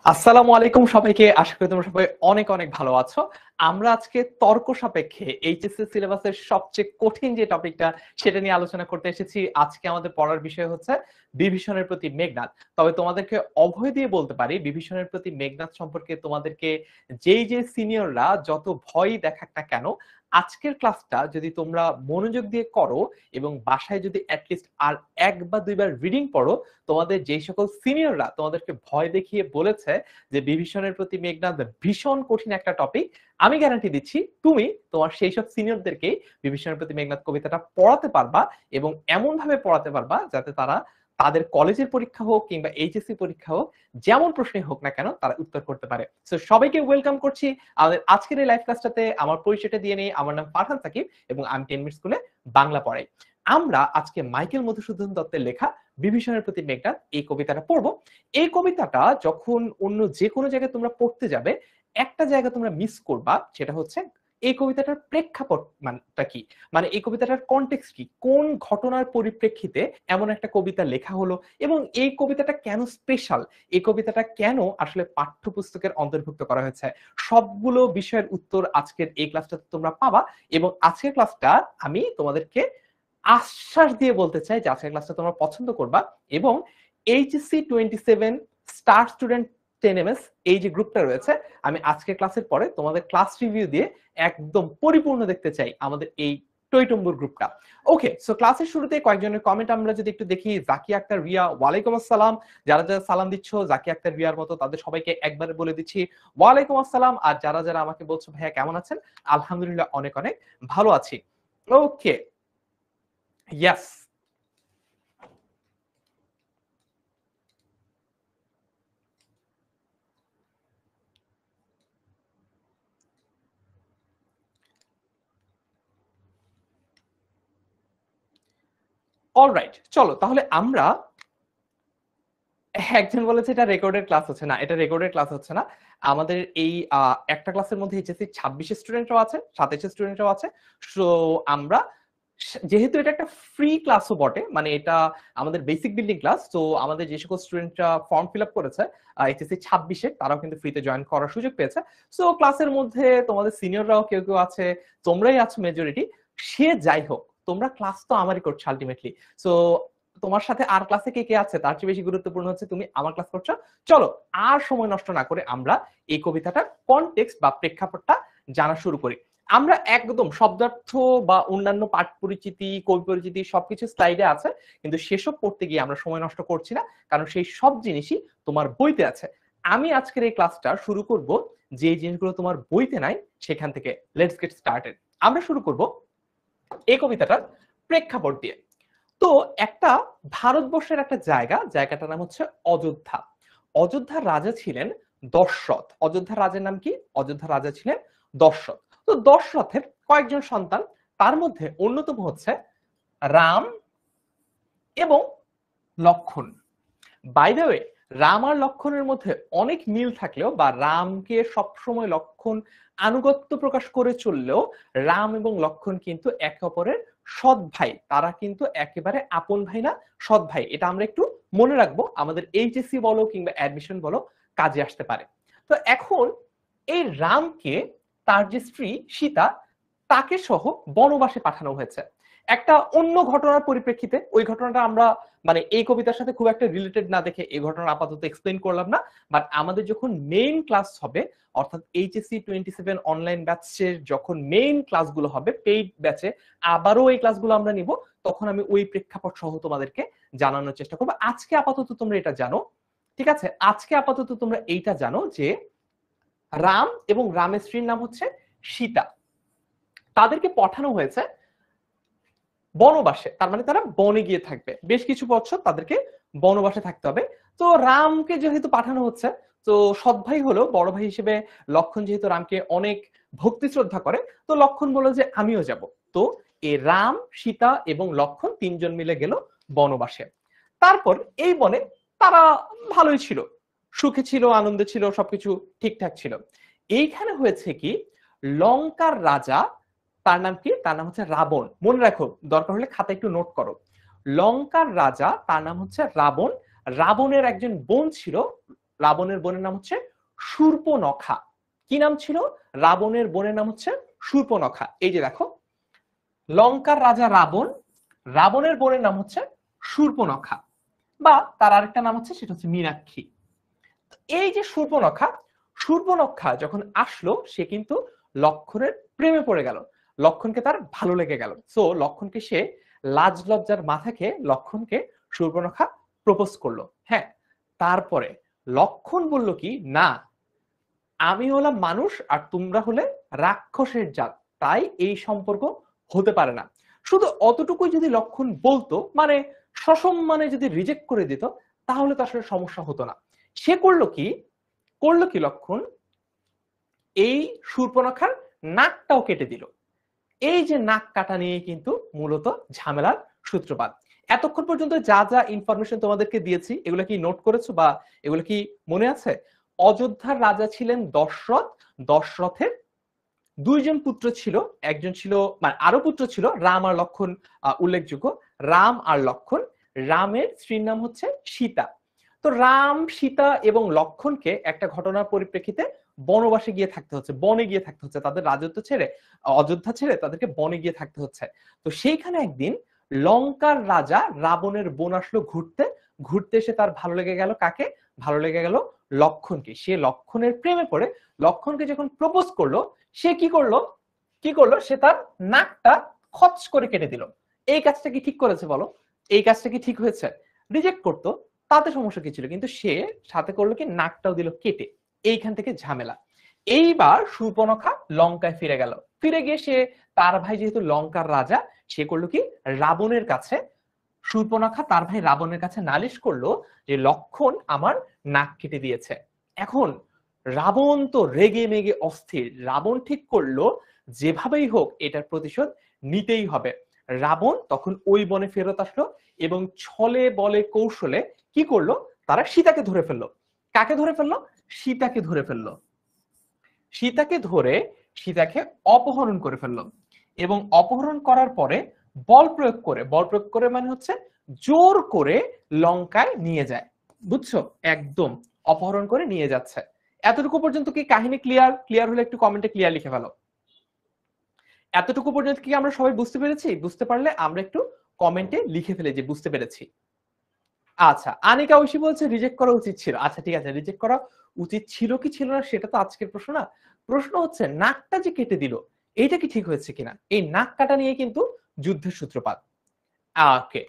আসসালামু আলাইকুম সবাইকে। আশা করি তোমরা সবাই অনেক অনেক ভালো আছো। আমরা আজকে তর্ক সাপেক্ষে এইচএসসি সিলেবাসের সবচেয়ে কঠিন যে টপিকটা সেটা নিয়ে আলোচনা করতে এসেছি। আজকে আমাদের পড়ার বিষয় হচ্ছে বিভীষণের প্রতি মেঘনাদ। তবে তোমাদেরকে অভয় দিয়ে বলতে পারি বিভীষণের প্রতি মেঘনাদ সম্পর্কে তোমাদেরকে যে সিনিয়ররা যত ভয়ই দেখাক না কেন, আজকের ক্লাসটা যদি তোমরা মনোযোগ দিয়ে করো এবং বাসায় যদি এটলিস্ট আর ১ বা ২ বার রিডিং পড়ো, তোমাদের যেই সকল সিনিয়ররা তোমাদেরকে ভয় দেখিয়ে বলেছে যে বিভীষণের প্রতি মেঘনাদ ভীষণ কঠিন একটা টপিক, আমি গ্যারান্টি দিচ্ছি তুমি তোমার সেই সব সিনিয়রদেরকে বিভীষণের প্রতি মেঘনাদ কবিতাটা পড়াতে পারবা এবং এমন ভাবে পড়াতে পারবা যাতে তারা তাদের কলেজের পরীক্ষা হোক কিংবা এইচএসসি পরীক্ষা হোক, যেমন প্রশ্নই হোক না কেন তারা উত্তর করতে পারে। সো সবাইকে ওয়েলকাম করছি আমাদের আজকের এই লাইভ ক্লাসটাতে। আমার পরিচয়টা দিয়ে নেই, আমার নাম ফারহান সাকিব এবং আমি 10 মিনিট স্কুলে বাংলা পড়াই। আমরা আজকে মাইকেল মধুসূদন দত্তের লেখা বিভীষণের প্রতি মেঘনাদ এই কবিতাটা পড়বো। এই কবিতাটা যখন অন্য যে কোনো জায়গায় তোমরা পড়তে যাবে, একটা জায়গা তোমরা মিস করবা, সেটা হচ্ছে এই কবিতাটার প্রেক্ষাপট মানটা কি, মানে এই কবিতাটার কনটেক্সট কি, কোন ঘটনার পরিপ্রেক্ষিতে এমন একটা কবিতা লেখা হলো এবং এই কবিতাটা কেন স্পেশাল, এই কবিতাটা কেন আসলে পাঠ্যপুস্তকের অন্তর্ভুক্ত করা হয়েছে। সবগুলো বিষয়ের উত্তর আজকের এই ক্লাসটাতে তোমরা পাবা এবং আজকের ক্লাসটা আমি তোমাদেরকে আশ্বাস দিয়ে বলতে চাই যে আজকের ক্লাসটা তোমরা পছন্দ করবা এবং এইচএসসি 27 স্টার স্টুডেন্ট 10 MS এই যে গ্রুপটা রয়েছে, আমি আজকের ক্লাসের পরে তোমাদের ক্লাস রিভিউ দিয়ে একদম পরিপূর্ণ দেখতে চাই আমাদের এই টইটম্বুর গ্রুপটা। ওকে, সো ক্লাসের শুরুতে কয়েকজনের কমেন্ট আমরা যদি একটু দেখি। জাকি আক্তার রিয়া, ওয়ালাইকুম আসসালাম। যারা যারা সালাম দিচ্ছ জাকি আক্তার রিয়ার মতো তাদের সবাইকে একবারে বলে দিচ্ছি ওয়ালাইকুম আসসালাম। আর যারা যারা আমাকে বলছো ভাইয়া কেমন আছেন, আলহামদুলিল্লাহ অনেক অনেক ভালো আছি। ওকে, ইয়েস, অলরাইট, চলো তাহলে আমরা, একজন বলেছে এটা রেকর্ডেড ক্লাস হচ্ছে না, এটা রেকর্ডেড ক্লাস হচ্ছে না। আমাদের এই একটা ক্লাসের মধ্যে এইচএসসি 26 স্টুডেন্টরাও আছে, 27 স্টুডেন্টরাও আছে। সো আমরা যেহেতু এটা একটা ফ্রি ক্লাসও বটে, মানে এটা আমাদের বেসিক বিল্ডিং ক্লাস, তো আমাদের যে সকল স্টুডেন্টরা ফর্ম ফিল আপ করেছে এইচএসসি 26 তারাও কিন্তু ফ্রিতে জয়েন করার সুযোগ পেয়েছে। সো ক্লাসের মধ্যে তোমাদের সিনিয়ররাও কেউ কেউ আছে, তোমরাই আছো মেজরিটি। সে যাই হোক, তোমরা ক্লাস তো আমারই করছো আলটিমেটলি। সো তোমার সাথে আর ক্লাসে কে কে আছে তার চেয়ে বেশি গুরুত্বপূর্ণ হচ্ছে তুমি আমার ক্লাস করছো। চলো আর সময় নষ্ট না করে আমরা এই কবিতাটার কনটেক্সট বা প্রেক্ষাপটটা জানা শুরু করি। আমরা একদম শব্দার্থ বা অন্যান্য পাঠ পরিচিতি, কবি পরিচিতি সবকিছু স্লাইডে আছে, কিন্তু সেসব পড়তে গিয়ে আমরা সময় নষ্ট করছি না, কারণ সেই সব জিনিসই তোমার বইতে আছে। আমি আজকের এই ক্লাসটা শুরু করব যে জিনিসগুলো তোমার বইতে নাই সেখান থেকে। Let's get started. আমরা শুরু করব এই কবিতাটার প্রেক্ষাপট দিয়ে। তো একটা ভারতবর্ষের একটা জায়গাটার নাম হচ্ছে অযোধ্যা। অযোধ্যার রাজা ছিলেন দশরথ। অযোধ্যার রাজার নাম কি? অযোধ্যার রাজা ছিলেন দশরথ। তো দশরথের কয়েকজন সন্তান, তার মধ্যে অন্যতম হচ্ছে রাম এবং লক্ষণ। বাই দ্য ওয়ে, রাম আর লক্ষণের মধ্যে অনেক মিল থাকলেও বা রামকে সবসময় লক্ষণ আনুগত্য প্রকাশ করে চললেও রাম এবং লক্ষণ কিন্তু একে অপরের সৎ ভাই। তারা কিন্তু একেবারে আপন ভাই না, সৎ ভাই। এটা আমরা একটু মনে রাখবো, আমাদের এইচএসসি বলো কিংবা অ্যাডমিশন বলো কাজে আসতে পারে। তো এখন এই রামকে তার যে স্ত্রী সীতা তাকে সহ বনবাসে পাঠানো হয়েছে একটা অন্য ঘটনার পরিপ্রেক্ষিতে। ওই ঘটনাটা আমরা মানে এই কবিতার সাথে খুব একটা রিলেটেড না দেখে এই ঘটনা আপাতত এক্সপ্লেন করলাম না। বাট আমাদের যখন মেইন ক্লাস হবে, অর্থাৎ এইচএসসি 27 অনলাইন ব্যাচের যখন মেইন ক্লাসগুলো হবে পেইড ব্যাচে, আবারও এই ক্লাসগুলো আমরা নিব, তখন আমি ওই প্রেক্ষাপট সহ তোমাদেরকে জানানোর চেষ্টা করবো। আজকে আপাতত তোমরা এটা জানো, ঠিক আছে? আজকে আপাতত তোমরা এইটা জানো যে রাম এবং রামের স্ত্রীর নাম হচ্ছে সীতা। তাদেরকে পাঠানো হয়েছে বনবাসে, তার মানে তারা বনে গিয়ে থাকবে বেশ কিছু বছর, তাদেরকে বনবাসে থাকতে হবে। তো রামকে যেহেতু পাঠানো হচ্ছে, তো সৎ ভাই হলো বড় ভাই হিসেবে লক্ষণ যেহেতু রামকে অনেক ভক্তি শ্রদ্ধা করে, তো লক্ষণ বলল যে আমিও যাব। তো এই রাম, সীতা এবং লক্ষণ তিনজন মিলে গেল বনবাসে। তারপর এই বনে তারা ভালোই ছিল, সুখে ছিল, আনন্দে ছিল, সবকিছু ঠিকঠাক ছিল। এইখানে হয়েছে কি, লঙ্কার রাজা, তার নাম কি? তার নাম হচ্ছে রাবণ। মনে রাখো, দরকার হলে খাতা একটু নোট করো। লঙ্কার রাজা তার নাম হচ্ছে রাবণ। রাবণের একজন বোন ছিল রাবণের বোনের নাম হচ্ছে শূর্পণখা। কি নাম ছিল? রাবণের বোনের নাম হচ্ছে শূর্পণখা। এই যে দেখো, লঙ্কার রাজা রাবণ, রাবণের বোনের নাম হচ্ছে শূর্পণখা, বা তার আরেকটা নাম হচ্ছে সেটা হচ্ছে মীনাক্ষী। এই যে শূর্পণখা, শূর্পণখা যখন আসলো সে কিন্তু লক্ষণের প্রেমে পড়ে গেল, লক্ষণকে তার ভালো লেগে গেল। সো লক্ষণকে সে লাজ লজ্জার মাথা খেয়ে লক্ষণকে শূর্পণখা প্রপোজ করলো। হ্যাঁ, তারপরে লক্ষণ বলল কি, না আমি হলাম মানুষ আর তোমরা হলে রাক্ষসের জাত, তাই এই সম্পর্ক হতে পারে না। শুধু অতটুকুই যদি লক্ষণ বলতো, মানে সসম্মানে যদি রিজেক্ট করে দিত, তাহলে তো আসলে সমস্যা হতো না। সে করলো কি, লক্ষণ এই শূর্পণখার নাকটাও কেটে দিল। এই যে নাক কাটা নিয়ে কিন্তু মূলত ঝামেলার সূত্রপাত। এতক্ষণ পর্যন্ত যা যা ইনফরমেশন তোমাদেরকে দিয়েছি, এগুলো কি নোট করেছো বা এগুলো কি মনে আছে? অযোধ্যার রাজা ছিলেন দশরথ। দশরথের দুইজন পুত্র ছিল, একজন ছিল, মানে আরো পুত্র ছিল, রাম আর লক্ষণ উল্লেখযোগ্য। রাম আর লক্ষণ। রামের স্ত্রীর নাম হচ্ছে সীতা। তো রাম, সীতা এবং লক্ষণকে একটা ঘটনার পরিপ্রেক্ষিতে বনবাসে গিয়ে থাকতে হচ্ছে, বনে গিয়ে থাকতে হচ্ছে, তাদের রাজত্ব ছেড়ে, অযোধ্যা ছেড়ে তাদেরকে বনে গিয়ে থাকতে হচ্ছে। তো সেইখানে একদিন লঙ্কার রাজা রাবণের বোন আসলো ঘুরতে। ঘুরতে এসে তার ভালো লেগে গেল কাকে? ভালো লেগে গেল লক্ষণকে। সে লক্ষণের প্রেমে পড়ে লক্ষণকে যখন প্রপোজ করলো, সে কি করলো? সে তার নাকটা খচ করে কেটে দিল। এই কাজটা কি ঠিক করেছে বলো? এই কাজটা কি ঠিক হয়েছে? রিজেক্ট করতো তাতে সমস্যা কি ছিল, কিন্তু সে সাথে করলো কি, নাকটাও দিল কেটে। এইখান থেকে ঝামেলা। এইবার শূর্পণখা লঙ্কায় ফিরে গেল। ফিরে গিয়ে সে, তার ভাই যেহেতু লঙ্কার রাজা, সে করলো কি, রাবণের কাছে, শূর্পণখা তার ভাই রাবণের কাছে নালিশ করলো যে লক্ষণ আমার নাক কেটে দিয়েছে। এখন রাবণ তো রেগে মেগে অস্থির। রাবণ ঠিক করলো যেভাবেই হোক এটার প্রতিশোধ নিতেই হবে। রাবণ তখন ওই বনে ফেরত আসলো এবং ছলে বলে কৌশলে কি করলো, তারা সীতাকে ধরে ফেললো। কাকে ধরে ফেললো? সীতাকে ধরে ফেললো। সীতাকে ধরে সীতাকে অপহরণ করে ফেললো এবং অপহরণ করার পরে বল প্রয়োগ করে, বল প্রয়োগ করে মানে হচ্ছে জোর করে লঙ্কায় নিয়ে যায়। বুঝছো? একদম অপহরণ করে নিয়ে যাচ্ছে। এতটুকু পর্যন্ত কি কাহিনী ক্লিয়ার? ক্লিয়ার হলে একটু কমেন্টে ক্লিয়ার লিখে ফেলো। এতটুকু পর্যন্ত কি আমরা সবাই বুঝতে পেরেছি? বুঝতে পারলে আমরা একটু কমেন্টে লিখে ফেলে যে বুঝতে পেরেছি। আচ্ছা, আনিকা ঐশী বলছে রিজেক্ট করা উচিত ছিল। আচ্ছা ঠিক আছে, রিজেক্ট করা উচিত ছিল কি ছিল না সেটা তো আজকের প্রশ্ন না। প্রশ্ন হচ্ছে নাকটা যে কেটে দিল, এইটা কি ঠিক হয়েছে কিনা। এই নাক কাটা নিয়ে কিন্তু যুদ্ধের সূত্রপাত। ওকে,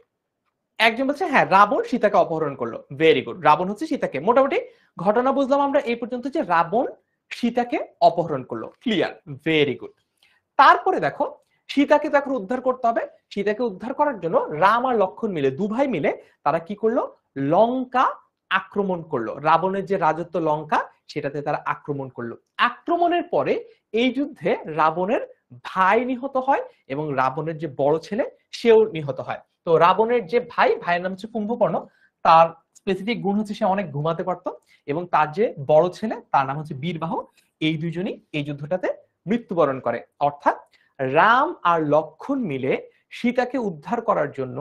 একজন বলছে হ্যাঁ রাবণ সীতাকে অপহরণ করলো। ভেরি গুড, রাবণ হচ্ছে সীতাকে, মোটামুটি ঘটনা বুঝলাম আমরা এই পর্যন্ত যে রাবণ সীতাকে অপহরণ করলো। Clear, very good. তারপরে দেখো, সীতাকে তো এখন উদ্ধার করতে হবে। সীতাকে উদ্ধার করার জন্য রাম আর লক্ষণ মিলে, দু ভাই মিলে তারা কি করলো, লঙ্কা আক্রমণ করলো। রাবণের যে রাজত্ব লঙ্কা, সেটাতে তারা আক্রমণ করলো। আক্রমণের পরে এই যুদ্ধে রাবণের ভাই নিহত হয় এবং রাবণের যে বড় ছেলে সেও নিহত হয়। তো রাবণের যে ভাইয়ের নাম হচ্ছে কুম্ভকর্ণ। তার স্পেসিফিক গুণ হচ্ছে সে অনেক ঘুমাতে পারতো, এবং তার যে বড় ছেলে তার নাম হচ্ছে বীরবাহু। এই দুইজনই এই যুদ্ধটাতে মৃত্যুবরণ করে। অর্থাৎ রাম আর লক্ষণ মিলে সীতাকে উদ্ধার করার জন্য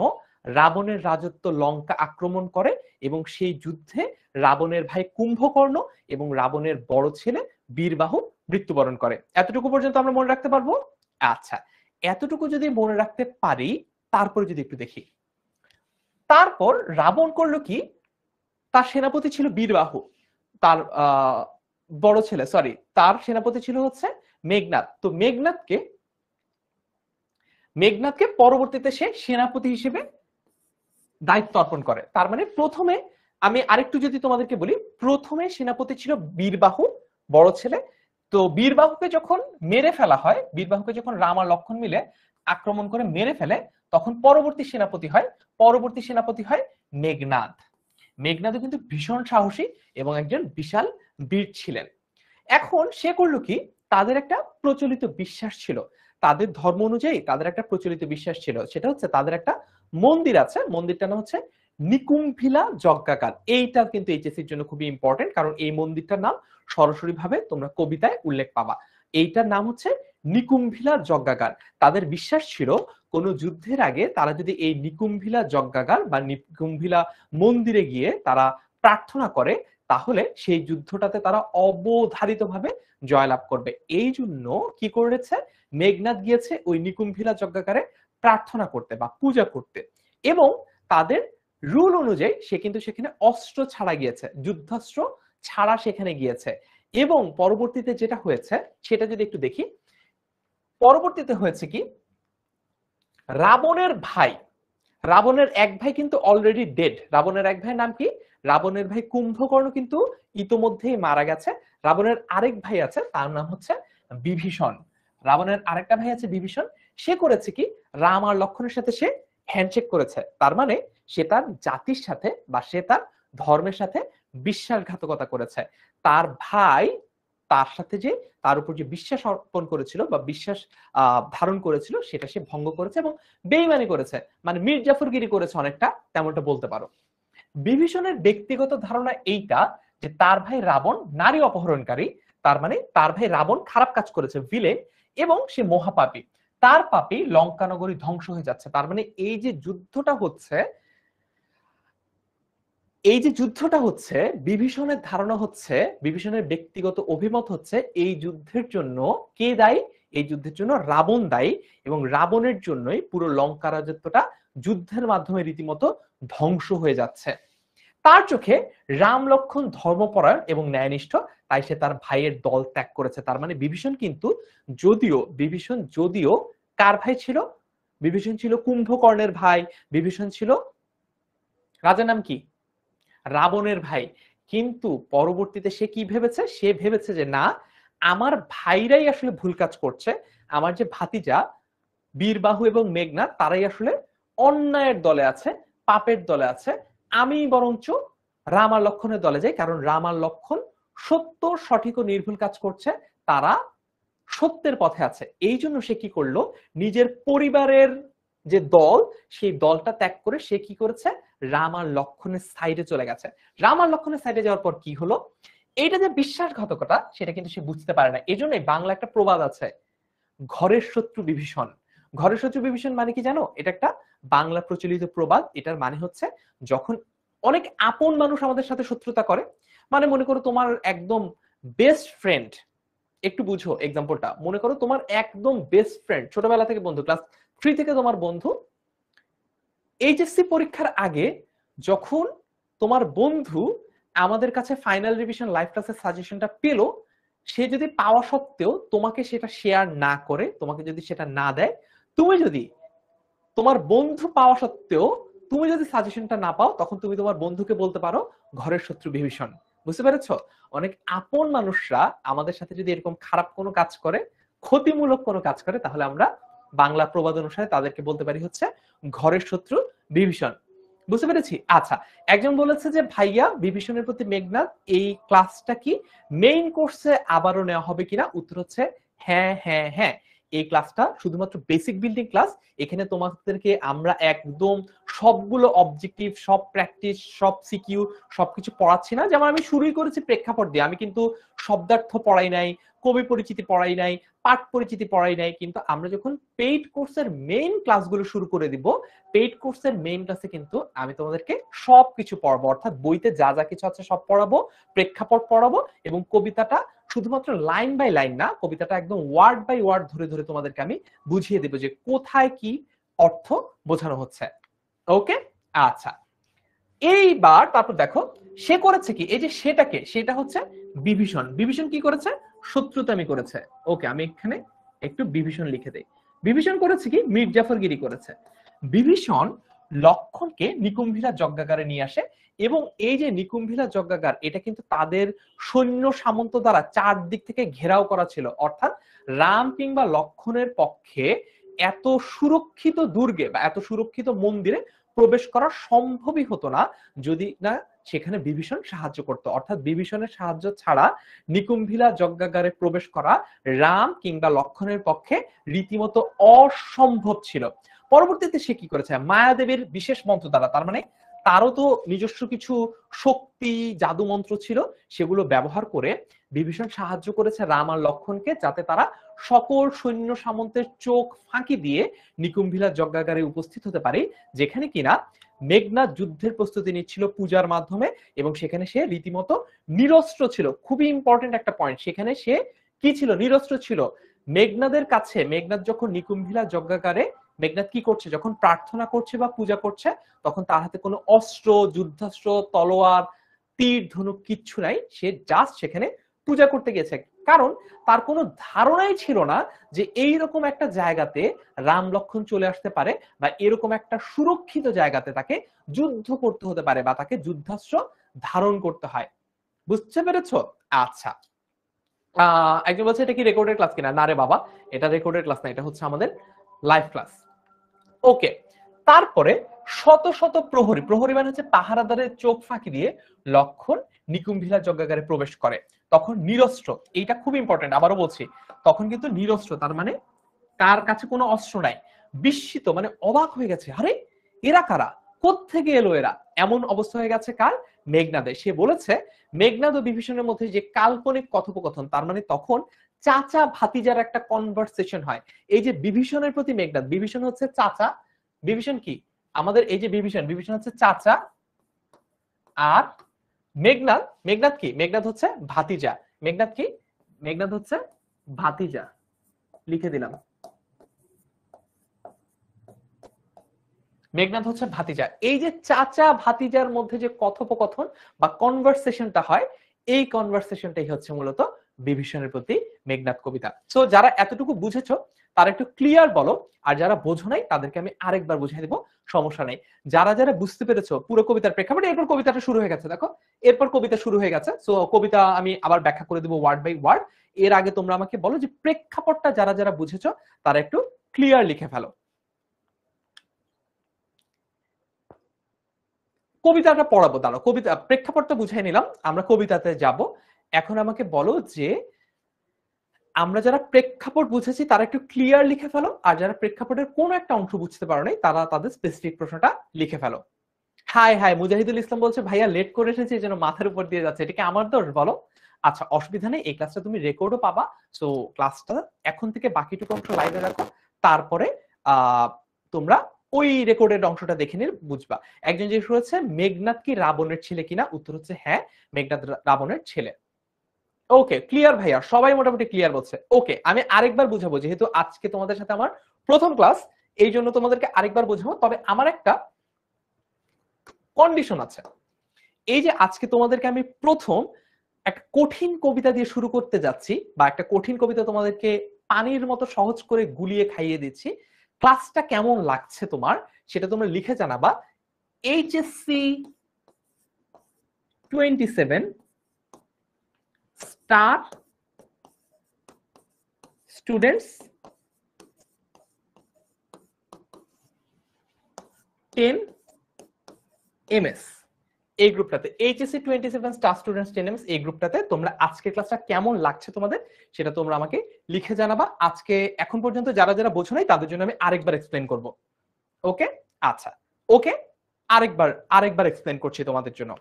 রাবণের রাজত্ব লঙ্কা আক্রমণ করে, এবং সেই যুদ্ধে রাবণের ভাই কুম্ভকর্ণ এবং রাবণের বড় ছেলে বীরবাহু মৃত্যুবরণ করে। এতটুকু পর্যন্ত আমরা মনে রাখতে পারবো? আচ্ছা, এতটুকু যদি মনে রাখতে পারি, তারপরে যদি একটু দেখি, তারপর রাবণ করলো কি, তার সেনাপতি ছিল বীরবাহু, তার বড় ছেলে, সরি, তার সেনাপতি ছিল হচ্ছে মেঘনাদ। তো মেঘনাদকে পরবর্তীতে সে সেনাপতি হিসেবে দায়িত্ব অর্পণ করে। তার মানে প্রথমে, আমি আরেকটু যদি তোমাদেরকে বলি, প্রথমে সেনাপতি ছিল বীরবাহু, বড় ছেলে। তো বীরবাহুকে যখন মেরে ফেলা হয়, বীরবাহুকে যখন রাম আর লক্ষণ মিলে আক্রমণ করে মেরে ফেলে, তখন পরবর্তী সেনাপতি হয় মেঘনাদ। মেঘনাদ কিন্তু ভীষণ সাহসী এবং একজন বিশাল বীর ছিলেন। এখন সে করলো কি, তাদের একটা প্রচলিত বিশ্বাস ছিল, তাদের ধর্ম অনুযায়ী তাদের একটা প্রচলিত বিশ্বাস ছিল, সেটা হচ্ছে তাদের একটা মন্দির আছে। মন্দিরটার নাম হচ্ছে নিকুম্ভিলা যজ্ঞাগার। এইটা কিন্তু এইচএসসির জন্য খুবই ইম্পর্টেন্ট, কারণ এই মন্দিরটার নাম সরাসরি ভাবে তোমরা কবিতায় উল্লেখ পাবা। এইটার নাম হচ্ছে নিকুম্ভিলা যজ্ঞাগার। তাদের বিশ্বাস ছিল কোন যুদ্ধের আগে তারা যদি এই নিকুম্ভিলা যজ্ঞাগার বা নিকুম্ভিলা মন্দিরে গিয়ে তারা প্রার্থনা করে, তাহলে সেই যুদ্ধটাতে তারা অবধারিতভাবে জয়লাভ করবে। এই জন্য কি করেছে, মেঘনাদ গিয়েছে ওই নিকুম্ভিলা যজ্ঞাগারে প্রার্থনা করতে বা পূজা করতে, এবং তাদের রুল অনুযায়ী সে কিন্তু সেখানে অস্ত্র ছাড়া গিয়েছে, যুদ্ধাস্ত্র ছাড়া সেখানে গিয়েছে। এবং পরবর্তীতে যেটা হয়েছে সেটা যদি একটু দেখি, পরবর্তীতে হয়েছে কি, রাবণের ভাই, রাবণের এক ভাই কিন্তু অলরেডি ডেড। রাবণের এক ভাইয়ের নাম কি, রাবণের ভাই কুম্ভকর্ণ কিন্তু ইতোমধ্যেই মারা গেছে। রাবণের আরেক ভাই আছে, তার নাম হচ্ছে বিভীষণ। রাবণের আরেকটা ভাই আছে বিভীষণ। সে করেছে কি, রাম আর লক্ষণের সাথে সে হ্যান্ডশেক করেছে। তার মানে সে তার জাতির সাথে বা সে তার ধর্মের সাথে বিশ্বাসঘাতকতা করেছে। তার ভাই তার সাথে যে তার উপর যে বিশ্বাস অর্পণ করেছিল বা বিশ্বাস ধারণ করেছিল সেটা সে ভঙ্গ করেছে এবং বেইমানি করেছে, মানে মীর জাফরগিরি করেছে অনেকটা, তেমনটা বলতে পারো। বিভীষণের ব্যক্তিগত ধারণা এইটা যে তার ভাই রাবণ নারী অপহরণকারী, তার মানে তার ভাই রাবণ খারাপ কাজ করেছে, ভিলেন, এবং সে মহাপাপী। তার পাপে লঙ্কা নগরী ধ্বংস হয়ে যাচ্ছে। তার মানে এই যে যুদ্ধটা হচ্ছে, এই যে যুদ্ধটা হচ্ছে, বিভীষণের ধারণা হচ্ছে, বিভীষণের ব্যক্তিগত অভিমত হচ্ছে এই যুদ্ধের জন্য কে দায়ী, এই যুদ্ধের জন্য রাবণ দায়ী, এবং রাবণের জন্যই পুরো লঙ্কা রাজত্বটা যুদ্ধের মাধ্যমে রীতিমতো ধ্বংস হয়ে যাচ্ছে। তার চোখে রাম লক্ষণ ধর্মপরায়ণ এবং ন্যায়নিষ্ঠ, তাই সে তার ভাইয়ের দল ত্যাগ করেছে। তার মানে বিভীষণ কিন্তু, বিভীষণ যদিও কার ভাই ছিল, বিভীষণ ছিল কুম্ভকর্ণের ভাই, বিভীষণ ছিল রাজার নাম কি, রাবণের ভাই। কিন্তু পরবর্তীতে সে কি ভেবেছে, সে ভেবেছে যে না, আমার ভাইরাই আসলে ভুল কাজ করছে, আমার যে ভাতিজা বীরবাহু এবং মেঘনাদ তারাই আসলে অন্যায়ের দলে আছে, পাপের দলে আছে, আমি বরঞ্চ রাম আর লক্ষণের দলে যাই, কারণ রাম আর লক্ষণ সত্য, সঠিক ও নির্ভুল কাজ করছে, তারা সত্যের পথে আছে। এই জন্য সে কি করলো, নিজের পরিবারের যে দল, সেই দলটা ত্যাগ করে সে কি করেছে, রাম আর লক্ষণের সাইডে চলে গেছে। রাম আর লক্ষণের সাইডে যাওয়ার পর কি হলো, এইটা যে বিশ্বাসঘাতকতা সেটা কিন্তু সে বুঝতে পারে না। এজন্যই বাংলা একটা প্রবাদ আছে, ঘরের শত্রু বিভীষণ। ঘরের শত্রু বিভীষণ মানে কি জানো, এটা একটা বাংলা প্রচলিত প্রবাদ। এটার মানে হচ্ছে যখন অনেক আপন মানুষ আমাদের সাথে শত্রুতা করে, মানে মনে করো তোমার একদম বেস্ট ফ্রেন্ড, একটু বুঝো এক্সাম্পলটা, মনে করো তোমার একদম বেস্ট ফ্রেন্ড, ছোটবেলা থেকে বন্ধু, ক্লাস 3 থেকে তোমার বন্ধু, এইচএসসি পরীক্ষার আগে যখন তোমার বন্ধু আমাদের কাছে ফাইনাল রিভিশন লাইভ ক্লাসের সাজেশনটা পেলো, সে যদি পাওয়া সত্ত্বেও তোমাকে সেটা শেয়ার না করে, তোমাকে যদি সেটা না দেয়, তুমি যদি তোমার বন্ধু পাওয়া সত্ত্বেও তুমি যদি সাজেশনটা না পাও, তখন তুমি তোমার বন্ধুকে বলতে পারো ঘরের শত্রু বিভীষণ। বুঝতে পেরেছো? অনেক আপন মানুষরা আমাদের সাথে যদি এরকম খারাপ কোনো কাজ করে, ক্ষতিমূলক কোনো কাজ করে, তাহলে আমরা বাংলা প্রবাদ অনুসারে তাদেরকে বলতে পারি হচ্ছে ঘরের শত্রু বিভীষণ। বুঝতে পেরেছি? আচ্ছা, একজন বলেছে যে ভাইয়া বিভীষণের প্রতি মেঘনাদ এই ক্লাসটা কি মেইন কোর্সে আবারও নেওয়া হবে কিনা? উত্তর হচ্ছে হ্যাঁ হ্যাঁ হ্যাঁ, এই ক্লাসটা শুধুমাত্র বেসিক বিল্ডিং ক্লাস। এখানে তোমাদেরকে আমরা একদম সবগুলো অবজেক্টিভ, সব প্র্যাকটিস, সব সিকিউ সবকিছু পড়াচ্ছি না। যেমন আমি শুরুই করেছি প্রেক্ষাপট দিয়ে, আমি কিন্তু শব্দার্থ পড়াই নাই, কবি পরিচিতি পড়াই নাই, পাঠ পরিচিতি পড়াই নাই। কিন্তু আমরা যখন পেইড কোর্সের মেইন ক্লাসগুলো শুরু করে দিব, পেইড কোর্সের মেইন ক্লাসে কিন্তু আমি তোমাদেরকে সবকিছু পড়াবো, অর্থাৎ বইতে যা যা কিছু আছে সব পড়াবো, প্রেক্ষাপট পড়াবো, এবং কবিতাটা শুধুমাত্র লাইন বাই লাইন না, কবিতাটা একদম ওয়ার্ড বাই ওয়ার্ড ধরে ধরে তোমাদেরকে আমি বুঝিয়ে দেবো যে কোথায় কি অর্থ বোঝানো হচ্ছে। ওকে, আচ্ছা, এইবার তারপর দেখো সে করেছে কি, এই যে সেটা হচ্ছে বিভীষণ। বিভীষণ কি করেছে, শত্রুতামি করেছে। ওকে, আমি এখানে একটু বিভীষণ লিখে দেই। বিভীষণ করেছে কি, মীর জাফরগিরি করেছে। বিভীষণ লক্ষণকে নিকুম্ভিলা যজ্ঞাগারে নিয়ে আসে, এবং এই যে নিকুম্ভিলা যজ্ঞাগার, এটা কিন্তু তাদের সৈন্য সামন্ত দ্বারা চারদিক থেকে ঘেরাও করা ছিল। অর্থাৎ রাম কিংবা লক্ষণের পক্ষে এত সুরক্ষিত দুর্গে বা এত সুরক্ষিত মন্দিরে প্রবেশ করা সম্ভবই হতো না যদি না সেখানে বিভীষণ সাহায্য করত। অর্থাৎ বিভীষণের সাহায্য ছাড়া নিকুম্ভিলা যজ্ঞাগারে প্রবেশ করা রাম কিংবা লক্ষণের পক্ষে রীতিমতো অসম্ভব ছিল। পরবর্তীতে সে কি করেছে, মায়াদেবীর বিশেষ মন্ত্র দ্বারা, তার মানে তারও তো নিজস্ব কিছু শক্তি, জাদু মন্ত্র ছিল, সেগুলো ব্যবহার করে বিভীষণ সাহায্য করেছে রাম আর লক্ষণকে, যাতে তারা সকল সৈন্য সামন্তের চোখ ফাঁকি দিয়ে নিকুম্ভিলা যজ্ঞাগারে উপস্থিত হতে পারে, যেখানে কিনা মেঘনাদ যুদ্ধের প্রস্তুতি নিচ্ছিল পূজার মাধ্যমে, এবং সেখানে সে রীতিমতো নিরস্ত্র ছিল। খুবই ইম্পর্টেন্ট একটা পয়েন্ট, সেখানে সে কি ছিল? নিরস্ত্র ছিল। মেঘনাদের কাছে, মেঘনাদ যখন নিকুম্ভিলা যজ্ঞাগারে মেঘনাদ কি করছে, যখন প্রার্থনা করছে বা পূজা করছে, তখন তার হাতে কোনো অস্ত্র, যুদ্ধাস্ত্র, তলোয়ার, তীর, ধনুক কিচ্ছু নাই। সে জাস্ট সেখানে পূজা করতে গেছে, কারণ তার কোনো ধারণাই ছিল না যে এইরকম একটা জায়গাতে রাম লক্ষণ চলে আসতে পারে, বা এরকম একটা সুরক্ষিত জায়গাতে তাকে যুদ্ধ করতে হতে পারে, বা তাকে যুদ্ধাস্ত্র ধারণ করতে হয়। বুঝতে পেরেছো? আচ্ছা, একজন বলছে এটা কি রেকর্ডেড ক্লাস কিনা? না রে বাবা, এটা রেকর্ডেড ক্লাস না, এটা হচ্ছে আমাদের লাইভ ক্লাস। ওকে, তারপরে শত শত প্রহরী, প্রহরী মানে হচ্ছে পাহারাদারের চোখ ফাঁকি দিয়ে লক্ষণ নিকুম্ভিলা যজ্ঞাগারে প্রবেশ করে। তখন নিরস্ত্র, এইটা খুব ইম্পর্টেন্ট, আবারও বলছি, তখন কিন্তু নিরস্ত্র, তার মানে তার কাছে কোনো অস্ত্র নাই। বিস্মিত মানে অবাক হয়ে গেছে, আরে এরা কারা, কোত্থেকে এলো এরা, এমন অবস্থা হয়ে গেছে কার? মেঘনাদের। সে বলেছে মেঘনাদ ও বিভীষণের মধ্যে যে কাল্পনিক কথোপকথন, তার মানে তখন চাচা ভাতিজার একটা কনভারসেশন হয়। এই যে বিভীষণের প্রতি মেঘনাদ, বিভীষণ হচ্ছে চাচা, বিভীষণ কি আমাদের, এই যে বিভীষণ, বিভীষণ হচ্ছে চাচা, আর মেঘনাদ, মেঘনাদ কি? মেঘনাদ হচ্ছে ভাতিজা। মেঘনাদ কি? মেঘনাদ হচ্ছে ভাতিজা, লিখে দিলাম। মেঘনাদ হচ্ছে ভাতিজা। এই যে চাচা ভাতিজার মধ্যে যে কথোপকথন বা কনভারসেশনটা হয়, এই কনভারসেশনটাই হচ্ছে মূলত বিভীষণের প্রতি মেঘনাদ কবিতা। সো যারা এতটুকু বুঝেছো তারা একটু ক্লিয়ার বলো, আর যারা বোঝো নাই তাদেরকে আমি আরেকবার বুঝিয়ে দেবো, সমস্যা নেই। যারা যারা বুঝতে পেরেছো পুরো কবিতার প্রেক্ষাপটে, এরপর কবিতাটা শুরু হয়ে গেছে, দেখো এরপর কবিতা শুরু হয়ে গেছে। সো কবিতা আমি আবার ব্যাখ্যা করে দেবো ওয়ার্ড বাই ওয়ার্ড। এর আগে তোমরা আমাকে বলো যে প্রেক্ষাপটটা যারা যারা বুঝেছো তারা একটু ক্লিয়ার লিখে ফেলো। কবিতাটা পড়াবো, দাঁড়াও, কবিতা প্রেক্ষাপটটা বুঝাই নিলাম, আমরা কবিতাতে যাব। এখন আমাকে বলো যে আমরা যারা প্রেক্ষাপট বুঝেছি তারা একটু ক্লিয়ার লিখে ফেলো, আর যারা প্রেক্ষাপটের কোন একটা অংশ বুঝতে পারো নাই তারা তাদের স্পেসিফিক প্রশ্নটা লিখে ফেলো। হাই হাই, মুজাহিদুল ইসলাম বলছে ভাইয়া লেট করে এসেছি, যেন মাথার উপর দিয়ে যাচ্ছে, এটা কি আমার দোষ বলো? আচ্ছা, অসুবিধা নেই, এই ক্লাসটা তুমি রেকর্ডও পাবা। সো ক্লাসটা এখন থেকে বাকিটুকু অংশ লাইভে রাখো, তারপরে তোমরা ওই রেকর্ডের অংশটা দেখে নিয়ে বুঝবা। একজন জিজ্ঞেস করেছে মেঘনাদ কি রাবণের ছেলে কিনা, উত্তর হচ্ছে হ্যাঁ, মেঘনাদ রাবণের ছেলে। ওকে, ক্লিয়ার ভাইয়া, সবাই মোটামুটি ক্লিয়ার বলছে। ওকে, আমি আরেকবার বুঝাবো, যেহেতু আজকে তোমাদের সাথে আমার প্রথম ক্লাস, এই জন্য তোমাদেরকে আরেকবার বুঝাবো। তবে আমার একটা কন্ডিশন আছে। এই যে আজকে তোমাদেরকে আমি প্রথম একটা কঠিন কবিতা দিয়ে শুরু করতে যাচ্ছি, বা একটা কঠিন কবিতা তোমাদেরকে পানির মতো সহজ করে গুলিয়ে খাইয়ে দিচ্ছি, ক্লাসটা কেমন লাগছে তোমার সেটা তোমরা লিখে জানাবা। এইচএসসি 27 স্টার স্টুডেন্টস 10 এমএস, এই গ্রুপটাতে, এইচএসসি 27 স্টার স্টুডেন্টস 10 এমএস, এই গ্রুপটাতে তোমরা আজকের ক্লাসটা কেমন লাগছে তোমাদের সেটা তোমরা আমাকে লিখে জানাবা। আজকে এখন পর্যন্ত যারা যারা বোঝো নাই তাদের জন্য আমি আরেকবার এক্সপ্লেন করব। ওকে, আচ্ছা, ওকে, আরেকবার আরেকবার এক্সপ্লেন করছি তোমাদের জন্য।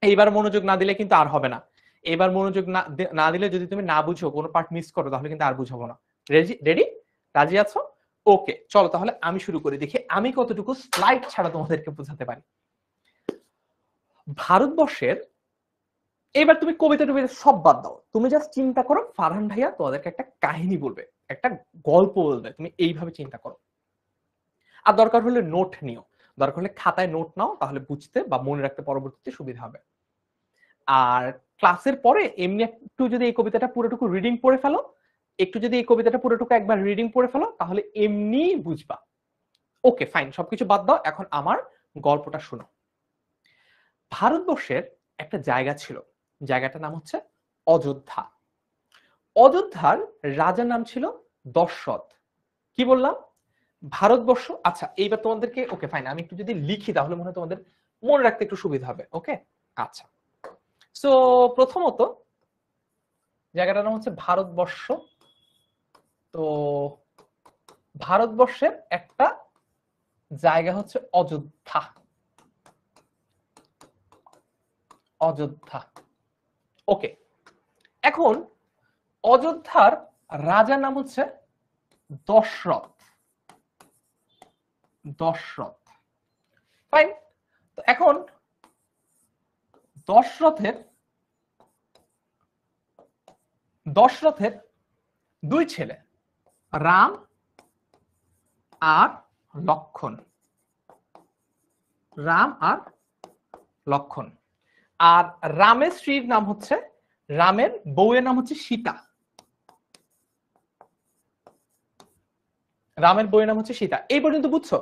এইবার মনোযোগ না দিলে কিন্তু আর হবে না। এবার মনোযোগ না দিলে, যদি তুমি না বুঝো, কোনো পার্ট মিস করো, তাহলে কিন্তু আর বুঝাবো না। রেডি? রাজি আছো? ওকে, চলো তাহলে আমি শুরু করি, দেখি আমি কতটুকু স্লাইড ছাড়া তোমাদেরকে বোঝাতে পারি। ভারতবর্ষের, এবার তুমি কবিতা টবিতা সব বাদ দাও, তুমি জাস্ট চিন্তা করো ফারহান ভাইয়া তোমাদেরকে একটা কাহিনী বলবে, একটা গল্প বলবে, তুমি এইভাবে চিন্তা করো। আর দরকার হলে নোট নিও, দরকার হলে খাতায় নোট নাও, তাহলে বুঝতে বা মনে রাখতে পরবর্তীতে সুবিধা হবে। আর ক্লাসের পরে এমনি একটু যদি এই কবিতাটা পুরোটুকু রিডিং পড়ে ফেলো, একটু যদি এই কবিতাটা পুরোটুকু একবার রিডিং পড়ে ফেলো, তাহলে এমনি বুঝবা। ওকে ফাইন, সবকিছু বাদ দাও, এখন আমার গল্পটা শোনো। ভারতবর্ষের একটা জায়গা ছিল, জায়গাটার নাম হচ্ছে অযোধ্যা। অযোধ্যার রাজার নাম ছিল দশরথ। কি বললাম? ভারতবর্ষ। আচ্ছা, এইবার তোমাদেরকে, ওকে ফাইন, আমি একটু যদি লিখি তাহলে মনে হয় তোমাদের মনে রাখতে একটু সুবিধা হবে। ওকে, আচ্ছা, সো প্রথমত জায়গাটার নাম হচ্ছে ভারতবর্ষ। তো ভারতবর্ষের একটা জায়গা হচ্ছে অযোধ্যা। অযোধ্যা, ওকে। এখন অযোধ্যার রাজার নাম হচ্ছে দশরথ। দশরথ, ফাইন। তো এখন দশরথের দুই ছেলে, রাম আর লক্ষণ। রাম আর লক্ষণ। আর রামের স্ত্রীর নাম হচ্ছে, রামের বউয়ের নাম হচ্ছে সীতা। রামের বউয়ের নাম হচ্ছে সীতা। এই পর্যন্ত বুঝছো?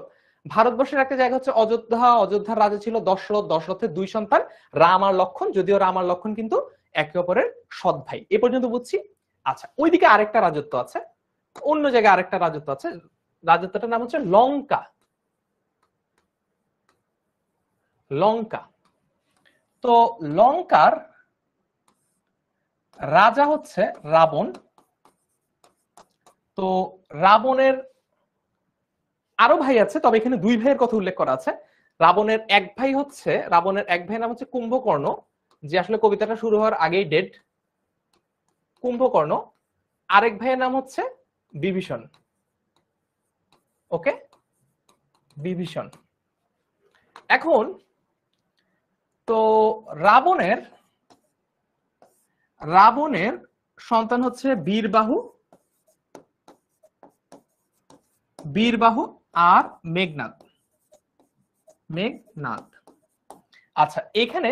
ভারতবর্ষের একটা জায়গা হচ্ছে অযোধ্যা, অযোধ্যার রাজা ছিল দশরথ, দশরথের দুই সন্তান রাম আর লক্ষণ, যদিও রাম আর লক্ষণ কিন্তু একে অপরের সৎ ভাই। এ পর্যন্ত বুঝছি। আচ্ছা, ওইদিকে আরেকটা রাজত্ব আছে, অন্য জায়গায় আরেকটা রাজত্ব আছে, রাজত্বটার নাম হচ্ছে লঙ্কা। লঙ্কা। তো লঙ্কার রাজা হচ্ছে রাবণ। তো রাবণের আরো ভাই আছে, তবে এখানে দুই ভাইয়ের কথা উল্লেখ করা আছে। রাবণের এক ভাইয়ের নাম হচ্ছে কুম্ভকর্ণ, যে আসলে কবিতাটা শুরু হওয়ার আগেই ডেড। কুম্ভকর্ণ। আরেক ভাইয়ের নাম হচ্ছে বিভীষণ। ওকে, বিভীষণ। এখন তো রাবণের সন্তান হচ্ছে বীরবাহু আর মেঘনাদ। আচ্ছা, এখানে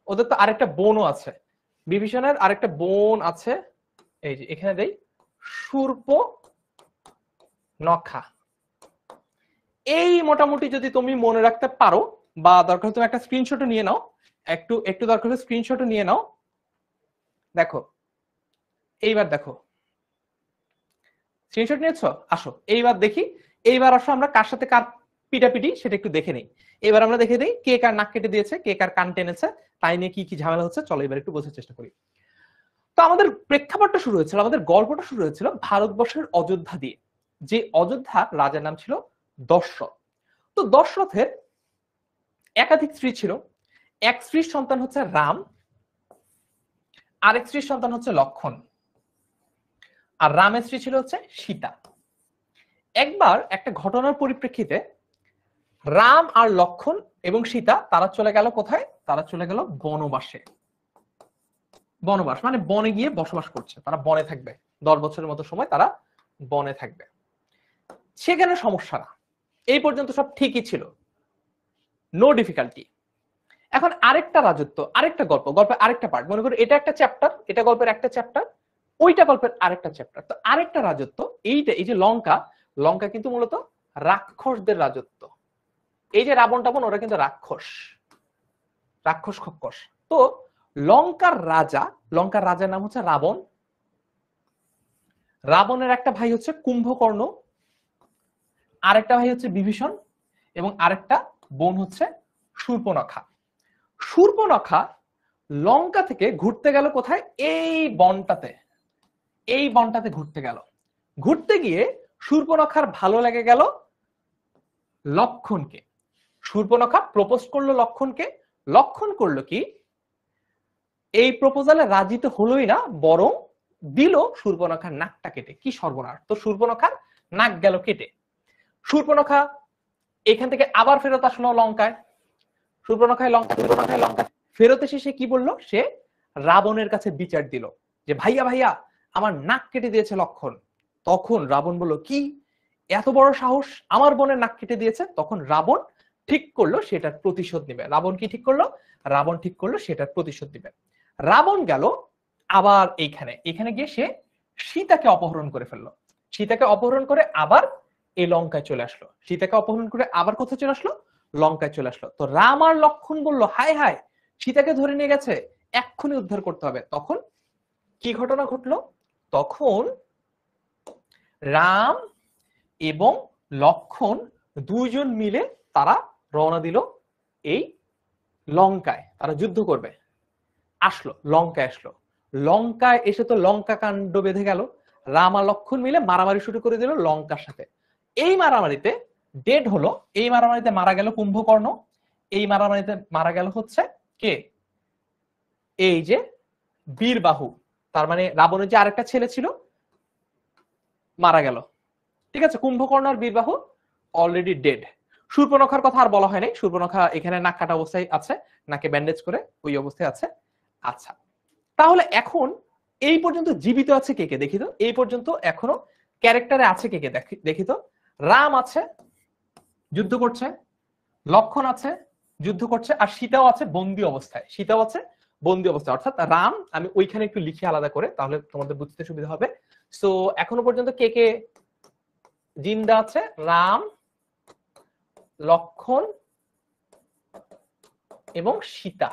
ওদের তো আরেকটা বোনও আছে, বিভীষণের আরেকটা বোন আছে, এই যে এখানে দেই, শূর্পণখা। এই মোটামুটি যদি তুমি মনে রাখতে পারো, বা দরকার তুমি একটা স্ক্রিনশটও নিয়ে নাও, একটু দরকার হলে স্ক্রিনশটও নিয়ে নাও। দেখো, এইবার দেখো, স্ক্রিনশট নিয়েছো? আসো এইবার দেখি, এইবার আসো আমরা কার সাথে কার পিটাপিটি সেটা একটু দেখে নেই। এবার আমরা দেখে দিই কে কার নাক কেটে দিয়েছে, কে কার কান টেনেছে, তাই নিয়ে কি কি ঝামেলা হচ্ছে। চলো এবার একটু বোঝার চেষ্টা করি। তো আমাদের প্রেক্ষাপটটা শুরু হয়েছিল, আমাদের গল্পটা শুরু হয়েছিল ভারতবর্ষের অযোধ্যা দিয়ে, যে অযোধ্যার রাজার নাম ছিল দশরথ। তো দশরথের একাধিক স্ত্রী ছিল। এক স্ত্রীর সন্তান হচ্ছে রাম, আরেক স্ত্রীর সন্তান হচ্ছে লক্ষণ, আর রামের স্ত্রী ছিল হচ্ছে সীতা। একবার একটা ঘটনার পরিপ্রেক্ষিতে রাম আর লক্ষণ এবং সীতা তারা চলে গেল কোথায়? তারা চলে গেল বনবাসে। বনবাস মানে বনে গিয়ে বসবাস করছে, তারা বনে থাকবে 10 বছরের মতো সময় তারা বনে থাকবে। সেখানে সমস্যা না, এই পর্যন্ত সব ঠিকই ছিল, নো ডিফিকাল্টি। এখন আরেকটা রাজত্ব, আরেকটা গল্পের আরেকটা পার্ট, মনে করো এটা একটা চ্যাপ্টার, এটা গল্পের একটা চ্যাপ্টার, ওইটা গল্পের আরেকটা চ্যাপ্টার। তো আরেকটা রাজত্ব, এই যে লঙ্কা কিন্তু মূলত রাক্ষসদের রাজত্ব। এই যে রাবণ টাবণ ওরা কিন্তু রাক্ষস খক্কস। তো লঙ্কার রাজার নাম হচ্ছে রাবণ। রাবণের একটা ভাই হচ্ছে কুম্ভকর্ণ, আরেকটা ভাই হচ্ছে বিভীষণ, এবং আরেকটা বোন হচ্ছে শূর্পণখা। শূর্পণখা লঙ্কা থেকে ঘুরতে গেল কোথায়? এই বনটাতে ঘুরতে গিয়ে শূর্পণখার ভালো লেগে গেল লক্ষণকে। শূর্পণখা প্রপোজ করলো লক্ষণকে। লক্ষণ করলো কি? এই প্রপোজালে রাজি তো হলোই না, বরং দিল শূর্পণখার নাকটা কেটে। কি সর্বনাশ! তো শূর্পণখার নাক গেল কেটে। শূর্পণখা এখান থেকে আবার ফেরত আসলো লঙ্কায়। শূর্পণখায় লঙ্কা ফেরত এসে সে কি বললো? সে রাবণের কাছে বিচার দিল যে ভাইয়া আমার নাক কেটে দিয়েছে লক্ষণ। তখন রাবণ বলল, কি এত বড় সাহস, আমার বোনের নাক কেটে দিয়েছে? তখন রাবণ ঠিক করলো সেটার প্রতিশোধ নেবে। রাবণ ঠিক করলো সেটার প্রতিশোধ নেবে। রাবণ গেল আবার এখানে গিয়ে সে সীতাকে অপহরণ করে ফেললো। সীতাকে অপহরণ করে আবার এই লঙ্কায় চলে আসলো। সীতাকে অপহরণ করে আবার কোথায় চলে আসলো? লঙ্কায় চলে আসলো। তো রাম আর লক্ষণ বললো, হায় সীতাকে ধরে নিয়ে গেছে, এক্ষুনি উদ্ধার করতে হবে। তখন কি ঘটনা ঘটলো? তখন রাম এবং লক্ষণ দুইজন মিলে তারা রওনা দিল এই লঙ্কায়, তারা যুদ্ধ করবে। লঙ্কায় এসে তো লঙ্কা কাণ্ড বেঁধে গেল। রাম আর লক্ষণ মিলে মারামারি শুরু করে দিল লঙ্কার সাথে। এই মারামারিতে মারা গেল কুম্ভকর্ণ। এই মারামারিতে মারা গেল হচ্ছে কে? এই যে বীরবাহু, তার মানে রাবণের যে আরেকটা ছেলে ছিল, মারা গেল। ঠিক আছে, কুম্ভকর্ণ আর বীরবাহু অলরেডি ডেড। শূর্পণখার কথা আর বলা হয় নাই, শূর্পণখা এখানে নাক কাটা অবস্থায় আছে, নাকে ব্যান্ডেজ করে ওই অবস্থায় আছে। আচ্ছা, তাহলে এখন এই পর্যন্ত জীবিত আছে কে কে দেখি তো, এই পর্যন্ত এখনো ক্যারেক্টারে আছে কে কে দেখি তো। রাম আছে, যুদ্ধ করছে, লক্ষণ আছে, যুদ্ধ করছে, আর সীতাও আছে বন্দি অবস্থায়, সীতাও আছে বন্দি অবস্থায়। অর্থাৎ রাম, আমি ওইখানে একটু লিখি আলাদা করে তাহলে তোমাদের বুঝতে সুবিধা হবে। সো এখনো পর্যন্ত কে কে জিন্দা আছে? রাম, লক্ষণ এবং সীতা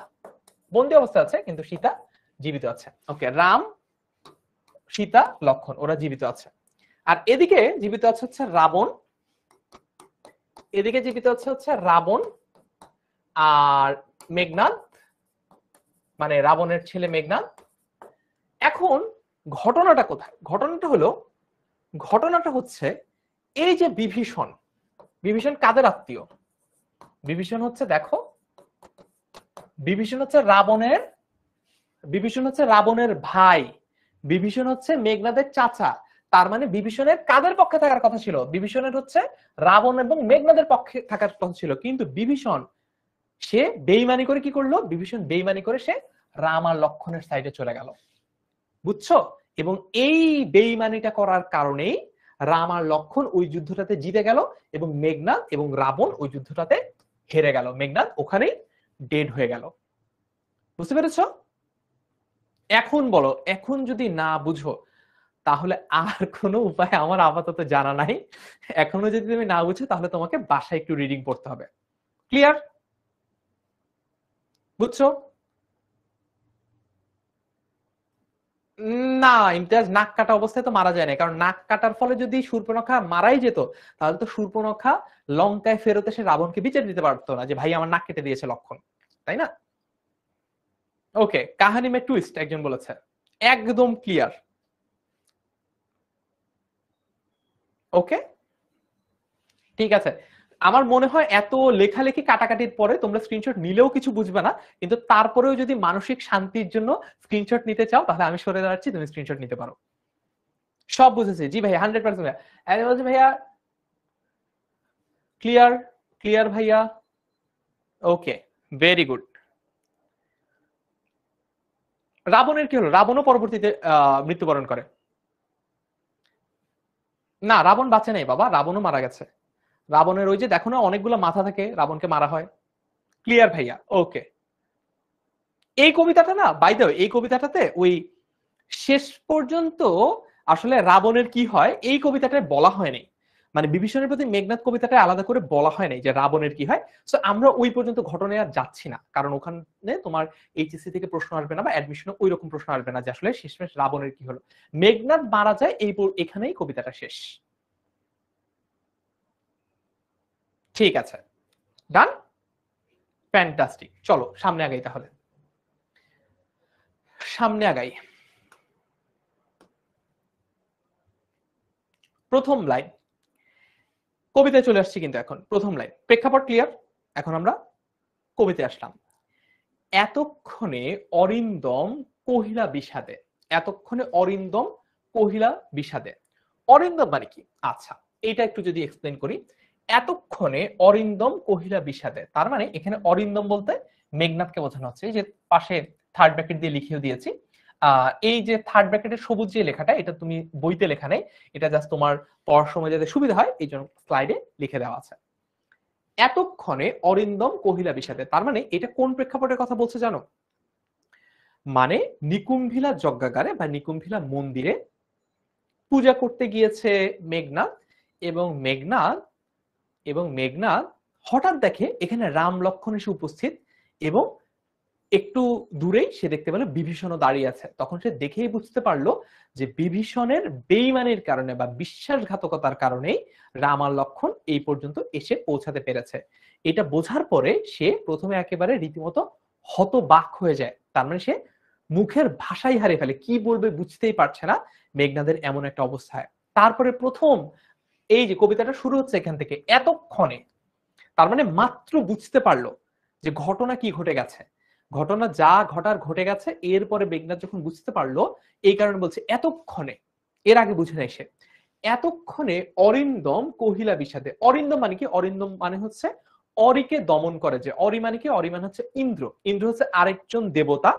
বন্দি অবস্থায় আছে, কিন্তু সীতা জীবিত আছে। ওকে, রাম, সীতা, লক্ষণ ওরা জীবিত আছে। আর এদিকে জীবিত আছে হচ্ছে রাবণ, এদিকে জীবিত হচ্ছে রাবণ আর মেঘনাদ, মানে রাবণের ছেলে মেঘনাদ। এখন ঘটনাটা কোথায়? ঘটনাটা হচ্ছে এই যে বিভীষণ, বিভীষণ কাদের আত্মীয়? বিভীষণ হচ্ছে, দেখো, বিভীষণ হচ্ছে রাবণের ভাই, বিভীষণ হচ্ছে মেঘনাদের চাচা। তার মানে বিভীষণের কাদের পক্ষে থাকার কথা ছিল? বিভীষণের হচ্ছে রাবণ এবং মেঘনাদের পক্ষে থাকার কথা ছিল, কিন্তু বিভীষণ সে বেইমানি করে কি করলো? বিভীষণ বেইমানি করে সে রাম আর লক্ষণের সাইডে চলে গেল, বুঝছো? এবং এই বেইমানিটা করার কারণেই রাম আর লক্ষণ ওই যুদ্ধটাতে জিতে গেল এবং মেঘনাদ এবং রাবণ ওই যুদ্ধটাতে হেরে গেল, মেঘনাদ ওখানেই ডেড হয়ে গেল। বুঝতে পেরেছো? এখন বলো, এখন যদি না বুঝো তাহলে আর কোনো উপায় আমার আপাতত জানা নাই। এখনো যদি তুমি না বুঝো তাহলে তোমাকে বাসায় একটু রিডিং পড়তে হবে। ক্লিয়ার? বুঝছো? না, ইমতিয়াজ নাক কাটা অবস্থায় তো মারা যায় না, কারণ নাক কাটার ফলে যদি শূর্পণখা মারাই যেত তাহলে তো শূর্পণখা লঙ্কায় ফেরত এসে রাবণকে বিচার দিতে পারতো না যে ভাই আমার নাক কেটে দিয়েছে লক্ষণ, তাই না? ওকে, কাহানি মে টুইস্ট একজন বলেছে, একদম ক্লিয়ার। ওকে, ঠিক আছে। আমার মনে হয় এত লেখালেখি কাটাকাটির পরে তোমরা স্ক্রিনশট নিলেও কিছু বুঝবে না, কিন্তু তারপরেও যদি মানসিক শান্তির জন্য স্ক্রিনশট নিতে চাও তাহলে আমি সরে দাঁড়াচ্ছি, তুমি স্ক্রিনশট নিতে পারো। সব বুঝেছি জি ভাইয়া, 100% ভাইয়া। বলছি ভাইয়া ক্লিয়ার, ক্লিয়ার ভাইয়া। ওকে, ভেরি গুড। রাবণের কি হলো? রাবণও পরবর্তীতে মৃত্যুবরণ করে। না, রাবণ বাঁচে নাই বাবা, রাবণও মারা গেছে। রাবণের ওই যে দেখো না অনেকগুলো মাথা থাকে, রাবণকে মারা হয়। ক্লিয়ার ভাইয়া, ওকে। এই কবিতাটা না, বাই দ্য ওয়ে, এই কবিতাটাতে ওই শেষ পর্যন্ত আসলে রাবণের কি হয় এই কবিতাটায় বলা হয়নি, মানে বিভীষণের প্রতি মেঘনাদ কবিতাটা আলাদা করে বলা হয় নাই যে রাবণের কি হয়। সো আমরা ওই পর্যন্ত ঘটনায় আর যাচ্ছি না, কারণ ওখানে তোমার এইচএসসি থেকে প্রশ্ন আসবে না বা অ্যাডমিশনে ওই রকম প্রশ্ন আসবে না যে আসলে শেষমেশ রাবণের কি হলো। মেঘনাদ মারা যায়, এখানেই কবিতাটা শেষ। ঠিক আছে, ডান, ফ্যান্টাস্টিক। চলো সামনে আগাই তাহলে, সামনে আগাই। প্রথম লাইন, কবিতায় চলে আসছি কিন্তু এখন। প্রথম লাইন, প্রেক্ষাপট ক্লিয়ার। এখন আমরা কবিতায় আসলাম। এতক্ষণে অরিন্দম কহিলা বিষাদে, এতক্ষণে অরিন্দম কহিলা বিষাদে। অরিন্দম মানে কি? আচ্ছা, এটা একটু যদি এক্সপ্লেন করি। এতক্ষণে অরিন্দম কহিলা বিষাদে, তার মানে এখানে অরিন্দম বলতে মেঘনাথকে বোঝানো হচ্ছে। এই যে পাশে থার্ড ব্র্যাকেট দিয়ে লিখেও দিয়েছি। এই যে থার্ড ব্র্যাকেটের সবুজ যে লেখাটা, এটা তুমি বইতে লেখা নেই, এটা জাস্ট তোমার পড়ার সময় যাতে সুবিধা হয় এই জন্য স্লাইডে লিখে দেওয়া আছে। এতক্ষণে অরিন্দম কহিলা বিষাদে, তার মানে এটা কোন প্রেক্ষাপটের কথা বলছে জানো? মানে নিকুম্ভিলা যজ্ঞাগারে বা নিকুম্ভিলা মন্দিরে পূজা করতে গিয়েছে মেঘনাদ, এবং মেঘনাদ হঠাৎ দেখে এখানে রাম লক্ষণ এসে উপস্থিত, এবং একটু দূরেই সে দেখতে পেল বিভীষণও দাঁড়িয়ে আছে। তখন সে দেখেই বুঝতে পারলো যে বিভীষণের বেইমানির কারণে বা বিশ্বাসঘাতকতার কারণেই রাম আর লক্ষণ এই পর্যন্ত এসে পৌঁছাতে পেরেছে। এটা বোঝার পরে সে প্রথমে একেবারে রীতিমতো হতবাক হয়ে যায়, তার মানে সে মুখের ভাষাই হারিয়ে ফেলে, কি বলবে বুঝতেই পারছে না মেঘনাদের এমন একটা অবস্থায়। তারপরে প্রথম এই যে কবিতাটা শুরু হচ্ছে এখান থেকে, এতক্ষণে, তার মানে মাত্র বুঝতে পারলো যে ঘটনা কি ঘটে গেছে, ঘটনা যা ঘটার ঘটে গেছে। এরপরে মেঘনাদ যখন বুঝতে পারলো, এই কারণে বলছে এতক্ষণে, এর আগে বুঝে নাই সে। এতক্ষণে অরিন্দম কহিলা বিষাদে। অরিন্দম মানে কি? অরিন্দম মানে হচ্ছে অরিকে দমন করে। যে অরি মানে কি? অরি মানে হচ্ছে ইন্দ্র। ইন্দ্র হচ্ছে আরেকজন দেবতা।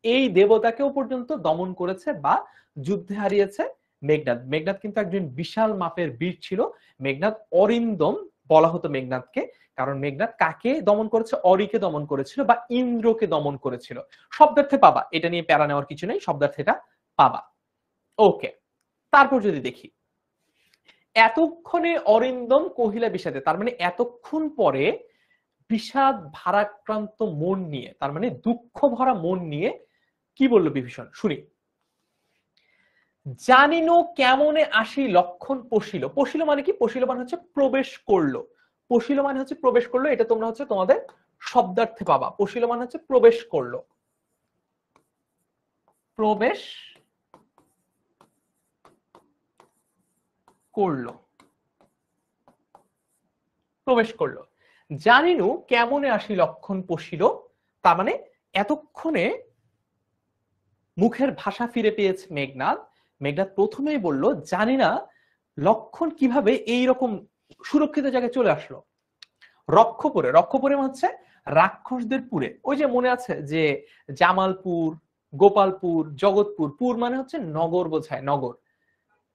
এই দেবতাকেও পর্যন্ত দমন করেছে বা যুদ্ধে হারিয়েছে মেঘনাদ। মেঘনাদ কিন্তু একজন বিশাল মাপের বীর ছিল। মেঘনাদ অরিন্দম বলা হতো মেঘনাদকে, কারণ মেঘনাদ কাকে দমন করেছে? অরিকে দমন করেছিল বা ইন্দ্রকে দমন করেছিল। শব্দার্থে পাবা, এটা নিয়ে প্যারা নেওয়ার কিছু নেই, শব্দার্থে এটা পাবা। ওকে, তারপর যদি দেখি, এতক্ষণে অরিন্দম কহিলা বিষাদে, তার মানে এতক্ষণ পরে বিষাদ ভারাক্রান্ত মন নিয়ে, তার মানে দুঃখ ভরা মন নিয়ে কি বলল বিভীষণ, শুনি। জানিনো কেমনে আসি লক্ষণ পশিল। পশিল মানে কি? পশিল মানে হচ্ছে প্রবেশ করলো। পশিল মানে হচ্ছে প্রবেশ করলো, এটা তোমরা হচ্ছে তোমাদের শব্দার্থে পাবা। পশিল মানে হচ্ছে প্রবেশ করলো, প্রবেশ করলো, প্রবেশ করলো। জানিনু কেমনে আসি লক্ষণ পশিল, তার মানে এতক্ষণে মুখের ভাষা ফিরে পেয়েছে মেঘনাদ। মেঘনাদ প্রথমেই বলল, জানি না লক্ষণ কিভাবে এই রকম সুরক্ষিত জায়গায় চলে আসলো। রক্ষপুরে, রক্ষপুরে হচ্ছে রাক্ষসদের পুরে। ওই যে মনে আছে যে জামালপুর, গোপালপুর, জগৎপুর, পুর মানে হচ্ছে নগর বোঝায়, নগর।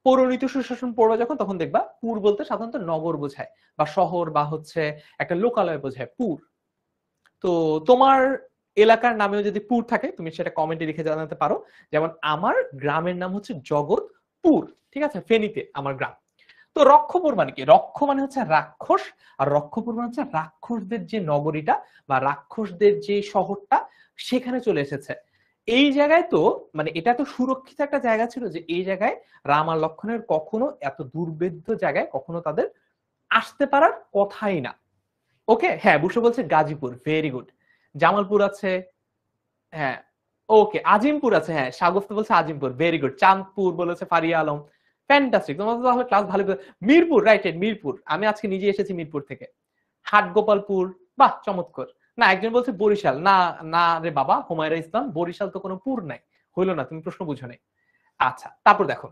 পৌরনীতি সুশাসন পড়বে যখন, তখন দেখবা পুর বলতে সাধারণত নগর বোঝায় বা শহর বা হচ্ছে একটা লোকালয় বোঝায় পুর। তো তোমার এলাকার নামেও যদি পুর থাকে, তুমি সেটা কমেন্টে লিখে জানাতে পারো। যেমন আমার গ্রামের নাম হচ্ছে জগৎপুর, ঠিক আছে, ফেনীতে আমার গ্রাম। তো রক্ষপুর মানে কি? রক্ষ মানে হচ্ছে রাক্ষস, আর রক্ষপুর মানে হচ্ছে রাক্ষসদের যে নগরীটা বা রাক্ষসদের যে শহরটা, সেখানে চলে এসেছে। এই জায়গায় তো মানে এটা তো সুরক্ষিত একটা জায়গা ছিল, যে এই জায়গায় রাম আর লক্ষণের কখনো এত দুর্ভেদ্য জায়গায় কখনো তাদের আসতে পারার কথাই না। ওকে, হ্যাঁ, বুসু বলছে গাজীপুর, ভেরি গুড। জামালপুর আছে, হ্যাঁ। ওকে, আজিমপুর আছে, হ্যাঁ, শাগুফতা বলছে আজিমপুর, ভেরি গুড। চাঁদপুর বলেছে ফারিয়া আলম, ফ্যান্টাস্টিক, তোমার তো তাহলে ক্লাস ভালো। মিরপুর, রাইট, মিরপুর, আমি আজকে নিজে এসেছি মিরপুর থেকে। হাটগোপালপুর, বাহ, চমৎকার। না, একজন বলছে বরিশাল, না না রে বাবা, হুমায়রা ইসলাম, বরিশাল তো কোনো পুর নাই, হইলো না, তুমি প্রশ্ন বুঝো নাই। আচ্ছা, তারপর দেখো,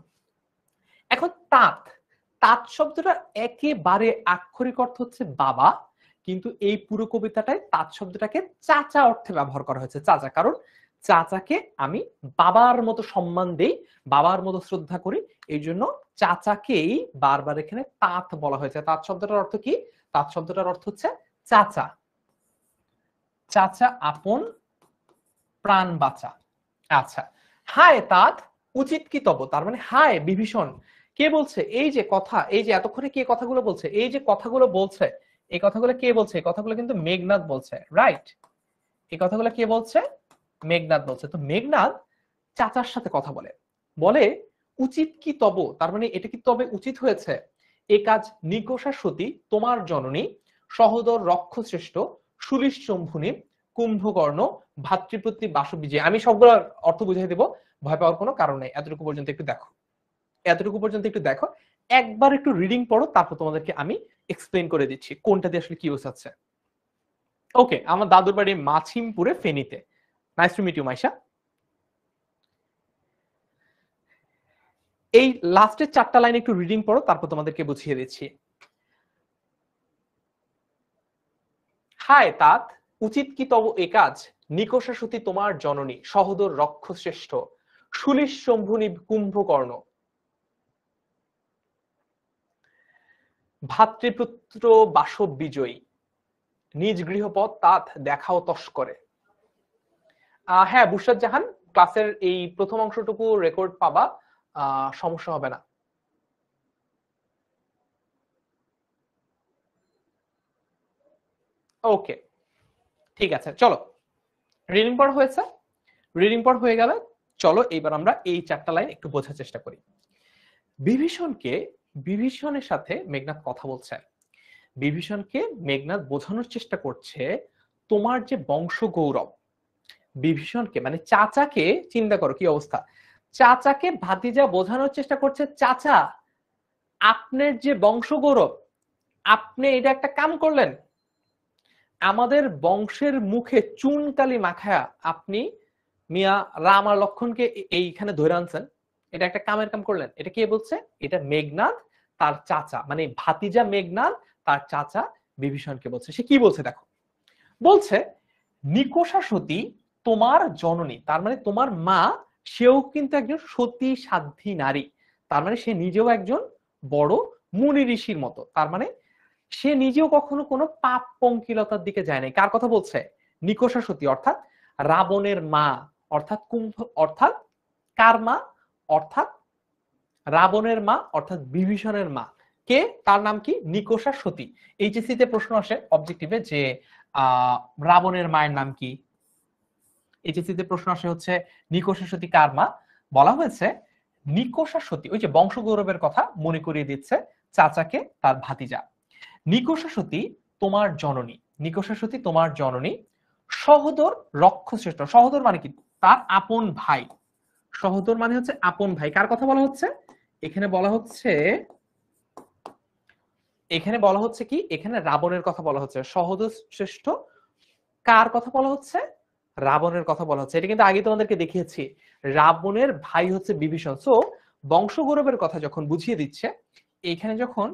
এখন তাঁত, তাঁত শব্দটা একেবারে আক্ষরিক অর্থ হচ্ছে বাবা, কিন্তু এই পুরো কবিতাটায় তাঁত শব্দটাকে চাচা অর্থে ব্যবহার করা হয়েছে। চাচা, কারণ চাচাকে আমি বাবার মতো সম্মান দেই, বাবার মতো শ্রদ্ধা করি, এই জন্য চাচাকেই বারবার এখানে তাঁত বলা হয়েছে। তাঁত শব্দটার অর্থ কি? তাঁত শব্দটার অর্থ হচ্ছে চাচা, চাচা আপন প্রাণ বাঁচা। আচ্ছা, হায় তাত উচিত কি তব, তার মানে হায় বিভীষণ। কে বলছে এই যে কথা, এই যে এতক্ষণে কে কথাগুলো বলছে, এই যে কথাগুলো বলছে, এই কথাগুলো কে বলছে? এই কথাগুলো কিন্তু মেঘনাদ বলছে, রাইট? এই কথাগুলো কে বলছে? মেঘনাদ বলছে। তো মেঘনাদ চাচার সাথে কথা বলে, বলে উচিত কি তব, তার মানে এটা কি তবে উচিত হয়েছে? এ কাজ নিকষা সতী তোমার জননী, সহোদর রক্ষশ্রেষ্ঠ, সুলিশ শম্ভুনি, কুম্ভকর্ণ, ভাতৃপ্রতি বাসবিজয়। আমি সবগুলোর অর্থ বুঝিয়ে দেবো, ভয় পাওয়ার কোনো কারণ নেই। এতটুকু পর্যন্ত একটু দেখো, এতটুকু পর্যন্ত একটু দেখো, একবার একটু রিডিং পড়ো, তারপর তোমাদেরকে আমি এক্সপ্লেন করে দিচ্ছি কোনটা দিয়ে আসলে কি বোঝাচ্ছে। ওকে, আমার দাদুর বাড়ি মাছিমপুরে, ফেনীতে। Nice to meet you Maisha. এই লাস্টের 4টা লাইন একটু রিডিং পড়ো, তারপর তোমাদেরকে বুঝিয়ে দিচ্ছি। হায় তাত উচিত কি তব এ কাজ, নিকষা সতী তোমার জননী, সহোদর রক্ষশ্রেষ্ঠ, সুলিশ শম্ভুনি কুম্ভকর্ণ, ভাতৃপুত্র বাসব বিজয়ী, নিজ গৃহপথ তাত দেখাও তস্করে। হ্যাঁ, বুশরাত জাহান, ক্লাসের এই প্রথম অংশটুকু রেকর্ড পাবা, সমস্যা হবে না। ওকে, ঠিক আছে, চলো, রিডিং পড়া হয়েছে, রিডিং পড় হয়ে গেলে চলো এইবার আমরা এই 4টা লাইন একটু বোঝার চেষ্টা করি। বিভীষণকে, বিভীষণের সাথে মেঘনাদ কথা বলছে, বিভীষণকে মেঘনাদ বোঝানোর চেষ্টা করছে তোমার যে বংশ গৌরব। বিভীষণকে মানে চাচাকে, চিন্তা করো কি অবস্থা, চাচাকে ভাতিজা বোঝানোর চেষ্টা করছে, চাচা আপনার যে বংশ গৌরব, আপনি এটা একটা কাম করলেন, আমাদের বংশের মুখে চুনকালি মাখায়া আপনি মিয়া রাম আর লক্ষণকে এইখানে ধরে আনছেন। এটা একটা কামের কাম করলেন। এটা কে বলছে? এটা মেঘনাদ তার চাচা, মানে ভাতিজা মেঘনাদ তার চাচা বিভীষণকে বলছে। সে কি বলছে দেখো, বলছে নিকষা সতী তোমার জননী, তার মানে তোমার মা, সেও কিন্তু একজন সতী সাধ্বী নারী, তার মানে সে নিজেও একজন বড় মুনি ঋষির মতো, তার মানে সে নিজেও কখনো কোনো পাপ পঙ্কিলতার দিকে যায় নাই। কার কথা বলছে? নিকষা সতী অর্থাৎ রাবণের মা, অর্থাৎ কুম্ভ, অর্থাৎ কার মা? অর্থাৎ রাবণের মা, অর্থাৎ বিভীষণের মা। কে? তার নাম কি? নিকষা সতী। এইচএসসি তে প্রশ্ন আসে অবজেক্টিভে যে রাবণের মায়ের নাম কি? এইচএসসি তে প্রশ্ন আসে হচ্ছে নিকষা সতী কার মা? বলা হয়েছে নিকষা সতী, ওই যে বংশগৌরবের কথা মনে করিয়ে দিচ্ছে চাচাকে তার ভাতিজা। নিকষা সতী তোমার জননী, নিকষা সতী তোমার জননী, সহোদর রক্ষশ্রেষ্ঠ। সহোদর মানে কি? তার আপন ভাই। সহোদর মানে হচ্ছে আপন ভাই। কার কথা বলা হচ্ছে? এখানে বলা হচ্ছে, এখানে বলা হচ্ছে কি? এখানে রাবণের কথা বলা হচ্ছে। সহোদর শ্রেষ্ঠ কার কথা বলা হচ্ছে? রাবণের কথা বলা হচ্ছে। এটা কিন্তু আগে তোমাদেরকে দেখিয়েছি, রাবণের ভাই হচ্ছে বিভীষণ। সো বংশগৌরবের কথা যখন বুঝিয়ে দিচ্ছে, এখানে যখন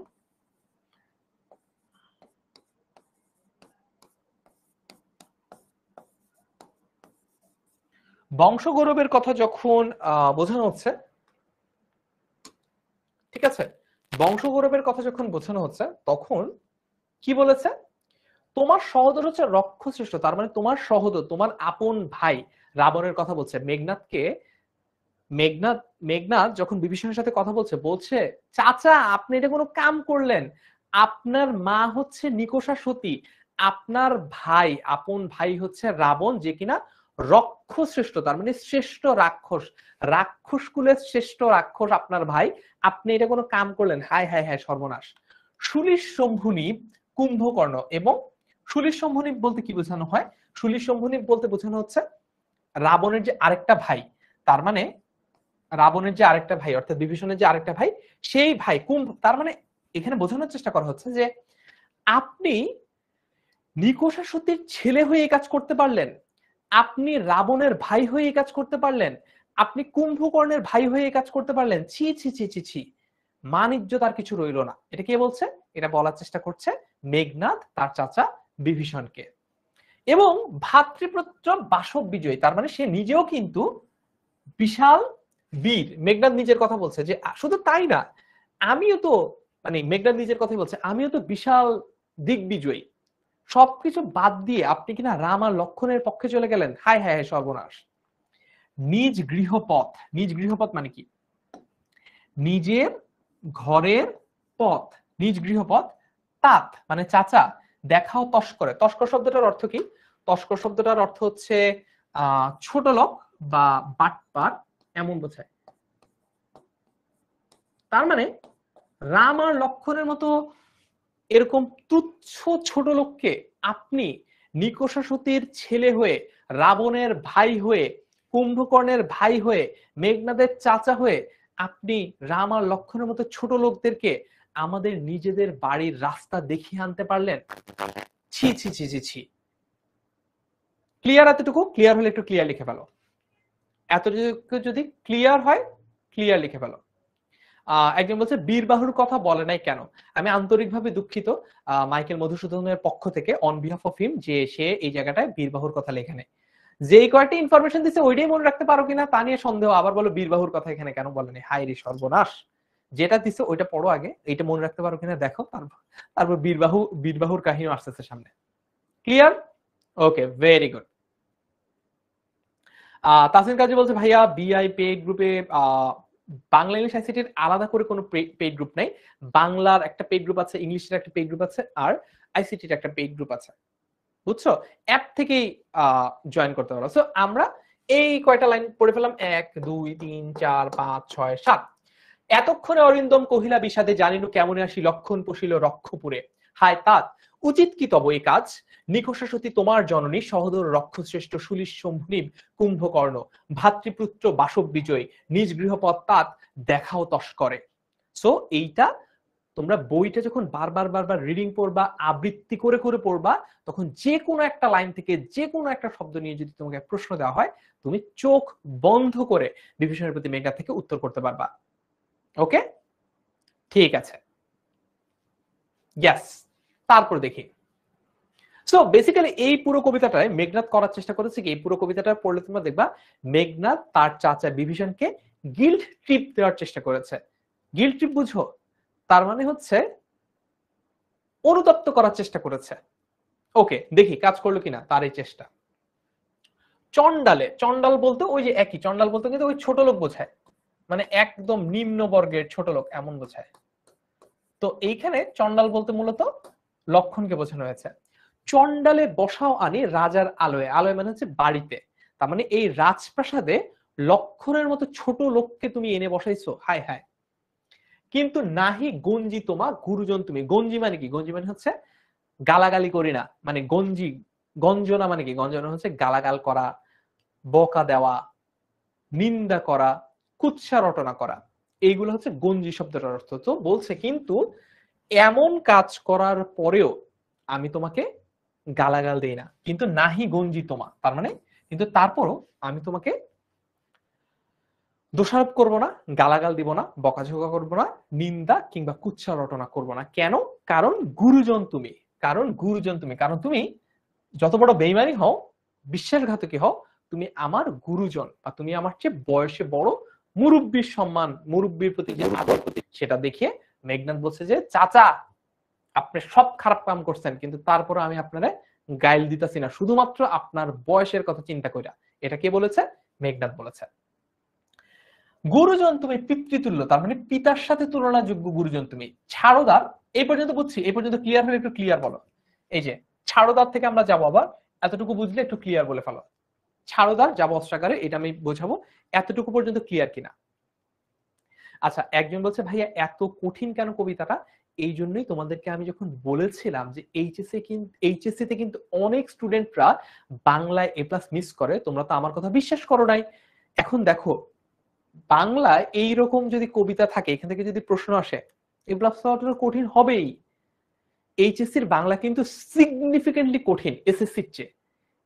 বংশগৌরবের কথা যখন বোঝানো হচ্ছে, ঠিক আছে, বংশগৌরবের কথা যখন বোঝানো হচ্ছে তখন কি বলেছে? তোমার সহোদর হচ্ছে রক্ষশ্রেষ্ঠ, তার মানে তোমার সহোদর, তোমার আপন ভাই রাবণের কথা বলছে। মেঘনাদকে, মেঘনাদ, মেঘনাদ যখন বিভীষণের সাথে কথা বলছে, বলছে চাচা আপনি এটা কোনো কাম করলেন, আপনার মা হচ্ছে নিকষা সতী, আপনার ভাই, আপন ভাই হচ্ছে রাবণ, যে কিনা রক্ষশ্রেষ্ঠ, তার মানে শ্রেষ্ঠ রাক্ষস, রাক্ষস কুলের শ্রেষ্ঠ রাক্ষস আপনার ভাই, আপনি এটা কোনো কাম করলেন, হায় হায় হায় সর্বনাশ। শুলিশ শম্ভুনিপ কুম্ভকর্ণ, এবং শুলিশ শম্ভুনিপ বলতে কি বোঝানো হয়? শুলিশ শম্ভুনিপ বলতে বোঝানো হচ্ছে রাবণের যে আরেকটা ভাই, তার মানে রাবণের যে আরেকটা ভাই অর্থাৎ বিভীষণের যে আরেকটা ভাই, সেই ভাই কুম্ভ, তার মানে এখানে বোঝানোর চেষ্টা করা হচ্ছে যে আপনি নিকষা সতীর ছেলে হয়ে এই কাজ করতে পারলেন, আপনি রাবণের ভাই হয়ে এই কাজ করতে পারলেন, আপনি কুম্ভকর্ণের ভাই হয়ে এই কাজ করতে পারলেন, ছি ছি ছি ছি ছি, মান ইজ্জত আর কিছু রইল না। এটা কে বলছে? এটা বলার চেষ্টা করছে মেঘনাদ তার চাচা বিভীষণকে। এবং ভাতৃপুত্র বাসব বিজয়ী, তার মানে সে নিজেও কিন্তু বিশাল বীর। মেঘনাদ নিজের কথা বলছে যে শুধু তাই না, আমিও তো, মানে মেঘনাদ নিজের কথাই বলছে, আমিও তো বিশাল দিগ্বিজয়ী। সবকিছু বাদ দিয়ে আপনি কিনা রাম আর লক্ষণের পক্ষে চলে গেলেন, হায় হায় হায় সর্বনাশ। নিজ গৃহপথ, নিজ গৃহপথ মানে কি? নিজের ঘরের পথ, নিজ গৃহপথ, তাত মানে চাচা, দেখাও তস্করে। তস্কর শব্দটার অর্থ কি? তস্কর শব্দটার অর্থ হচ্ছে ছোট লোক বা বাটপার, এমন বোঝায়। তার মানে রাম আর লক্ষণের মতো এরকম তুচ্ছ ছোট লোককে আপনি নিকষা সতীর ছেলে হয়ে, রাবণের ভাই হয়ে, কুম্ভকর্ণের ভাই হয়ে, মেঘনাদের চাচা হয়ে আপনি রাম আর লক্ষণের মতো ছোট লোকদেরকে আমাদের নিজেদের বাড়ির রাস্তা দেখিয়ে আনতে পারলেন। ছি ছি ছি ছি ছি। ক্লিয়ার? এতটুকু ক্লিয়ার হলে একটু ক্লিয়ার লিখে ফেলো। এতটুকু যদি ক্লিয়ার হয়, ক্লিয়ার লিখে ফেলো। একজন বলছে বীরবাহুর কথা বলে নাই কেন? আমি আন্তরিকভাবে দুঃখিত মাইকেল মধুসূদনের পক্ষ থেকে অন বিহাফ অফ হিম, যে সে এই জায়গাটায় বীরবাহুর কথা লেখে নেই। যেই কয়েকটা ইনফরমেশন দিচ্ছে ওইটাই মনে রাখতে পারো কিনা তা নিয়ে সন্দেহ, আবার বলো বীরবাহুর কথা এখানে কেন বলেনি। হায় রে সর্বনাশ, যেটা দিচ্ছে ওইটা পড়ো আগে, এইটা মনে রাখতে পারো কিনা দেখো, তারপর বীরবাহুর কাহিনী আসতেছে সামনে। ক্লিয়ার? ওকে, ভেরি গুড। তাসিন কাজী বলছে ভাইয়া বিআই পেইড গ্রুপে বাংলা ইংলিশ আইসিটির আলাদা করে কোনো পেইড গ্রুপ নাই, বাংলার একটা পেইড গ্রুপ আছে, ইংলিশের একটা পেইড গ্রুপ আছে, আর আইসিটির একটা পেইড গ্রুপ আছে, বুঝছো? অ্যাপ থেকেই জয়েন করতে পারো। সো আমরা এই কয়টা লাইন পড়ে ফেলাম, 1 2 3 4 5 6 7। এতক্ষণে অরিন্দম কহিলা বিষাদে, জানিনু কেমনে আসি লক্ষণ পশিল রক্ষপুরে, হায় তাত উচিত কি তব এই কাজ, নিকষা সতী তোমার জননী, সহোদর রক্ষশ্রেষ্ঠ শুলিশ শম্ভুনিব কুম্ভকর্ণ, ভাতৃপুত্র বাসব বিজয়, নিজ গৃহপথ তাত দেখাও তস্করে। সো এইটা তোমরা বইটা যখন বারবার বারবার রিডিং পড়বা, আবৃত্তি করে করে পড়বা, তখন যে কোনো একটা লাইন থেকে যে কোনো একটা শব্দ নিয়ে যদি তোমাকে প্রশ্ন দেওয়া হয়, তুমি চোখ বন্ধ করে বিভীষণের প্রতি মেঘনাদ থেকে উত্তর করতে পারবা। ওকে, ঠিক আছে, ইয়েস। তারপর দেখি, সো বেসিক্যালি এই পুরো কবিতাটায় মেঘনাদ করার চেষ্টা করেছে কি, এই পুরো কবিতাটা পড়লে তোমরা দেখবা মেঘনাদ তার চাচা বিভীষণকে গিল্ট ট্রিপ দেওয়ার চেষ্টা করেছে। গিল্ট ট্রিপ বুঝো? তার মানে হচ্ছে অনুতপ্ত করার চেষ্টা করেছে। ওকে, দেখি কাজ করলো কিনা তার এই চেষ্টা। চন্ডালে, চন্ডাল বলতে ওই যে একই, চন্ডাল বলতে কিন্তু ওই ছোট লোক বোঝায়, মানে একদম নিম্ন বর্গের ছোট লোক এমন বোঝায়। তো এইখানে চন্ডাল বলতে মূলত লক্ষণকে বোঝানো হয়েছে। চন্ডালে বসাও আনি রাজার আলোয়, আলোয় মানে হচ্ছে বাড়িতে, তার মানে এই রাজপ্রাসাদে লক্ষণের মতো ছোট লোককে তুমি এনে বসাইছো, হায় হায়। কিন্তু নাহি গঞ্জি তোমা গুরুজন তুমি, গঞ্জি মানে কি, গঞ্জি মানে হচ্ছে গালাগালি করি না, মানে গঞ্জি, গঞ্জনা মানে কি, গঞ্জনা হচ্ছে গালাগাল করা, বকা দেওয়া, নিন্দা করা, কুৎসা রটনা করা, এইগুলো হচ্ছে গঞ্জি শব্দটার অর্থ। তো বলছে কিন্তু এমন কাজ করার পরেও আমি তোমাকে গালাগাল দেই না, কিন্তু নাহি গঞ্জি তোমা, তার মানে কিন্তু তারপরও আমি তোমাকে দোষারোপ করব না, গালাগাল দিব না, বকাঝকা করব না, নিন্দা কিংবা কুৎসা রটনা করব না। কেন? কারণ গুরুজন তুমি, কারণ গুরুজন তুমি, কারণ তুমি যত বড় বেইমানি হও, বিশ্বাসঘাতকী হও, তুমি আমার গুরুজন, বা তুমি আমার চেয়ে বয়সে বড় মুরব্বীর সম্মান, মুরব্বীর প্রতি যে আদর, সেটা দেখিয়ে মেঘনাদ বলছে যে চাচা আপনি সব খারাপ কাম করছেন, কিন্তু তারপরে আমি আপনারে গাইল দিতেছি না, শুধুমাত্র আপনার বয়সের কথা চিন্তা কইরা। এটা কে বলেছে? মেঘনাদ বলেছে। গুরুজন তুমি পিতৃতুল্য, তার মানে পিতার সাথে তুলনাযোগ্য গুরুজন তুমি। ছাড়োদার, এই পর্যন্ত বুঝছি, এই পর্যন্ত ক্লিয়ার হলে একটু ক্লিয়ার বলো। এই যে ছাড়োদার থেকে আমরা যাবো আবার, এতটুকু বুঝলে একটু ক্লিয়ার বলে ফেলো। ছাড়োদার যাবো অস্ত্রাগারে, এটা আমি বোঝাবো, এতটুকু পর্যন্ত ক্লিয়ার কিনা। আচ্ছা, একজন বলছে ভাইয়া এত কঠিন কেন কবিতাটা? এই জন্যই তোমাদেরকে আমি যখন বলেছিলাম যে এইচএসসি তে কিন্তু অনেক স্টুডেন্টরা বাংলায় এ প্লাস মিস করে, তোমরা তো আমার কথা বিশ্বাস করো নাই। এখন দেখো, বাংলায় এইরকম যদি কবিতা থাকে, এখান থেকে যদি প্রশ্ন আসে, এ প্লাস পাওয়াটা কঠিন হবেই। এইচএসসির বাংলা কিন্তু সিগনিফিকেন্টলি কঠিন এসএসসির চেয়ে।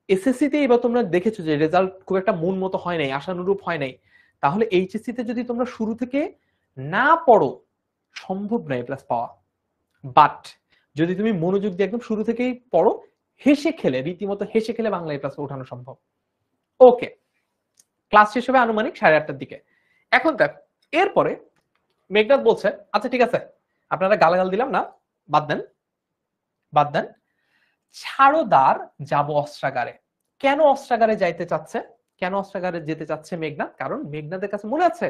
এসএসসি তে এবার তোমরা দেখেছো যে রেজাল্ট খুব একটা মন মতো হয় নাই, আশানুরূপ হয় নাই। তাহলে এইচএসসি তে যদি তোমরা শুরু থেকে না পড়ো, সম্ভব নয় প্লাস পাওয়া। বাট যদি তুমি মনোযোগ দিয়ে একদম শুরু থেকেই পড়ো, হেসে খেলে, রীতিমতো হেসে খেলে বাংলা এ প্লাস ওঠানো সম্ভব। ওকে, ক্লাস শেষ হবে আনুমানিক 8:30টার দিকে। এখন দেখ, এরপরে মেঘনাদ বলছে আচ্ছা ঠিক আছে, আপনারা গালাগাল দিলাম না, বাদ দেন, বাদ দেন, ছাড়োদার যাব অস্ত্রাগারে। কেন অস্ত্রাগারে যাইতে চাচ্ছে, কেন অস্ত্রাগারে যেতে চাচ্ছে মেঘনাদ? কারণ মেঘনাদের কাছে মনে আছে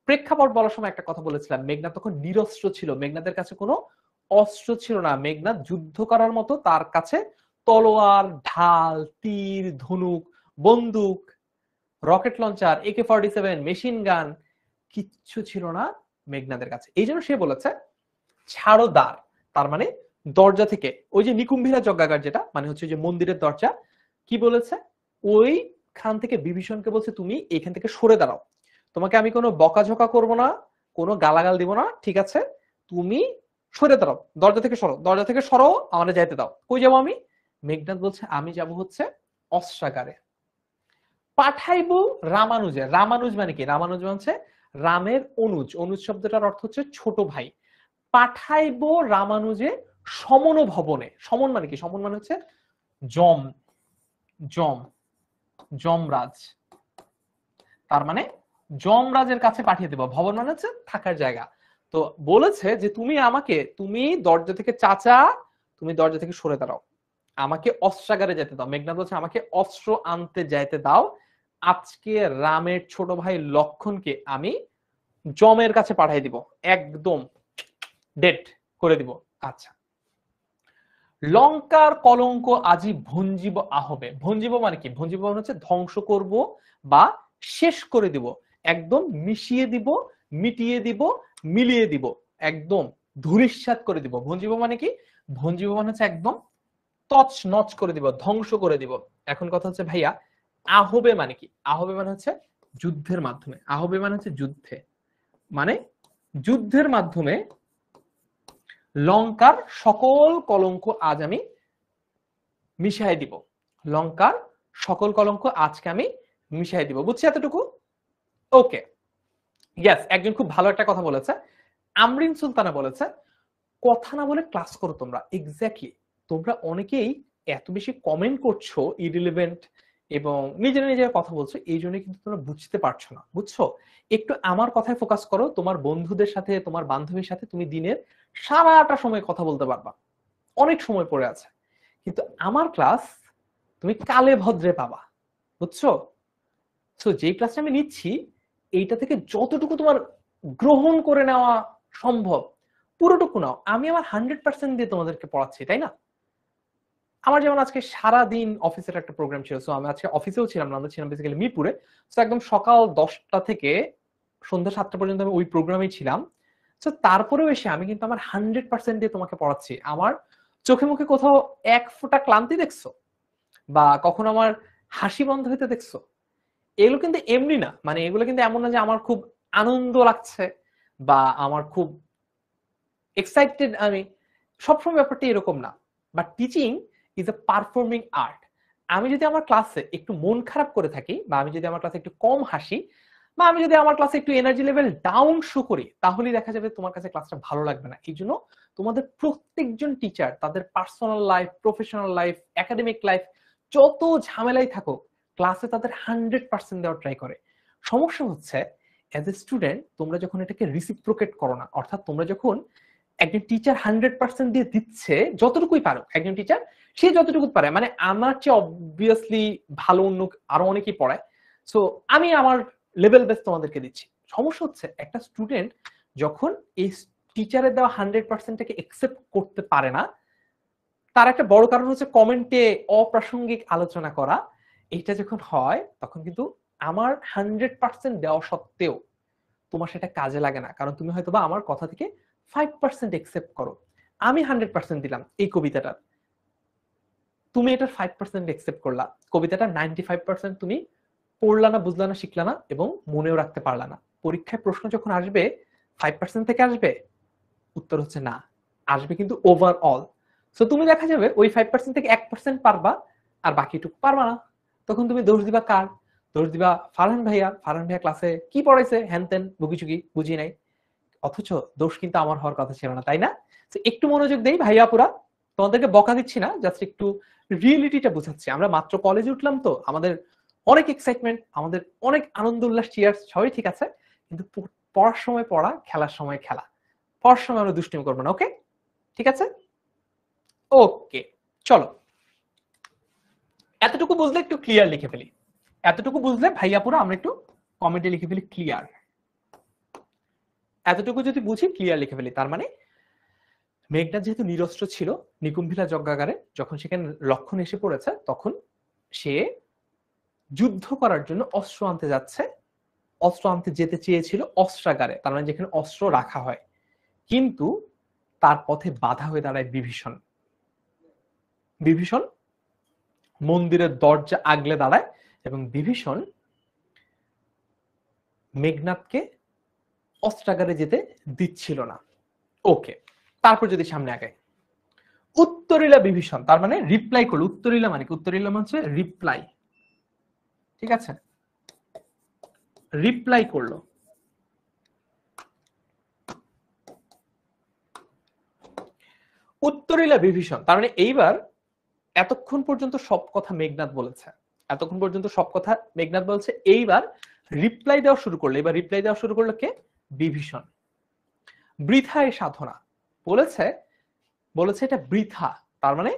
প্রেক্ষাপট বলার সময় একটা কথা বলেছিলাম, মেঘনাদ তখন নিরস্ত্র ছিল, মেঘনাদের কাছে কোনো অস্ত্র ছিল না। মেঘনাদ যুদ্ধ করার মতো তার কাছে তলোয়ার, ঢাল, তীর, ধনুক, বন্দুক, rocket launcher, AK-47, machine gun কিচ্ছু ছিল না মেঘনাদের কাছে। এই জন্য সে বলেছে ছাড়োদার, তার মানে দরজা থেকে, ওই যে নিকুম্ভিলা যজ্ঞাগার, যেটা মানে হচ্ছে যে মন্দিরের দরজা, কি বলেছে ওইখান থেকে বিভীষণকে বলছে তুমি এখান থেকে সরে দাঁড়াও, তোমাকে আমি কোনো বকাঝকা করব না, কোনো গালাগাল দিব না, ঠিক আছে, তুমি সরে দাঁড়াও, দরজা থেকে সরো, দরজা থেকে সরো, আমাদের যাইতে দাও। কই যাবো আমি? মেঘনাদ বলছে আমি যাব হচ্ছে অস্ত্রাগারে। পাঠাইবো রামানুজে, রামানুজ মানে কি? রামানুজ মানে রামের অনুজ, অনুজ শব্দটার অর্থ হচ্ছে ছোট ভাই। পাঠাইবো রামানুজে সমন ভবনে, সমন মানে কি? সমন মানে হচ্ছে যম, যম, যমরাজ, তার মানে যমরাজের কাছে পাঠিয়ে দেবো। ভবন মানে হচ্ছে থাকার জায়গা। তো বলেছে যে তুমি আমাকে, তুমি দরজা থেকে চাচা, তুমি দরজা থেকে সরে দাঁড়াও, আমাকে অস্ত্রাগারে যেতে দাও। মেঘনাদ বলছে আমাকে অস্ত্র আনতে যাইতে দাও, আজকে রামের ছোট ভাই লক্ষণকে আমি যমের কাছে পাঠিয়ে দিব, একদম ডেট করে দিব। আচ্ছা, লঙ্কার কলঙ্ক আজি ভঞ্জিব আহবে। ভঞ্জিব মানে কি? ভঞ্জিব মানে হচ্ছে ধ্বংস করব বা শেষ করে দিব, একদম মিশিয়ে দিব, মিটিয়ে দিব, মিলিয়ে দিব, একদম ধূলিসাৎ করে দিব। ভঞ্জিব মানে কি? ভঞ্জিব মানে হচ্ছে একদম তছ নচ করে দিব, ধ্বংস করে দিব। এখন কথা হচ্ছে ভাইয়া আহবে মানে কি? আহবে মানে হচ্ছে যুদ্ধের মাধ্যমে, আহবে মানে হচ্ছে যুদ্ধে, মানে যুদ্ধের মাধ্যমে লঙ্কার সকল কলঙ্ক আজ আমি মিশাই দিব। লঙ্কার সকল কলঙ্ক আজকে আমি মিশাই দিব। বুঝছি এতটুকু? ওকে, ইয়েস, একজন খুব ভালো একটা কথা বলেছে, আমরিন সুলতানা বলেছে, কথা না বলে ক্লাস করো তোমরা। এক্স্যাক্টলি, তোমরা অনেকেই এত বেশি কমেন্ট করছো ইরিলেভেন্ট এবং নিজেরা নিজেরা কথা বলছো, এই জন্য কিন্তু তোমরা বুঝতে পারছো না। বুঝছো? একটু আমার কথায় ফোকাস করো, তোমার বন্ধুদের সাথে তোমার বান্ধবীর সাথে তুমি দিনের সারাটা সময় কথা বলতে পারবা, অনেক সময় পড়ে আছে। কিন্তু আমার ক্লাস তুমি কালে ভদ্রে পাবা। বুঝছো? সো যে ক্লাসটা আমি নিচ্ছি এইটা থেকে যতটুকু তোমার গ্রহণ করে নেওয়া সম্ভব পুরোটুকু নাও। আমি আমার 100% দিয়ে তোমাদেরকে পড়াচ্ছি, তাই না? আমার যেমন আজকে সারা দিন অফিসের একটা প্রোগ্রাম ছিল, সো আমি আজকে অফিসেও ছিলাম না, আমরা ছিলাম বেসিক্যালি মিরপুরে। সো একদম সকাল 10টা থেকে সন্ধ্যা 7টা পর্যন্ত আমি ওই প্রোগ্রামেই ছিলাম। সো তারপরেও এসে আমি কিন্তু আমার 100% দিয়ে তোমাকে পড়াচ্ছি। আমার চোখে মুখে কোথাও এক ফোঁটা ক্লান্তি দেখছো, বা কখনো আমার হাসি বন্ধ হইতে দেখছো? এগুলো কিন্তু এমনি না, মানে এগুলো কিন্তু এমন না যে আমার খুব আনন্দ লাগছে বা আমার খুব এক্সাইটেড আমি, সবসময় ব্যাপারটা এরকম না। But teaching is a performing art. আমি যদি আমার ক্লাসে একটু মন খারাপ করে থাকি, বা আমি যদি আমার ক্লাসে একটু কম হাসি, বা আমি যদি আমার ক্লাসে একটু এনার্জি লেভেল ডাউন শো করি, তাহলেই দেখা যাবে তোমার কাছে ক্লাসটা ভালো লাগবে না। এই জন্য তোমাদের প্রত্যেকজন টিচার তাদের personal life, professional life, academic life যত ঝামেলাই থাকুক, ক্লাসে তাদের 100% দেওয়ার ট্রাই করে। সমস্যা হচ্ছে অ্যাজ এ স্টুডেন্ট তোমরা যখন এটাকে রিসিপ্রোকেট করো না, অর্থাৎ তোমরা যখন একজন টিচার 100% দিয়ে দিচ্ছে, যতটুকুই পারো একজন টিচার সে যতটুকু পারে, মানে আমার চেয়ে অবভিয়াসলি ভালো অন্য আরো অনেকেই পড়ায়, সো আমি আমার লেভেল বেস তোমাদেরকে দিচ্ছি। সমস্যা হচ্ছে একটা স্টুডেন্ট যখন এই টিচারের দেওয়া 100%টাকে একসেপ্ট করতে পারে না, তার একটা বড় কারণ হচ্ছে কমেন্টে অপ্রাসঙ্গিক আলোচনা করা। এটা যখন হয় তখন কিন্তু আমার 100% দেওয়া সত্ত্বেও তোমার সেটা কাজে লাগে না, কারণ তুমি হয়তো বা আমার কথা থেকে 5% একসেপ্ট করো। আমি 100% দিলাম এই কবিতাটার, তুমি এটার 5% একসেপ্ট করলা, কবিতাটা 95% তুমি পড়লা না, বুঝলা না, শিখলা না এবং মনেও রাখতে পারলা না। পরীক্ষায় প্রশ্ন যখন আসবে 5% থেকে আসবে, উত্তর হচ্ছে না, আসবে কিন্তু ওভারঅল। সো তুমি দেখা যাবে ওই 5% থেকে 1% পারবা আর বাকিটুকু পারবা না। তখন তুমি দোষ দিবা কার? দোষ দিবা ফারহান ভাইয়া, ফারহান ভাইয়া ক্লাসে কি পড়াইছে, হ্যান তেন বুগিচুগি বুঝি নাই। অথচ দোষ কিন্তু আমার হওয়ার কথা ছিল না, তাই না? একটু মনোযোগ দেই ভাইয়া, পুরা তোমাদেরকে বকা দিচ্ছি না, জাস্ট একটু রিয়েলিটিটা বোঝাচ্ছি। আমরা মাত্র কলেজে উঠলাম, তো আমাদের অনেক এক্সাইটমেন্ট, আমাদের অনেক আনন্দ উল্লাস, চিয়ার্স সবই ঠিক আছে, কিন্তু পড়ার সময় পড়া, খেলার সময় খেলা। পড়ার সময় আমরা দুষ্টুমি করবো না, ওকে? ঠিক আছে, ওকে। চলো, এতটুকু বুঝলে একটু ক্লিয়ার লিখে ফেলি। এতটুকু বুঝলে ভাইয়া পুরো আমরা একটু কমেন্টে লিখে ফেলি ক্লিয়ার। এতটুকু যদি বুঝি ক্লিয়ার লিখে ফেলি, তার মানে মেঘনাদ যেহেতু নিরস্ত্র ছিল নিকুম্ভিলা যজ্ঞাগারে, যখন সেখানে লক্ষণ এসে পড়েছে তখন সে যুদ্ধ করার জন্য অস্ত্র আনতে যাচ্ছে। অস্ত্র আনতে যেতে চেয়েছিল অস্ত্রাগারে, তার মানে যেখানে অস্ত্র রাখা হয়, কিন্তু তার পথে বাধা হয়ে দাঁড়ায় বিভীষণ। বিভীষণ মন্দিরের দরজা আগলে দাঁড়ায় এবং বিভীষণ মেঘনাদকে অস্ত্রাগারে যেতে দিচ্ছিল না। ওকে, তারপর যদি সামনে আগায়, উত্তরিলা বিভীষণ, তার মানে রিপ্লাই করলো। উত্তরিলা মানে কি? উত্তরিলা মানে হচ্ছে রিপ্লাই, ঠিক আছে? রিপ্লাই করলো। উত্তরিলা বিভীষণ, তার মানে এইবার এতক্ষণ পর্যন্ত সব কথা মেঘনাদ বলেছে, এতক্ষণ পর্যন্ত সব কথা মেঘনাদ বলছে, এইবার রিপ্লাই দেওয়া শুরু করলো। এবার রিপ্লাই দেওয়া শুরু করলো কে? বিভীষণ। বৃথায় সাধনা বলেছে, বলেছে এটা বৃথা, তার মানে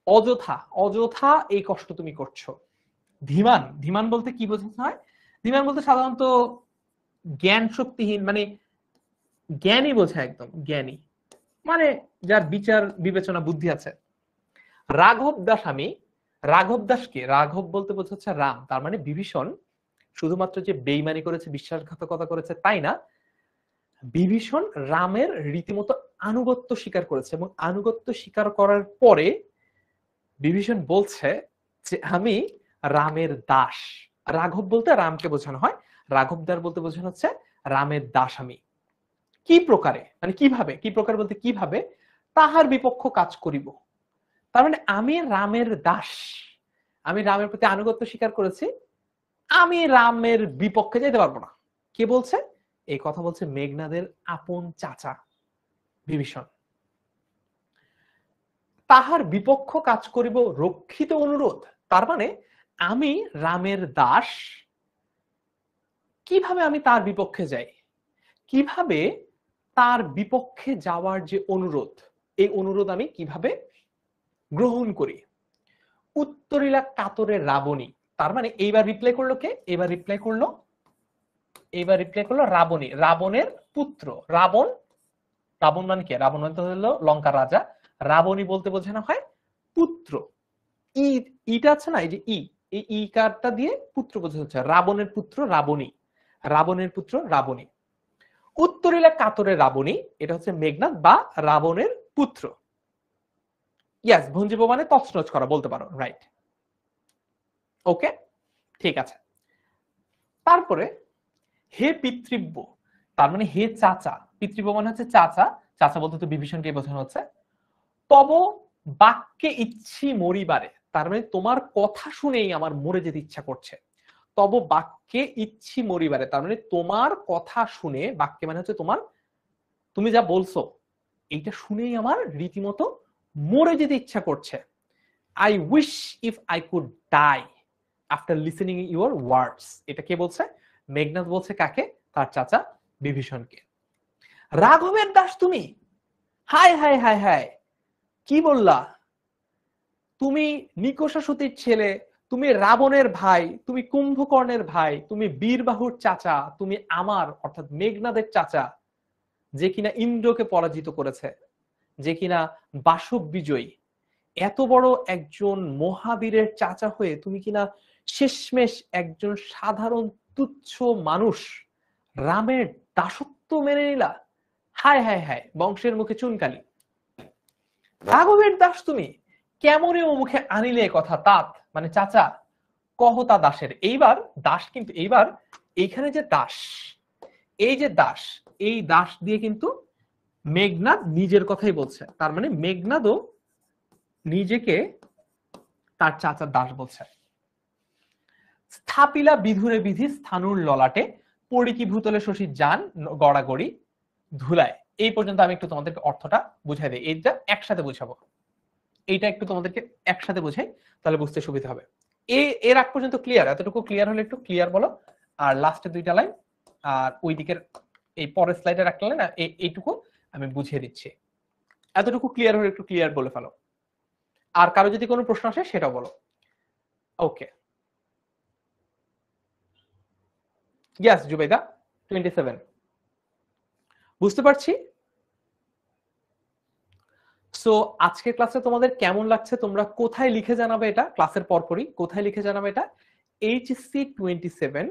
অযথা, অযথা এই কষ্ট তুমি করছো। ধীমান, ধীমান বলতে কি বোঝানো হয়? ধীমান বলতে সাধারণত জ্ঞান শক্তিহীন, মানে জ্ঞানী বোঝায়, একদম জ্ঞানী, মানে যার বিচার বিবেচনা বুদ্ধি আছে। রাঘব দাস, আমি রাঘব দাসকে, রাঘব বলতে বোঝাচ্ছে রাম, তার মানে বিভীষণ শুধুমাত্র যে বেইমানি করেছে, বিশ্বাসঘাতকতা করেছে তাই না, বিভীষণ রামের রীতিমতো আনুগত্য স্বীকার করেছে, এবং আনুগত্য স্বীকার করার পরে বিভীষণ বলছে যে আমি রামের দাস। রাঘব বলতে রামকে বোঝানো হয়, রাঘবদার বলতে বোঝানো হচ্ছে রামের দাস আমি। কি প্রকারে, মানে কিভাবে, কি প্রকার বলতে কিভাবে? তাহার বিপক্ষ কাজ করিব। তার মানে আমি রামের দাস, আমি রামের প্রতি আনুগত্য স্বীকার করেছি, আমি রামের বিপক্ষে যেতে পারবো না। কে বলছে এই কথা? বলছে মেঘনাদের আপন চাচা বিভীষণ। তাহার বিপক্ষ কাজ করিব রক্ষিত অনুরোধ, তার মানে আমি রামের দাস, কিভাবে আমি তার বিপক্ষে যাই, কিভাবে তার বিপক্ষে যাওয়ার যে অনুরোধ, এই অনুরোধ আমি কিভাবে গ্রহণ করি। উত্তরিলা কাতরে রাবণী, তার মানে এইবার রিপ্লাই করলো কে? এবার রিপ্লাই করলো রাবণী, রাবণের পুত্র। রাবণ, রাবণ মানে কে? রাবণ মানে হলো লঙ্কার রাজা। রাবণী বলতে বোঝানো হয় পুত্র। ইটা আছে না, এই যে এই ইকারটা দিয়ে পুত্র বোঝা হচ্ছে। রাবণের পুত্র রাবণী, রাবণের পুত্র রাবণী। উত্তরিলা কাতরে রাবণী, এটা হচ্ছে মেঘনাদ বা রাবণের পুত্র। ইয়াস, ভঞ্জিব মানে তছনছ করা বলতে পারো, রাইট। ওকে, ঠিক আছে। তারপরে হে পিতৃব্য, তার মানে হে চাচা, পিতৃব্য মানে হচ্ছে চাচা, চাচা বলতে তো বিভীষণকে বোঝানো হচ্ছে। তব বাক্যে ইচ্ছি মরিবারে, তার মানে তোমার কথা শুনেই আমার মরে যেতে ইচ্ছা করছে। তব বাক্যে ইচ্ছি মরিবারে, তার মানে তোমার কথা শুনে, বাক্যে মানে হচ্ছে তোমার, তুমি যা বলছো এইটা শুনেই আমার রীতিমতো মরে যেতে ইচ্ছা করছে। I wish if I could die after listening your words. এটা কে বলছে? মেঘনাদ বলছে কাকে? তার চাচা বিভীষণকে। রাঘবের দাস তুমি? হায় হায় হায় হায়, কি বললা? তুমি নিকষাসুতির ছেলে, তুমি রাবণের ভাই, তুমি কুম্ভকর্ণের ভাই, তুমি বীরবাহুর চাচা, তুমি আমার অর্থাৎ মেঘনাদের চাচা, যে কিনা ইন্দ্রকে পরাজিত করেছে, যে কিনা বাসব বিজয়ী, এত বড় একজন মহাবীরের চাচা হয়ে তুমি কিনা শেষমেশ একজন সাধারণ তুচ্ছ মানুষ রামের দাসত্ব মেনে নিলা? হায় হায় হায়, বংশের মুখে চুনকালি। রাঘবের দাস তুমি? কেমনে ও মুখে আনিলে কথা? তাত মানে চাচা, কহতা দাসের। এইবার দাস কিন্তু, এইবার এইখানে যে দাস, এই যে দাস, এই দাস দিয়ে কিন্তু মেঘনাদ নিজের কথাই বলছে। তার মানে মেঘনাদও নিজেকে তার চাচার দাস বলছে। স্থাপিলা বিধুরে বিধি স্থানুর ললাটে, পরিকি ভূতলে শশীর যান গড়াগড়ি ধুলায়। এই পর্যন্ত আমি একটু তোমাদেরকে অর্থটা বুঝাই দিই, এইটা একসাথে বুঝাবো, এইটা একটু তোমাদেরকে একসাথে বুঝাই, তাহলে বুঝতে সুবিধা হবে। এর আগ পর্যন্ত ক্লিয়ার? এতটুকু ক্লিয়ার হলে একটু ক্লিয়ার বলো। আর লাস্টে দুইটা লাইন আর ওই দিকের এই পরের স্লাইডের একটা লাইন, এইটুকু আমি বুঝিয়ে দিচ্ছি। এতটুকু ক্লিয়ার হলে একটু ক্লিয়ার বলে ফেলো। আর কারো যদি কোনো প্রশ্ন আসে সেটাও বলো। ওকে, ইয়াস জুবেদা 27 বুঝতে পারছি। সো আজকের ক্লাসে তোমাদের কেমন লাগছে তোমরা কোথায় লিখে জানাবে, এটা ক্লাসের পরপরই কোথায় লিখে জানাবে এটা। HSC 27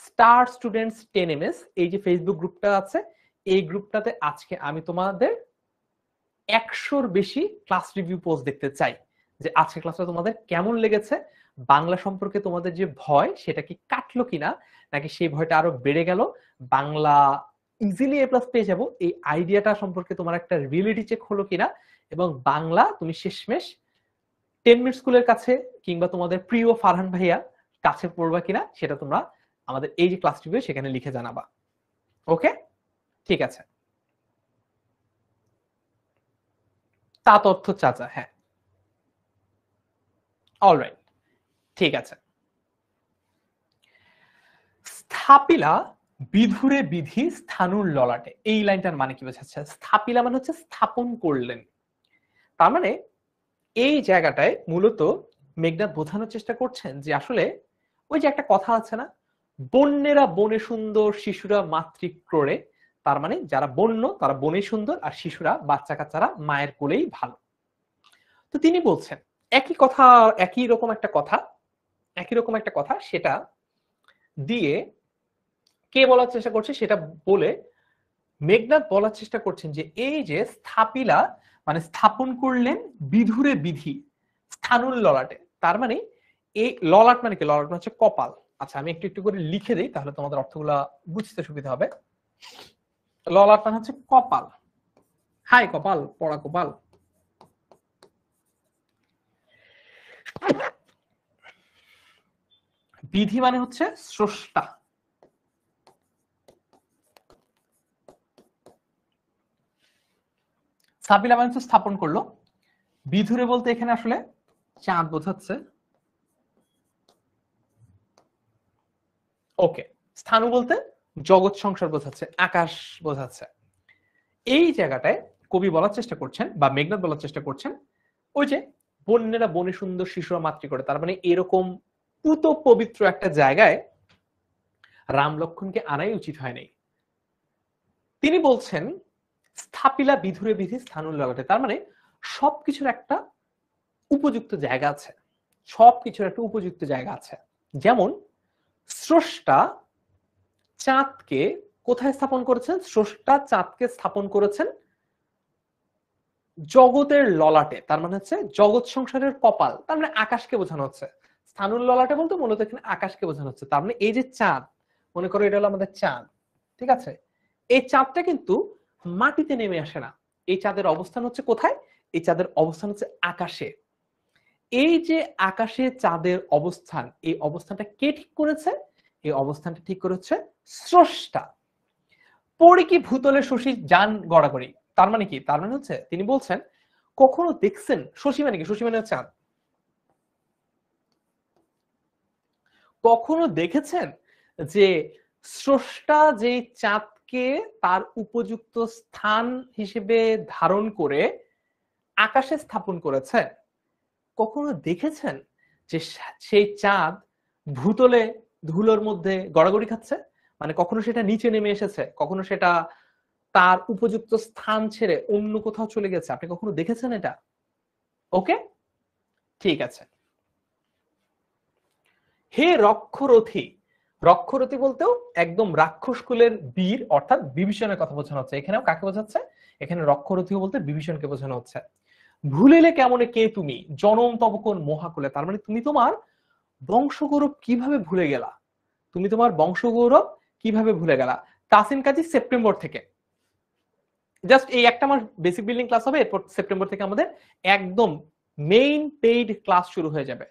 স্টার স্টুডেন্টস 10MS এই যে ফেসবুক গ্রুপটা আছে, এই গ্রুপটাতে আজকে আমি তোমাদের 100-র বেশি ক্লাস রিভিউ পোস্ট দেখতে চাই, যে আজকের ক্লাসটা তোমাদের কেমন লেগেছে, বাংলা সম্পর্কে তোমাদের যে ভয় সেটা কি কাটলো কিনা, নাকি সেই ভয়টা আরো বেড়ে গেল, বাংলা ইজিলি A+ পেয়ে যাবো এই আইডিয়াটা সম্পর্কে তোমার একটা রিয়েলিটি চেক হলো কিনা, এবং বাংলা তুমি শেষমেশ 10 মিনিট স্কুলের কাছে কিংবা তোমাদের প্রিয় ফারহান ভাইয়া কাছে পড়বা কিনা, সেটা তোমরা আমাদের এই যে ক্লাস রিভিউ সেখানে লিখে জানাবা। ওকে, ঠিক আছে। তা তথ্য চাচা, হ্যাঁ, অলরাইট, ঠিক আছে। স্থাপিলা বিধুরে বিধি স্থানুর ললাটে, এই লাইনটার মানে কি বোঝাচ্ছে? স্থাপিলা মানে হচ্ছে স্থাপন করলেন। তার মানে এই জায়গাটায় মূলত মেঘনাদ বোঝানোর চেষ্টা করছেন যে আসলে ওই যে একটা কথা আছে না, বন্যেরা বনে সুন্দর শিশুরা মাতৃক্রোড়ে, তার মানে যারা বন্য তারা বনে সুন্দর আর শিশুরা বাচ্চা কাচ্চারা মায়ের কোলেই ভালো। তো তিনি বলছেন একই কথা, একই রকম একটা কথা সেটা দিয়ে কে বলার চেষ্টা করছে সেটা বলে মেঘনাদ বলার চেষ্টা করছেন যে এই যে স্থাপিলা মানে স্থাপন করলেন বিধুরে বিধি স্থানুল ললাটে, তার মানে এই ললাট মানে কি? ললাট মানে হচ্ছে কপাল। আচ্ছা আমি একটু একটু করে লিখে দিই তাহলে তোমাদের অর্থগুলা বুঝতে সুবিধা হবে। ললাট মানে হচ্ছে কপাল, হাই কপাল, পড়া কপাল। বিধি মানে হচ্ছে স্রষ্টা। সাবিলা মানে স্থাপন করলো। বিধুরে বলতে এখানে আসলে চাঁদ বোঝাচ্ছে। ওকে, স্থানু বলতে জগৎ সংসার বোঝাচ্ছে, আকাশ বোঝাচ্ছে। এই জায়গাটায় কবি বলার চেষ্টা করছেন বা মেঘনাদ বলার চেষ্টা করছেন, ওই যে বন্যেরা বনে সুন্দর শিশুরা মাতৃ করে, তার মানে এরকম পুত পবিত্র একটা জায়গায় রাম লক্ষণকে আনাই উচিত হয়নি। তিনি বলছেন স্থাপিলা বিধুরে বিধি স্থানুল ললাটে, তার মানে সবকিছুর একটা উপযুক্ত জায়গা আছে, সবকিছুর একটা উপযুক্ত জায়গা আছে। যেমন স্রষ্টা চাঁদকে কোথায় স্থাপন করেছেন? স্রষ্টা চাঁদকে স্থাপন করেছেন জগতের ললাটে, তার মানে হচ্ছে জগৎ সংসারের কপাল, তার মানে আকাশকে বোঝানো হচ্ছে। স্থানুল ললাটে বলতে মূলত এখানে আকাশকে বোঝানো হচ্ছে। তার মানে এই যে চাঁদ, মনে করো এটা হলো আমাদের চাঁদ, ঠিক আছে? এই চাঁদটা কিন্তু মাটিতে নেমে আসে না। এই চাঁদের অবস্থান হচ্ছে কোথায়? এই চাঁদের অবস্থান হচ্ছে আকাশে। এই যে আকাশে চাঁদের অবস্থান, এই অবস্থানটা কে ঠিক করেছে? এই অবস্থানটা ঠিক করেছে স্রষ্টা। পড়ি কি ভূতলে শশী যান গড়াগড়ি, তার মানে কি? তার মানে হচ্ছে তিনি বলছেন কখনো দেখছেন, শশী মানে কি? শশী মানে চাঁদ। কখনো দেখেছেন যে স্রষ্টা যে চাঁদকে তার উপযুক্ত স্থান হিসেবে ধারণ করে আকাশে স্থাপন করেছেন? কখনো দেখেছেন যে সেই চাঁদ ভূতলে ধুলোর মধ্যে গড়াগড়ি খাচ্ছে? মানে কখনো সেটা নিচে নেমে এসেছে, কখনো সেটা তার উপযুক্ত স্থান ছেড়ে অন্য কোথাও চলে গেছে? আপনি কখনো দেখেছেন এটা? ওকে, ঠিক আছে। হে রক্ষরথী, রক্ষরথী বলতেও একদম রাক্ষস কুলের বীর অর্থাৎ বিভীষণের কথা বোঝানো হচ্ছে। এখানেও কাকে বোঝাচ্ছে? এখানে রক্ষরথী বলতে বিভীষণকে বোঝানো হচ্ছে। ভুলিলে কেমনে কে তুমি জনম তব কোন মহাকুলে, তার মানে তুমি তোমার বংশগৌরব কিভাবে ভুলে গেলা? তুমি তোমার বংশগৌরব কিভাবে ভুলে গেলা? তাসিন কাজী সেপ্টেম্বর থেকে, জাস্ট এই একটা মাস বেসিক বিল্ডিং ক্লাস হবে, এরপর সেপ্টেম্বর থেকে আমাদের একদম মেইন পেইড ক্লাস শুরু হয়ে যাবে।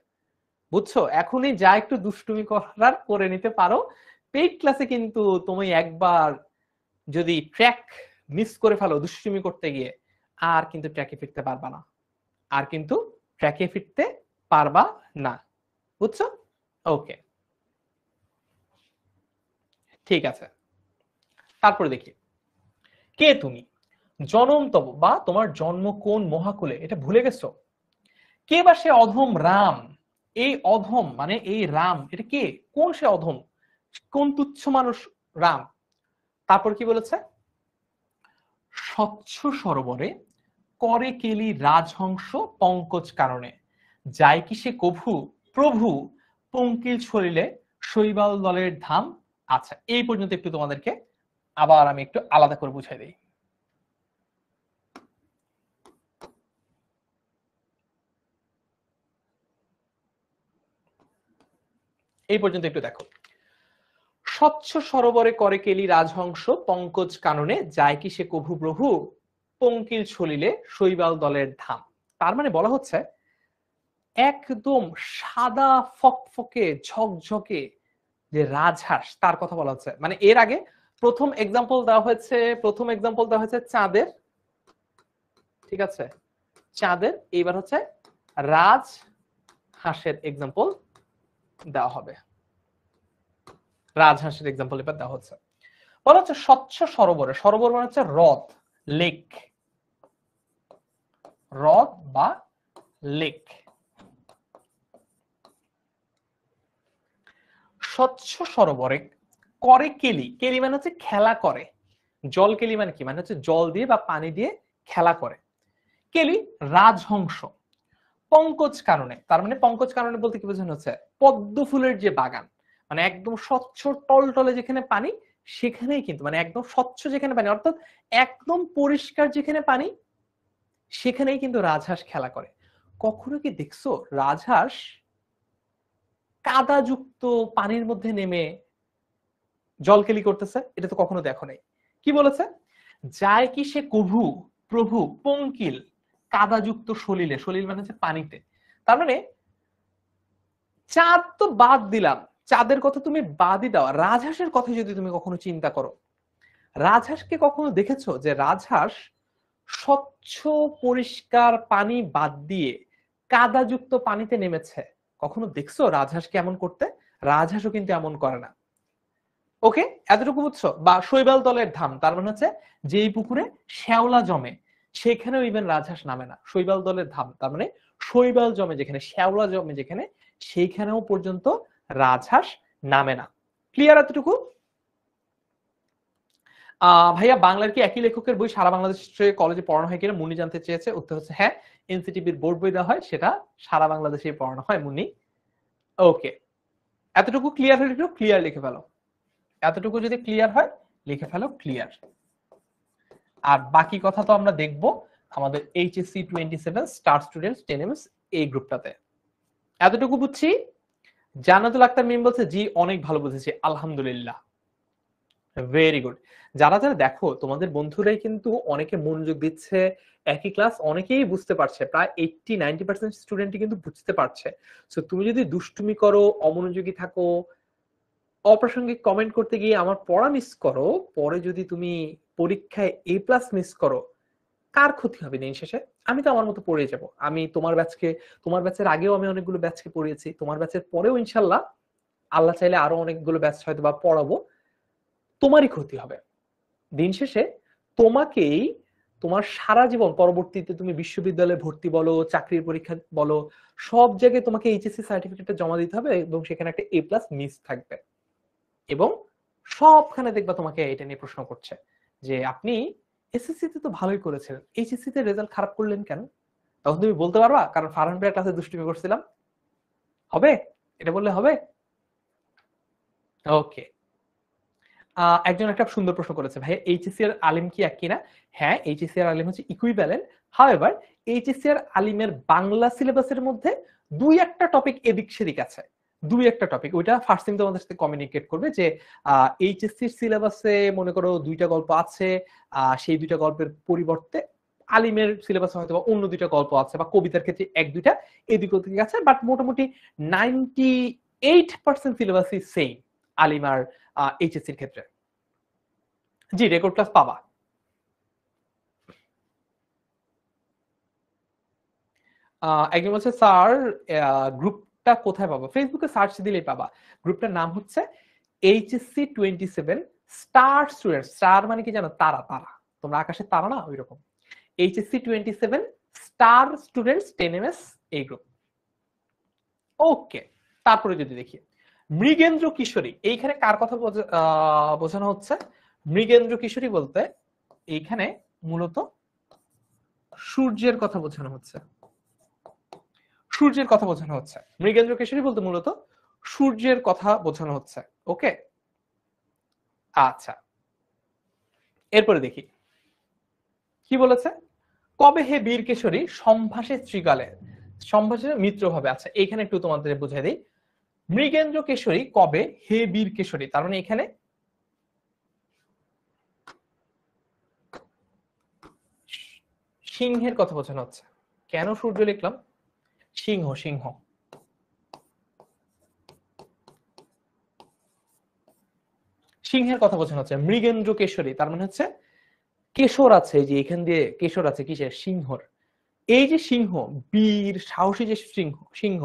বুঝছো? এখনই যা একটু দুষ্টুমি করার করে নিতে পারো। পেইড ক্লাসে কিন্তু তুমি একবার যদি ট্র্যাক মিস করে ফেলো দুষ্টুমি করতে গিয়ে, আর কিন্তু ট্র্যাকে ফিরতে পারবা না, আর কিন্তু ট্র্যাকে ফিরতে পারবা না। বুঝছো? ওকে, ঠিক আছে। তারপরে দেখি, কে তুমি জনম তব, বা তোমার জন্ম কোন মহাকুলে, এটা ভুলে গেছো? কে বা সে অধম রাম, এই অধম মানে এই রাম, এটা কে? কোন সে অধম? কোন তুচ্ছ মানুষ রাম? তারপর কি বলেছে? স্বচ্ছ সরোবরে করে কেলি রাজহংস পঙ্কজ কারণে, যায় কি সে কভু প্রভু পঙ্কিল ছড়িলে শৈবাল দলের ধাম। আচ্ছা, এই পর্যন্ত একটু তোমাদেরকে আবার আমি একটু আলাদা করে বুঝাই দিই। এই পর্যন্ত একটু দেখো, স্বচ্ছ সরোবরে করে কেলি রাজহংস পঙ্কজ কাননে, যায় কি সে কভু প্রভু পঙ্কিল ছলিলে শৈবাল দলের ধাম। তার মানে বলা হচ্ছে একদম সাদা ফকফকে ঝকঝকে যে রাজহাঁস, তার কথা বলা হচ্ছে। মানে এর আগে প্রথম এক্সাম্পল দেওয়া হয়েছে, চাঁদের, ঠিক আছে, চাঁদের। এইবার হচ্ছে রাজ হাঁসের এক্সাম্পল দেওয়া হবে, রাজহাঁসের এক্সাম্পল এবার দেওয়া হচ্ছে। বলা হচ্ছে স্বচ্ছ সরোবরে, সরোবর মানে হচ্ছে হ্রদ, লেক, হ্রদ বা লেক। স্বচ্ছ সরোবরে করে কেলি, কেলি মানে হচ্ছে খেলা করে, জল কেলি মানে কি? মানে হচ্ছে জল দিয়ে বা পানি দিয়ে খেলা করে। কেলি রাজহংস পঙ্কজ কারণে, তার মানে পঙ্কজ কারণে বলতে কি বোঝানো হচ্ছে? পদ্ম ফুলের যে বাগান, মানে একদম স্বচ্ছ টলটলে যেখানে পানি, সেখানেই কিন্তু মানে একদম স্বচ্ছ যেখানে পানি, অর্থাৎ একদম পরিষ্কার যেখানে পানি, সেখানেই কিন্তু রাজহাঁস খেলা করে। কখনো কি দেখছো রাজহাঁস কাদাযুক্ত পানির মধ্যে নেমে জলকেলি করতেছে? এটা তো কখনো দেখো নাই। কি বলেছে? যায় কি সে কভু প্রভু পঙ্কিল কাদাযুক্ত সলিলে, সলিল মানে হচ্ছে পানিতে। তার মানে চাঁদ তো বাদ দিলাম, চাঁদের কথা তুমি বাদই দাও, রাজহাঁসের কথা যদি তুমি কখনো চিন্তা করো, রাজহাঁসকে কখনো দেখেছো যে রাজহাঁস স্বচ্ছ পরিষ্কার পানি বাদ দিয়ে কাদাযুক্ত পানিতে নেমেছে? কখনো দেখছো রাজহাঁস কেমন করতে? রাজহাঁসও কিন্তু এমন করে না। ওকে, এতটুকু বুঝছো? বা শৈবাল তলের ধাম, তার মানে হচ্ছে যেই পুকুরে শ্যাওলা জমে সেখানেও ইভেন রাজহাঁস নামে না। শৈবাল দলের ধাম তার মানে শৈবাল জমে যেখানে, শ্যাওলা জমে যেখানে, সেইখানেও পর্যন্ত রাজহাঁস নামে না। ক্লিয়ার এতটুকু? ভাইয়া বাংলার কি একই লেখকের বই সারা বাংলাদেশে কলেজে পড়ানো হয় কিনা মুন্নি জানতে চেয়েছে। উত্তর হচ্ছে হ্যাঁ, এনসিটিভির বোর্ড বই দেওয়া হয়, সেটা সারা বাংলাদেশে পড়ানো হয় মুন্নি। ওকে, এতটুকু ক্লিয়ার হয়ে গেল? ক্লিয়ার লিখে ফেলো। এতটুকু যদি ক্লিয়ার হয় লিখে ফেলো ক্লিয়ার। আর বাকি কথা তো আমরা দেখব আমাদের এইচএসসি 27 স্টার স্টুডেন্টস 10ms এই গ্রুপটাতে। এতটুকু বুঝছি? জান্নাতুল আক্তার মিম বলছে জি অনেক ভালো বুঝেছি আলহামদুলিল্লাহ, ভেরি গুড। যারা যারা দেখো তোমাদের বন্ধুরাই কিন্তু অনেকে মনোযোগ দিচ্ছে, একই ক্লাস অনেকেই বুঝতে পারছে, প্রায় 80-90% স্টুডেন্টই কিন্তু বুঝতে পারছে। সো তুমি যদি দুষ্টুমি করো, অমনোযোগী থাকো, অপ্রাসঙ্গিক কমেন্ট করতে গিয়ে আমার পড়া মিস করো, পরে যদি তুমি পরীক্ষায় A+ মিস করো, কার ক্ষতি হবে দিন শেষে? আমি তো আমার মতো পড়ে যাব। আমি তোমার ব্যাচকে, তোমার ব্যাচের আগেও আমি অনেকগুলো ব্যাচকে পড়িয়েছি, তোমার ব্যাচের পরেও ইনশাল্লাহ আল্লাহ চাইলে আরো অনেকগুলো ব্যাচ হয়তো বা পড়াবো, তোমারই ক্ষতি হবে দিন শেষে। তোমাকেই তোমার সারা জীবন পরবর্তীতে তুমি বিশ্ববিদ্যালয়ে ভর্তি বলো, চাকরির পরীক্ষা বলো, সব জায়গায় তোমাকে এইচএসসি সার্টিফিকেটটা জমা দিতে হবে এবং সেখানে একটা A+ মিস থাকবে। এবং সবখানে দেখবা তোমাকে এটা নিয়ে প্রশ্ন করছে যে আপনি এসএসসি তে তো ভালোই করেছিলেন, এইচএসসি তে রেজাল্ট খারাপ করলেন কেন? তখন তুমি বলতে পারবা কারণ ফারহান ভাইয়ের ক্লাসে দুষ্টুমি করছিলাম? হবে? এটা বললে হবে? ওকে। একজন একটা সুন্দর প্রশ্ন করেছে, ভাই এইচএসসি আর আলিম কি এক কিনা? হ্যাঁ, এইচএসসি আর আলিম হচ্ছে ইকুইভ্যালেন্ট। হাউএভার এইচএসসি আর আলিমের বাংলা সিলেবাসের মধ্যে দুই একটা টপিক এদিক সেদিক আছে, দুই একটা টপিক, ওইটা ফার্স্ট টাইম তোমাদের সাথে কমিউনিকেট করবে যে এইচএসসি সিলেবাসে মনে করো দুইটা গল্প আছে, সেই দুইটা গল্পের পরিবর্তে আলিমের সিলেবাসে হয়তো অন্য দুইটা গল্প আছে, বা কবিতার ক্ষেত্রে এক দুইটা এদিক ওদিক আছে, বাট মোটামুটি 98% সিলেবাসই সেম আলিম আর এইচএসসির ক্ষেত্রে। জি, রেকর্ড ক্লাস পাবা। একজন বলছে স্যার গ্রুপটা কোথায় পাবো? ফেসবুকে সার্চ দিলেই পাবা। গ্রুপটার নাম হচ্ছে এইচএসসি 27 স্টার স্টুডেন্টস। স্টার মানে কি জানো? তারা, তারা, তোমরা আকাশের তারা না, ওই রকম। এইচএসসি 27 স্টার স্টুডেন্টস 10ms এই গ্রুপ। ওকে, তারপরে যদি দেখি মৃগেন্দ্র কিশোরী, এইখানে কার কথা বোঝানো হচ্ছে? মৃগেন্দ্র কিশোরী বলতে এইখানে মূলত সূর্যের কথা বোঝানো হচ্ছে, সূর্যের কথা বোঝানো হচ্ছে। মৃগেন্দ্র কিশোরী বলতে মূলত সূর্যের কথা বোঝানো হচ্ছে। ওকে, আচ্ছা, এরপরে দেখি কি বলেছে। কবে হে বীর কেশরী সম্ভাষে ত্রিকালে, সম্ভাষে মিত্র ভাবে। আচ্ছা, এখানে একটু তোমাদের বুঝাই দিই, মৃগেন্দ্র কেশরী কবে হে বীর কেশরী, তার মানে এখানে সিংহের কথা বোঝানো হচ্ছে। কেন সূর্য লিখলাম? সিংহ, সিংহ, সিংহের কথা বোঝানো হচ্ছে। মৃগেন্দ্র কেশরী তার মানে হচ্ছে কেশর আছে, যে এখান দিয়ে কেশর আছে কিসের? সিংহর। এই যে সিংহ, বীর সাহসী যে সিংহ, সিংহ,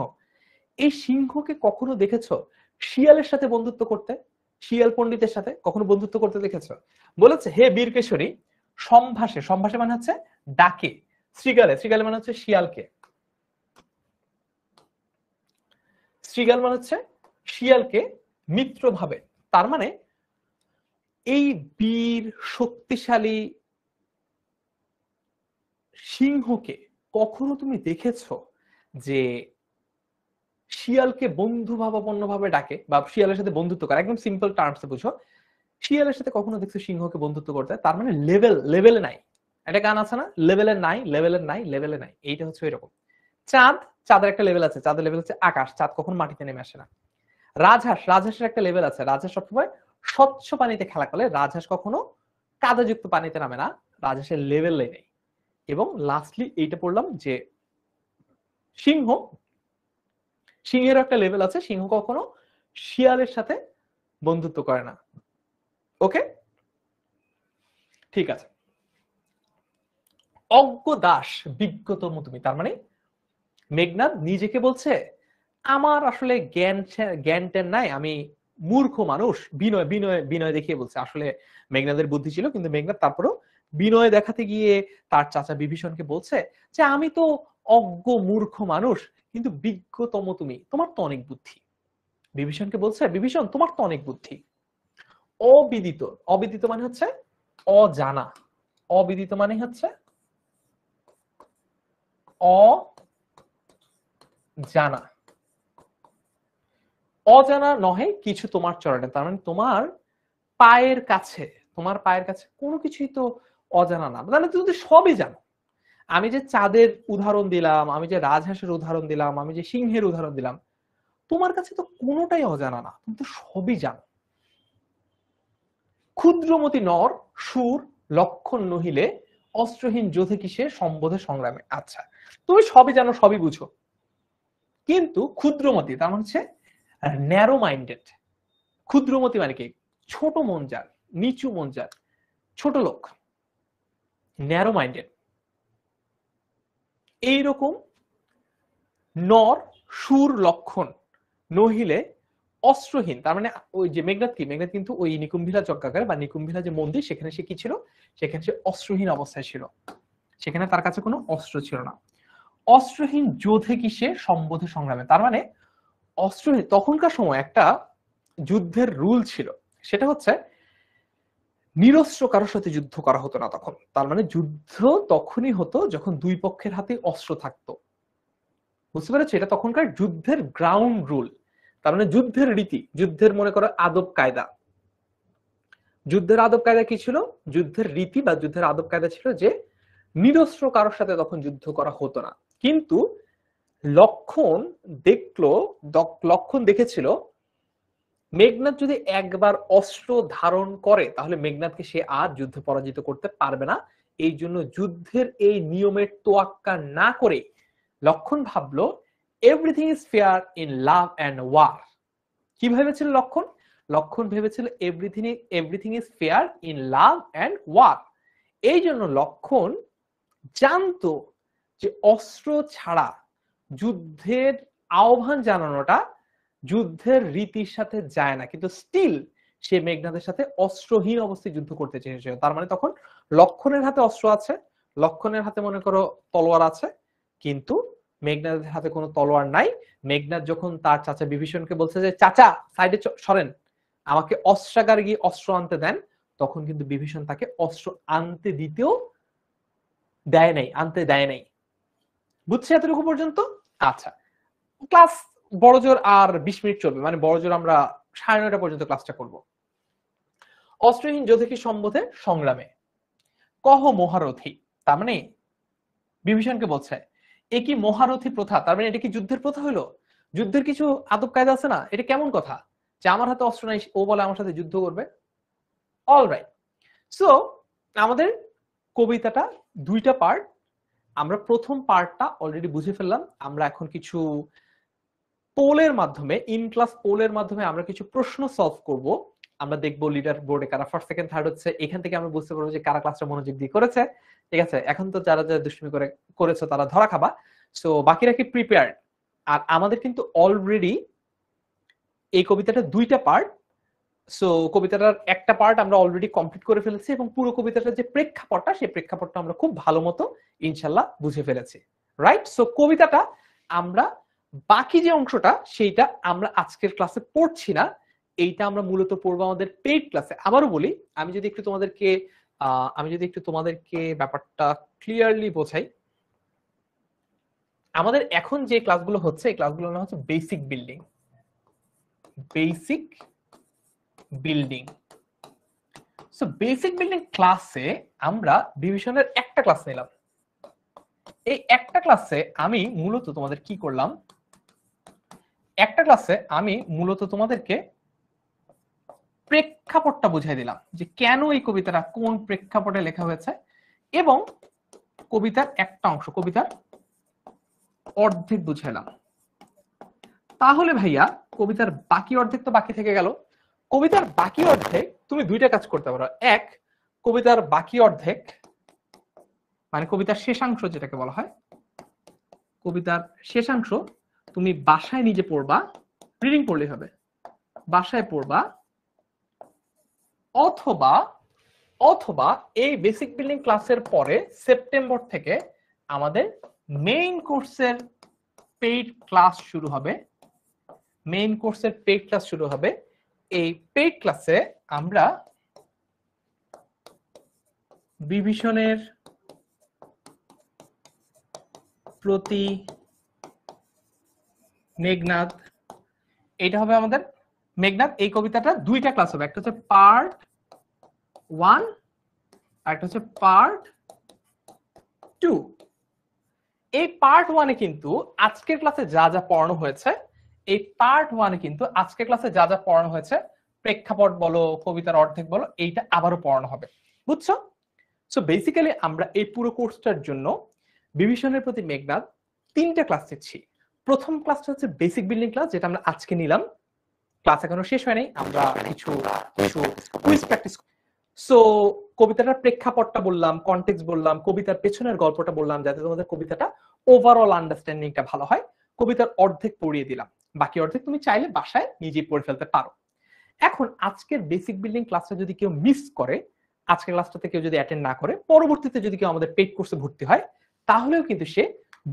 এই সিংহকে কখনো দেখেছো শিয়ালের সাথে বন্ধুত্ব করতে? শিয়াল পণ্ডিতের সাথে কখনো বন্ধুত্ব করতে দেখেছো? বলেছে হে বীর কেশরী সম্ভাষে, সম্ভাষে মানে হচ্ছে ডাকে, শ্রীগালে, শ্রীগালে মানে হচ্ছে শিয়ালকে, শ্রীগাল মানে হচ্ছে শিয়ালকে মিত্র ভাবে। তার মানে এই বীর শক্তিশালী সিংহকে কখনো তুমি দেখেছো যে শিয়ালকে বন্ধু ভাবাপন্ন ভাবে ডাকে বা শিয়ালের সাথে বন্ধুত্ব করে? একদম সিম্পল টার্মসে বুঝো, শিয়ালের সাথে কখনো দেখছো সিংহকে বন্ধুত্ব করতে? তার মানে লেভেল, লেভেলে নাই। একটা গান আছে না, লেভেলের নাই, লেভেলের নাই, লেভেলে নাই, এইটা হচ্ছে এরকম। চাঁদ, চাঁদের একটা লেভেল আছে, চাঁদের লেভেল হচ্ছে আকাশ, চাঁদ কখনো মাটিতে নেমে আসে না। রাজহাঁস, রাজহাঁসের একটা লেভেল আছে, রাজহাঁস সবসময় স্বচ্ছ পানিতে খেলা করে, রাজহাঁস কখনো কাদাযুক্ত পানিতে নামে না, রাজহাঁসের লেভেলে নেই। এবং লাস্টলি এইটা পড়লাম যে সিংহের একটা লেভেল আছে, সিংহ কখনো শিয়ালের সাথে বন্ধুত্ব করে না। ওকে, ঠিক আছে। অজ্ঞ দাস বিজ্ঞতম তুমি, তার মানে মেঘনাদ নিজেকে বলছে আমার আসলে জ্ঞান ট্যান নাই, আমি মূর্খ মানুষ। বিনয় বিনয় বিনয় দেখিয়ে বলছে, আসলে মেঘনাদের বুদ্ধি ছিল, কিন্তু মেঘনাদ তারপরও বিনয় দেখাতে গিয়ে তার চাচা বিভীষণকে বলছে যে আমি তো অজ্ঞ মূর্খ মানুষ, কিন্তু বিজ্ঞতম তুমি, তোমার তো অনেক বুদ্ধি। বিভীষণকে বলছে বিভীষণ তোমার তো অনেক বুদ্ধি। অবিদিত, অবিদিত মানে হচ্ছে অজানা, অবিদিত মানে হচ্ছে অজানা, অজানা নহে কিছু তোমার চরণে, তার মানে তোমার পায়ের কাছে, তোমার পায়ের কাছে কোনো কিছুই তো অজানা না, তাহলে তুমি তো সবই জানো। আমি যে চাঁদের উদাহরণ দিলাম, আমি যে রাজহাঁসের উদাহরণ দিলাম, আমি যে সিংহের উদাহরণ দিলাম, তোমার কাছে তো কোনোটাই অজানা না, তুমি তো সবই জানো। ক্ষুদ্রমতি নর সুর লক্ষণ নহিলে অস্ত্রহীন যোধে কিসে সম্বোধে সংগ্রামে। আচ্ছা, তুমি সবই জানো, সবই বুঝো, কিন্তু ক্ষুদ্রমতি তার মানে হচ্ছে ন্যারো মাইন্ডেড। ক্ষুদ্রমতি মানে কি? ছোট মন যার, নিচু মন যার, ছোট লোক, ন্যারো মাইন্ডেড। এইরকম নর সুর লক্ষণ নহিলে অস্ত্রহীন, তার মানে ওই যে মেঘনাদ কি, মেঘনাদ কিন্তু ওই নিকুম্ভিলা যজ্ঞাগার বা নিকুম্ভিলা যে মন্দির, সেখানে সে কি ছিল, সেখানে সে অস্ত্রহীন অবস্থায় ছিল, সেখানে তার কাছে কোনো অস্ত্র ছিল না। অস্ত্রহীন যোধে কিসে সম্বোধে সংগ্রামে, তার মানে অস্ত্রহীন, তখনকার সময় একটা যুদ্ধের রুল ছিল, সেটা হচ্ছে নিরস্ত্র কারোর সাথে যুদ্ধ করা হতো না তখন। তার মানে যুদ্ধ তখনই হতো যখন দুই পক্ষের হাতে অস্ত্র থাকতো। বুঝতে পেরেছো? এটা তখনকার যুদ্ধের গ্রাউন্ড রুল, তার মানে যুদ্ধের রীতি, যুদ্ধের মনে করো আদব কায়দা। যুদ্ধের আদব কায়দা কি ছিল? যুদ্ধের রীতি বা যুদ্ধের আদব কায়দা ছিল যে নিরস্ত্র কারোর সাথে তখন যুদ্ধ করা হতো না। কিন্তু লক্ষণ দেখলো, লক্ষণ দেখেছিল মেঘনাদ যদি একবার অস্ত্র ধারণ করে তাহলে মেঘনাদকে সে আর যুদ্ধে পরাজিত করতে পারবে না। এই জন্য যুদ্ধের এই নিয়মের তোয়াক্কা না করে লক্ষণ ভাবলো everything is fair in love and war. কি ভেবেছিল লক্ষণ? লক্ষণ ভেবেছিল everything is fair in love and war. এই জন্য লক্ষণ জানতো যে অস্ত্র ছাড়া যুদ্ধের আহ্বান জানানোটা যুদ্ধের রীতির সাথে যায় না, কিন্তু স্টিল সে মেঘনাদের সাথে অস্ত্রহীন অবস্থায় যুদ্ধ করতে চেয়েছিল। তার মানে তখন লক্ষণের হাতে অস্ত্র আছে, লক্ষণের হাতে মনে করো তলোয়ার আছে, কিন্তু মেঘনাদের হাতে কোনো তলোয়ার নাই। মেঘনাদ যখন তার চাচা বিভীষণকে বলছে যে চাচা সাইডে সরেন, আমাকে অস্ত্রাগারে গিয়ে অস্ত্র আনতে দেন, তখন কিন্তু বিভীষণ তাকে অস্ত্র আনতে দিতেও দেয় নাই, আনতে দেয় নাই। বুঝছি এতটুকু পর্যন্ত? আচ্ছা, ক্লাস বড়জোর আর 20 মিনিট চলবে, মানে বড়জোর আমরা 9:30 পর্যন্ত ক্লাসটা করব। অস্ত্রহীন যোধে কি সম্বোধে সংগ্রামে কহ মহারথী, তার মানে বিভীষণকে বলছে এ কি মহারথী প্রথা, তার মানে এটা কি যুদ্ধের প্রথা হলো? যুদ্ধের কিছু আদব কায়দা আছে না, এটা কেমন কথা যে আমার হাতে অস্ত্র নাই ও বলে আমার সাথে যুদ্ধ করবে? অলরাইট, সো আমাদের কবিতাটা দুইটা পার্ট, আমরা প্রথম পার্টটা অলরেডি বুঝে ফেললাম। আমরা এখন কিছু পোলের মাধ্যমে, ইন ক্লাস পোলের মাধ্যমে আমরা কিছু প্রশ্ন সলভ করব। আমরা দেখবো লিডার বোর্ডে কারা ফার্স্ট সেকেন্ড থার্ড হচ্ছে, এখান থেকে আমরা বুঝতে পারবো যে কারা ক্লাসটা মনোযোগ দিয়ে করেছে। ঠিক আছে, এখন তো যারা যারা দুষ্টুমি করেছো তারা ধরা খাবা। সো বাকিরা কি প্রিপেয়ার্ড? আর আমাদের কিন্তু অলরেডি এই কবিতাটা দুইটা পার্ট, সো কবিতাটার একটা পার্ট আমরা অলরেডি কমপ্লিট করে ফেলেছি এবং পুরো কবিতাটার যে প্রেক্ষাপটটা, সেই প্রেক্ষাপটটা আমরা খুব ভালো মতো ইনশাল্লাহ বুঝে ফেলেছি। রাইট, সো কবিতাটা আমরা বাকি যে অংশটা সেইটা আমরা আজকের ক্লাসে পড়ছি না, এইটা আমরা মূলত পড়বো আমাদের পেইড ক্লাসে। আবারও বলি, আমি যদি একটু তোমাদেরকে ব্যাপারটা ক্লিয়ারলি বোঝাই, আমাদের এখন যে ক্লাসগুলো হচ্ছে এই ক্লাসগুলো না হচ্ছে basic building, basic building. So basic building ক্লাসে আমরা বিভীষণের একটা ক্লাস নিলাম। এই একটা ক্লাসে আমি মূলত তোমাদের কি করলাম, একটা ক্লাসে আমি মূলত তোমাদেরকে প্রেক্ষাপটটা বুঝাই দিলাম যে কেন এই কবিতাটা কোন প্রেক্ষাপটে লেখা হয়েছে এবং কবিতার একটা অংশ, কবিতার অর্ধেক বুঝাইলাম, তাহলে ভাইয়া কবিতার বাকি অর্ধেক তো বাকি থেকে গেল। কবিতার বাকি অর্ধেক তুমি দুইটা কাজ করতে পারো। এক, কবিতার বাকি অর্ধেক মানে কবিতার শেষাংশ যেটাকে বলা হয়, কবিতার শেষাংশ তুমি বাসায় নিজে পড়বা, রিডিং পড়লেই হবে, বাসায় পড়বা, অথবা অথবা এই বেসিক বিল্ডিং ক্লাসের পরে সেপ্টেম্বর থেকে আমাদের মেইন কোর্সের পেইড ক্লাস শুরু হবে। মেইন কোর্সের পেইড ক্লাস শুরু হবে। এই পেইড ক্লাসে আমরা বিভীষণের প্রতি মেঘনাদ, এটা হবে আমাদের মেঘনাদ। এই কবিতাটা দুইটা ক্লাস হবে, একটা হচ্ছে পার্ট 1 আর একটা হচ্ছে পার্ট 2। এই পার্ট 1 এ কিন্তু আজকের ক্লাসে যা যা পড়ানো হয়েছে, এই পার্ট 1 এ কিন্তু আজকের ক্লাসে যা যা পড়ানো হয়েছে, প্রেক্ষাপট বলো, কবিতার অর্ধেক বলো, এইটা আবারও পড়ানো হবে। বুঝছো? সো বেসিক্যালি আমরা এই পুরো কোর্সটার জন্য বিভীষণের প্রতি মেঘনাদ 3টা ক্লাস নিচ্ছি। প্রথম ক্লাসটা হচ্ছে বেসিক বিল্ডিং ক্লাস, যেটা আমরা আজকে নিলাম। ক্লাস এখনো শেষ হয়নি, আমরা কিছু কিছু কুইজ প্র্যাকটিস। সো কবিতাটার প্রেক্ষাপটটা বললাম, কনটেক্সট বললাম, কবিতার পেছনের গল্পটা বললাম, যাতে তোমাদের কবিতাটা ওভারঅল আন্ডারস্ট্যান্ডিংটা ভালো হয়। কবিতার অর্ধেক পড়িয়ে দিলাম, বাকি অর্ধেক তুমি চাইলে বাসায় নিজেই পড়ে ফেলতে পারো। এখন আজকের বেসিক বিল্ডিং ক্লাসটা যদি কেউ মিস করে, আজকের ক্লাসটাতে কেউ যদি অ্যাটেন্ড না করে, পরবর্তীতে যদি কেউ আমাদের পেইড কোর্সে ভর্তি হয়, তাহলেও কিন্তু সে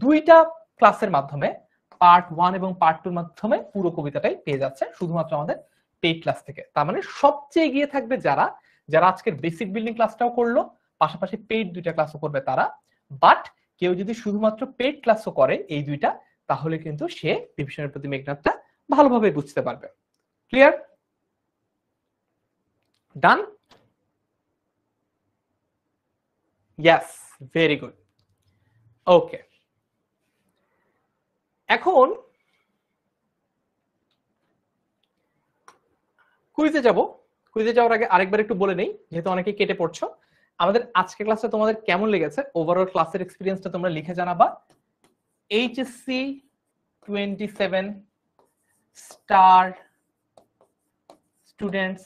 দুইটা ক্লাসের মাধ্যমে, পার্ট 1 এবং পার্ট 2 এর মাধ্যমে পুরো কবিতাটাই পেয়ে যাচ্ছে শুধুমাত্র আমাদের পেইড ক্লাস থেকে। তার মানে সবচেয়ে এগিয়ে থাকবে যারা যারা আজকের বেসিক বিল্ডিং ক্লাসটাও করলো, পাশাপাশি পেইড দুইটা ক্লাসও করবে তারা। বাট কেউ যদি শুধুমাত্র পেইড ক্লাসও করে এই দুইটা, তাহলে কিন্তু সে বিভীষণের প্রতি মেঘনাদটা ভালোভাবে বুঝতে পারবে। Clear? Done? Yes, very good. Okay, এখন কুইজে যাব। কুইজে যাওয়ার আগে আরেকবার একটু বলে নেই, যেহেতু অনেকে কেটে পড়ছো, আমাদের আজকে ক্লাসে তোমাদের কেমন লেগেছে, ওভারঅল ক্লাসের এক্সপিরিয়েন্সটা তোমরা লিখে জানাবা। এইচএসসি 27 স্টার স্টুডেন্টস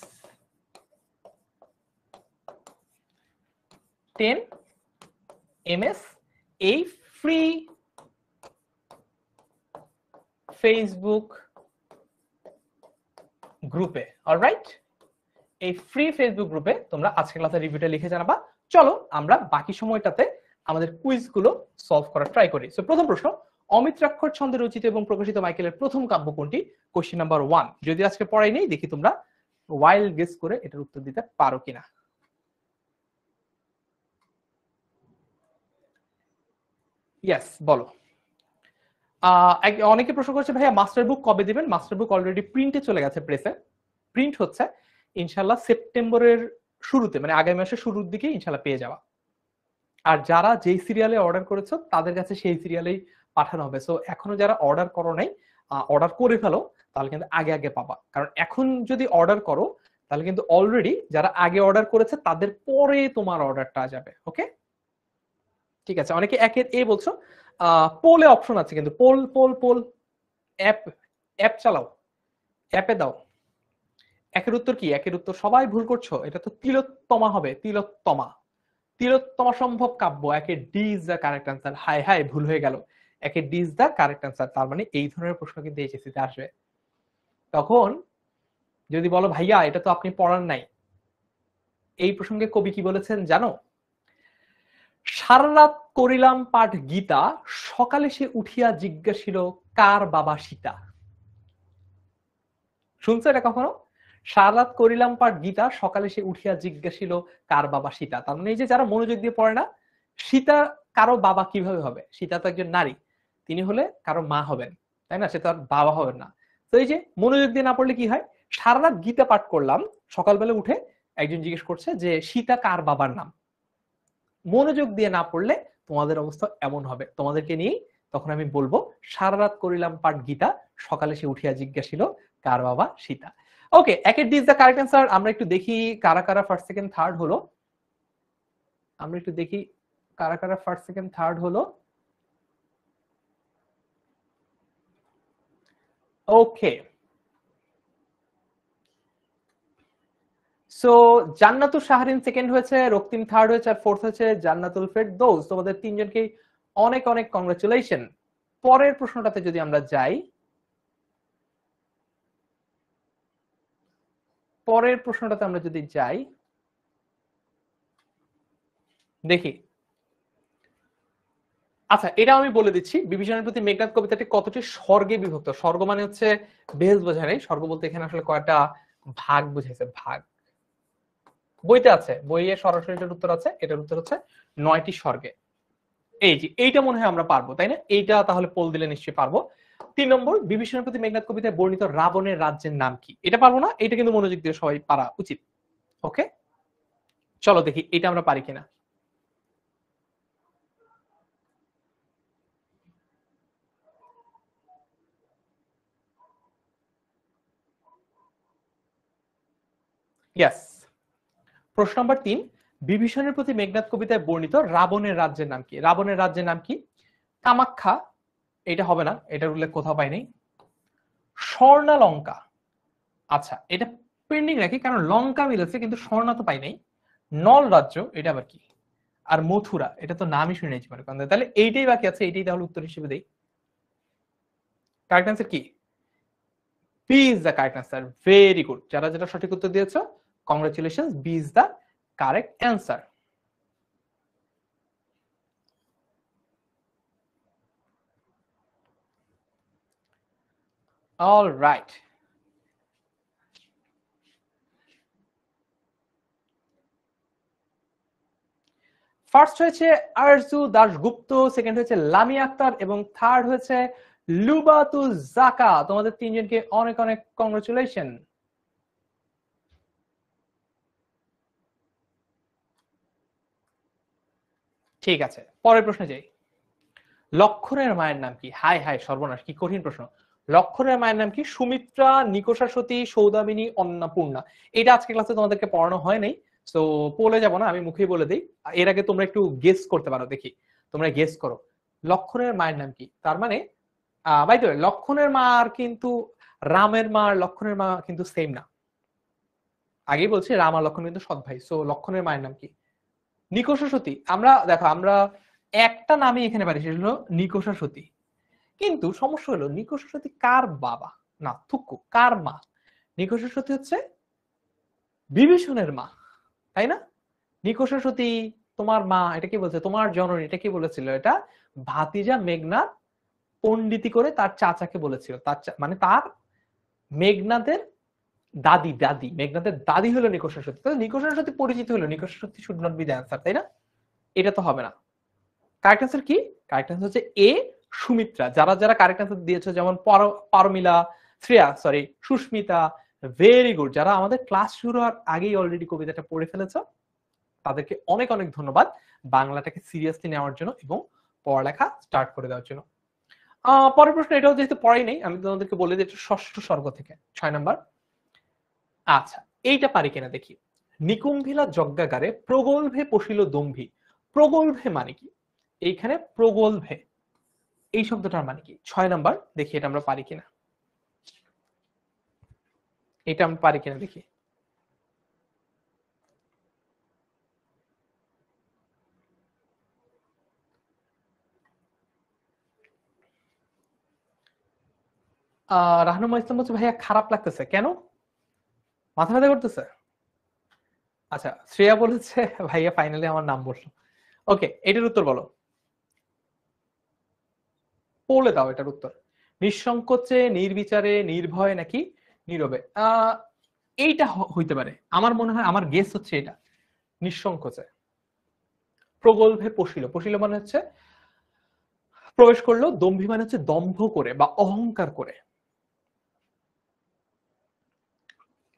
10 এমএস এই ফ্রি ফেসবুক গ্রুপে, অলরাইট, এই ফ্রি ফেসবুক গ্রুপে তোমরা আজকে ক্লাসের রিভিউটা লিখে জানাবা। চলো আমরা বাকি সময়টাতে আমাদের কুইজগুলো সলভ করার ট্রাই করি। সো প্রথম প্রশ্ন, অমিত্রাক্ষর ছন্দে রচিত এবং প্রকাশিত মাইকেলের প্রথম কাব্য কোনটি? Question number 1। যদি আজকে পড়াই নেই, দেখি তোমরা ওয়াইল্ড গেস করে এটার উত্তর দিতে পারো কিনা। ইয়েস, বলো। অনেকে প্রশ্ন করছে ভাইয়া মাস্টার বুক কবে দিবেন? মাস্টার বুক অলরেডি প্রিন্টে চলে গেছে, প্রেসে প্রিন্ট হচ্ছে, ইনশাল্লাহ সেপ্টেম্বরের শুরুতে, মানে আগামী মাসের শুরুর দিকে ইনশাল্লাহ পেয়ে যাওয়া। আর যারা যেই সিরিয়ালে অর্ডার করেছো তাদের কাছে সেই সিরিয়ালেই পাঠানো হবে। সো এখনো যারা অর্ডার করো নাই, অর্ডার করে ফেলো, তাহলে কিন্তু আগে আগে পাবা। কারণ এখন যদি অর্ডার করো তাহলে কিন্তু অলরেডি যারা আগে অর্ডার করেছে তাদের পরে তোমার অর্ডারটা যাবে। ওকে, ঠিক আছে। অনেকে একের এ বলছো, পোলে অপশন আছে কিন্তু, poll poll poll app app চালাও, অ্যাপে দাও। একের উত্তর কি? একের উত্তর সবাই ভুল করছো, এটা তো তিলোত্তমা হবে, তিলোত্তমা। তিলোত্তমা সম্ভব কাব্য, একে D is the correct answer. High high, ভুল হয়ে গেল, একে D is the correct answer. তার মানে এই ধরনের প্রশ্ন কিন্তু এইচএসসি তে আসবে। তখন যদি বলো ভাইয়া এটা তো আপনি পড়ান নাই, এই প্রসঙ্গে কবি কি বলেছেন জানো? সারা রাত করিলাম পাঠ গীতা, সকালে সে উঠিয়া জিজ্ঞাসিল কার বাবা সীতা। শুনছো এটা কখনো? সারা রাত করিলাম পাঠ গীতা, সকালে সে উঠিয়া জিজ্ঞাসিল কার বাবা সীতা। তার মানে এই যে যারা মনোযোগ দিয়ে পড়ে না, সীতা কারো বাবা কিভাবে হবে? সীতা তো একজন নারী, তিনি হলে কারো মা হবেন, তাই না? সে তো আর বাবা হবেন না। তো এই যে মনোযোগ দিয়ে না পড়লে কি হয়, সারা রাত গীতা পাঠ করলাম, সকালবেলা উঠে একজন জিজ্ঞেস করছে যে সীতা কার বাবার নাম। মনোযোগ দিয়ে না পড়লে তোমাদের অবস্থা এমন হবে। তোমাদেরকে নিয়ে তখন আমি বলবো সারা রাত করিলাম পাঠ গীতা, সকালে সে উঠিয়া জিজ্ঞাসিল কার বাবা সীতা। ওকে, একের D is the correct answer. আমরা একটু দেখি কারা কারা ফার্স্ট সেকেন্ড থার্ড হলো। আমরা একটু দেখি কারা কারা ফার্স্ট সেকেন্ড থার্ড হলো? ওকে, সো জান্নাতুল শাহরিন সেকেন্ড হয়েছে, রক্তিম থার্ড হয়েছে, আর ফোর্থ হয়েছে জান্নাতুল ফেরদৌস। তোমাদের তিনজনকে অনেক অনেক কংগ্রাচুলেশন। পরের প্রশ্নটাতে যদি আমরা যাই, দেখি। আচ্ছা, এটা আমি বলে দিচ্ছি, বিভীষণের প্রতি মেঘনাদ কবিতাটি কতটি স্বর্গে বিভক্ত। স্বর্গ মানে হচ্ছে বেহেশত বোঝায় নাই, স্বর্গ বলতে এখানে আসলে কয়টা ভাগ বুঝাইছে, ভাগ। বইতে আছে, বইয়ে সরাসরি এটার উত্তর আছে, এটার উত্তর হচ্ছে 9টি স্বর্গে। এই যে এইটা মনে হয় আমরা পারবো, তাই না? এইটা তাহলে পোল দিলে নিশ্চয়ই পারবো। 3 নম্বর, বিভীষণের প্রতি মেঘনাদ কবিতায় বর্ণিত রাবণের রাজ্যের নাম কি? এটা পারবো না, এটা কিন্তু মনোযোগ দিয়ে সবাই পারা উচিত। ওকে, চলো দেখি এটা আমরা পারি কিনা। ইয়েস, প্রশ্ন নম্বর 3, বিভীষণের প্রতি মেঘনাদ কবিতায় বর্ণিত রাবণের রাজ্যের নাম কি? রাবণের রাজ্যের নাম কি? কামাখ্যা, এটা হবে না, এটার উল্লেখ কোথাও পাই নাই। স্বর্ণালঙ্কা, আচ্ছা এটা পেন্ডিং রাখি, কারণ লঙ্কা মিলেছে কিন্তু স্বর্ণা তো পাই নাই। নল রাজ্য, এটা আবার কি? আর মথুরা, এটা তো নামই শুনে নিয়েছি মানে, তাহলে এইটাই বাকি আছে, এইটাই তাহলে উত্তর হিসেবে দেই। কারেক্ট অ্যান্সার কি? B is the correct answer. Very good, যারা যেটা সঠিক উত্তর দিয়েছো congratulation, B is the correct answer. All right, first হয়েছে আরজু দাশগুপ্ত, সেকেন্ড হয়েছে লামিয়া আক্তার, এবং থার্ড হয়েছে লুবাতু জাকা। তোমাদের তিনজনকে অনেক অনেক কংগ্রাচুলেশন। ঠিক আছে, পরের প্রশ্নে যাই। লক্ষণের মায়ের নাম কি? হাই হাই সর্বনাশ, কি কঠিন প্রশ্ন। লক্ষণের মায়ের নাম কি? সুমিত্রা, নিকষা সতী, সৌদামিনী, অন্নপূর্ণা। এটা আজকে ক্লাসে তোমাদেরকে পড়ানো হয় নাই, তো বলে যাব না, আমি মুখেই বলে দিই। এর আগে তোমরা একটু গেস করতে পারো, দেখি তোমরা গেস করো লক্ষণের মায়ের নাম কি। তার মানে বাই দ্য ওয়ে, লক্ষণের মা আর কিন্তু রামের মা আর লক্ষণের মা কিন্তু সেম না। আগেই বলছি রাম আর লক্ষণ কিন্তু সৎ ভাই। সো লক্ষণের মায়ের নাম কি? নিকষা সতী। আমরা দেখো, আমরা একটা নামই এখানে পারি, সেটা হলো নিকষা সতী। কিন্তু সমস্যা হলো নিকষা সতী কার বাবা? না থুকু, কার মা? নিকষা সতী হচ্ছে বিভীষণের মা, তাই না? নিকষা সতী তোমার মা, এটা কি বলছে? তোমার জননী, এটা কি বলেছিল? এটা ভাতিজা মেঘনাদ পণ্ডিতি করে তার চাচাকে বলেছিল। তার মানে তার মেঘনাদের দাদি, মেঘনাদের দাদি হলো নিকষা সতী। তো নিকষা সতী পরিচিত হলো, Nikasha Sati should not be the answer, তাই না? এটা তো হবে না। কারেক্ট অ্যান্সার কি? কারেক্ট অ্যান্সার হচ্ছে এ, সুমিত্রা। যারা যারা কারেক্ট অ্যান্সার দিয়েছে, যেমন Parmila, Shreya, sorry Sushmita, very good. যারা আমাদের ক্লাস শুরু হওয়ার আগেই অলরেডি কবিতাটা পড়ে ফেলেছো, তাদেরকে অনেক অনেক ধন্যবাদ বাংলাটাকে সিরিয়াসলি নেওয়ার জন্য এবং পড়ালেখা স্টার্ট করে দেওয়ার জন্য। পরের প্রশ্ন, এটাও যেহেতু পড়াই নেই, আমি তোমাদেরকে বলে দিই ষষ্ঠ স্বর্গ থেকে 6 নাম্বার। আচ্ছা, এইটা পারি কিনা দেখি। নিকুম্ভিলা যজ্ঞাগারে প্রগলভে পশিল দম্ভী। প্রগলভে মানে কি? এইখানে প্রগলভে এই শব্দটার মানে কি? 6 নাম্বার, দেখি এটা আমরা পারি কিনা, এটা আমরা পারি কিনা দেখি। রাহনুমা ইসলাম বলছে ভাইয়া খারাপ লাগতেছে কেন? মাথা ব্যথা করতেছে? আচ্ছা, শ্রেয়া বলেছে ভাইয়া ফাইনালি আমার নাম বললো। ওকে, এটার উত্তর বলো, বলে দাও এটার উত্তর। নিঃসংকোচে, নির্বিচারে, নির্ভয়, নাকি নীরবে? এইটা হইতে পারে, আমার মনে হয়, আমার গেস হচ্ছে এটা নিঃসংকোচে। প্রগলভে পশিল, পশিল মানে হচ্ছে প্রবেশ করলো, দম্ভী মানে হচ্ছে দম্ভ করে বা অহংকার করে।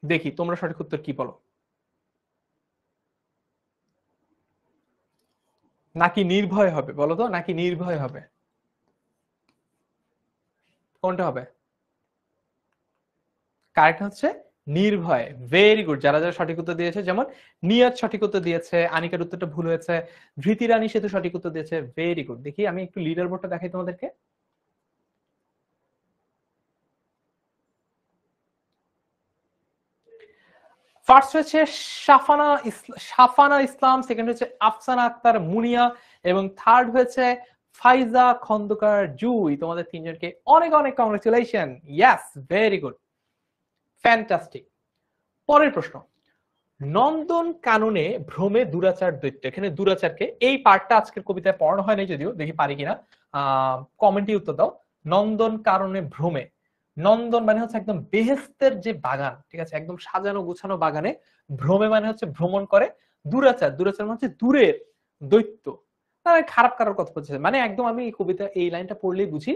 দেখি তোমরা সঠিক উত্তর কি বলো। নাকি নির্ভয় হবে বলো তো, নাকি নির্ভয় হবে? কোনটা হবে? কারেক্ট হচ্ছে নির্ভয়, ভেরি গুড। যারা যারা সঠিক উত্তর দিয়েছে, যেমন নিয়াত সঠিক উত্তর দিয়েছে, আনিকার উত্তরটা ভুল হয়েছে, ধৃতি রানী সেতু সঠিক উত্তর দিয়েছে, ভেরি গুড। দেখি আমি একটু লিডার বোর্ডটা দেখাই তোমাদেরকে। ফার্স্ট হচ্ছে সাফানা ইসলাম, সেকেন্ড হচ্ছে আফসানা আক্তার মুনিয়া, এবং থার্ড হয়েছে ফাইজা খন্দকার জুই। তোমাদের তিনজনকে অনেক অনেক কংগ্রেচুলেশন। ইয়াস, ভেরি গুড, ফ্যান্টাস্টিক। পরের প্রশ্ন, নন্দন কাননে ভ্রমে দুরাচার দৈত্য। এখানে দুরাচারকে, এই পার্টটা আজকের কবিতায় পড়ানো হয়নি যদিও, দেখি পারি কিনা, কমেন্টে উত্তর দাও। নন্দন কাননে ভ্রমে, নন্দন মানে হচ্ছে একদম বেহেস্তের যে বাগান, ঠিক আছে, একদম সাজানো গুছানো বাগানে, ভ্রমে মানে হচ্ছে ভ্রমণ করে, দুরাচার, দুরাচার মানে হচ্ছে দূরের দৈত্য। খারাপ কারোর কথা বলছে, মানে একদম আমি এই কবিতা এই লাইনটা পড়লেই বুঝি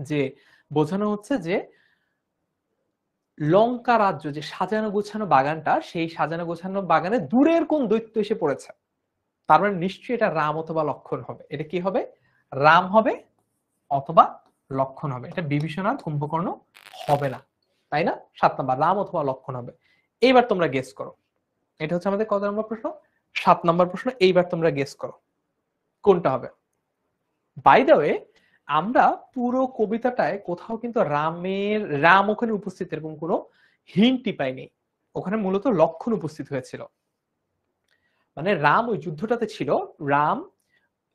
যে বোঝানো হচ্ছে যে লঙ্কা রাজ্য, যে সাজানো গোছানো বাগানটা, সেই সাজানো গোছানো বাগানে দূরের কোন দৈত্য এসে পড়েছে। তার মানে নিশ্চয়ই এটা রাম অথবা লক্ষণ হবে। এটা কি হবে? রাম হবে অথবা লক্ষণ হবে। এটা বিভীষণ আর কুম্ভকর্ণ হবে না, তাই না? 7 নাম্বার, রাম অথবা লক্ষণ হবে। এইবার তোমরা গেস করো, এটা হচ্ছে আমাদের কত নম্বর প্রশ্ন? 7 নাম্বার প্রশ্ন। এইবার তোমরা গেস করো কোনটা হবে। বাই দ্য ওয়ে, আমরা পুরো কবিতাটায় কোথাও কিন্তু রাম ওখানে উপস্থিত এরকম কোনো হিন্টই পাইনি। ওখানে মূলত লক্ষণ উপস্থিত হয়েছিল। মানে রাম ওই যুদ্ধটাতে ছিল, রাম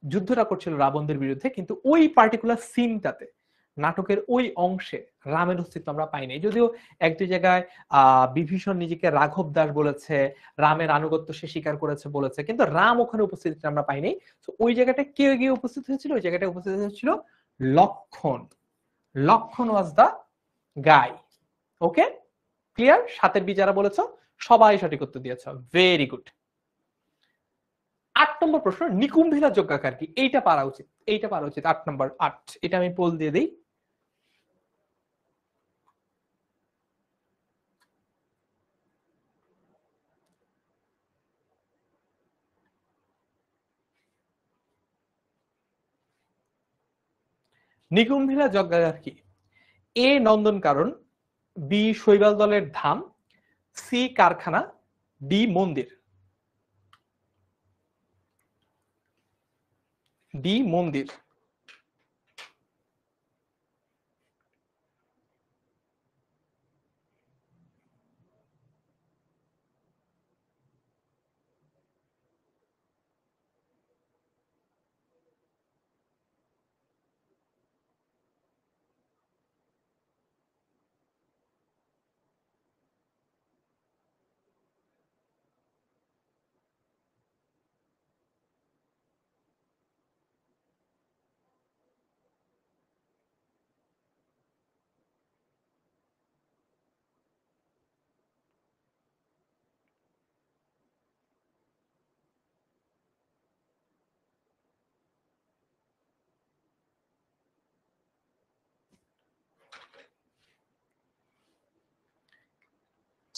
যুদ্ধটা করছিল রাবণদের বিরুদ্ধে, কিন্তু ওই পার্টিকুলার সিনটাতে, নাটকের ওই অংশে রামের অস্তিত্ব আমরা পাইনি। যদিও এক দুই জায়গায় বিভীষণ নিজেকে রাঘব দাস বলেছে, রামের আনুগত্য সে স্বীকার করেছে বলেছে, কিন্তু রাম ওখানে উপস্থিত আমরা পাইনি। তো ওই জায়গাটা কে গিয়ে উপস্থিত হয়েছিল? ওই জায়গাটা উপস্থিত হয়েছিল লক্ষণ। লক্ষণ ওয়াজ দা গাই। ওকে, ক্লিয়ার? 7-এর বি যারা বলেছো সবাই সঠিক উত্তর দিয়েছ, ভেরি গুড। 8 নম্বর প্রশ্ন, নিকুম্ভিলা যজ্ঞাকার কি? এইটা পারা উচিত, এইটা পারা উচিত। 8 নম্বর 8, এটা আমি পোল দিয়ে দিই। নিকুম্ভিলা যজ্ঞাকার কি? এ নন্দন কারণ, বি শৈবাল দলের ধাম, সি কারখানা, ডি মন্দির। ডি মন্দির।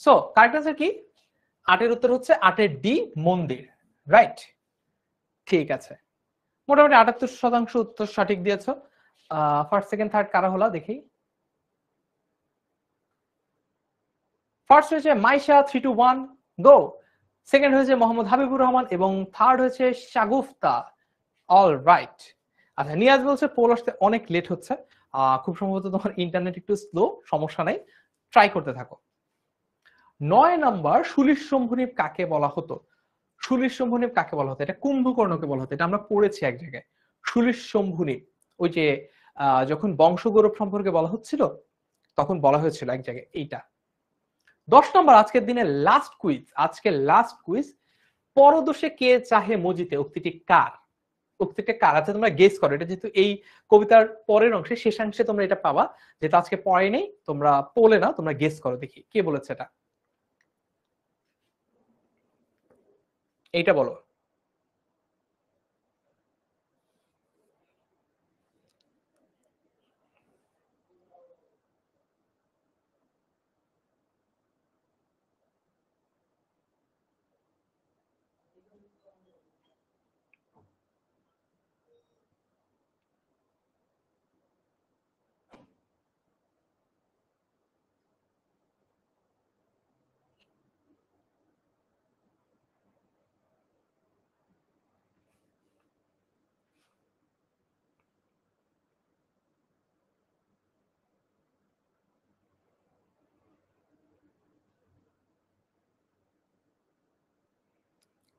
সো কারেক্ট আনসার কি? 8-এর উত্তর হচ্ছে 8-এর ডি মন্দির, রাইট। ঠিক আছে, মোটামুটি 78% উত্তর সঠিক দিয়েছো। ফার্স্ট সেকেন্ড থার্ড কারা হলো দেখি। ফার্স্ট হয়েছে মাইশা 3-1, গো। সেকেন্ড হয়েছে মোহাম্মদ হাবিবুর রহমান, এবং থার্ড হয়েছে শাগুফতা। All right. আচ্ছা, নিয়াজ বলছে পোল আসতে অনেক লেট হচ্ছে, খুব সম্ভবত তোমার ইন্টারনেট একটু স্লো, সমস্যা নাই, ট্রাই করতে থাকো। 9 নাম্বার, সুলিশ শম্ভুনিপ কাকে বলা হতো? সুলিশ শম্ভুনিপ কাকে বলা হতো? এটা কুম্ভকর্ণকে বলা হতো, এটা আমরা পড়েছি এক জায়গায়। সুলিশ শম্ভুনিপ, ওই যে যখন বংশগৌরব সম্পর্কে বলা হচ্ছিল তখন বলা হয়েছিল এক জায়গায় এইটা। 10 নম্বর, আজকের দিনে লাস্ট কুইজ, আজকের লাস্ট কুইজ। পরদোষে কে চাহে মজিতে উক্তিটি কার? উক্তিটা কার? আচ্ছা তোমরা গেস করো, এটা যেহেতু এই কবিতার পরের অংশে, শেষাংশে তোমরা এটা পাবা, যেটা আজকে পড়াই নেই, তোমরা পোলে না, তোমরা গেস করো দেখি কে বলেছে এটা। এইটা বলো।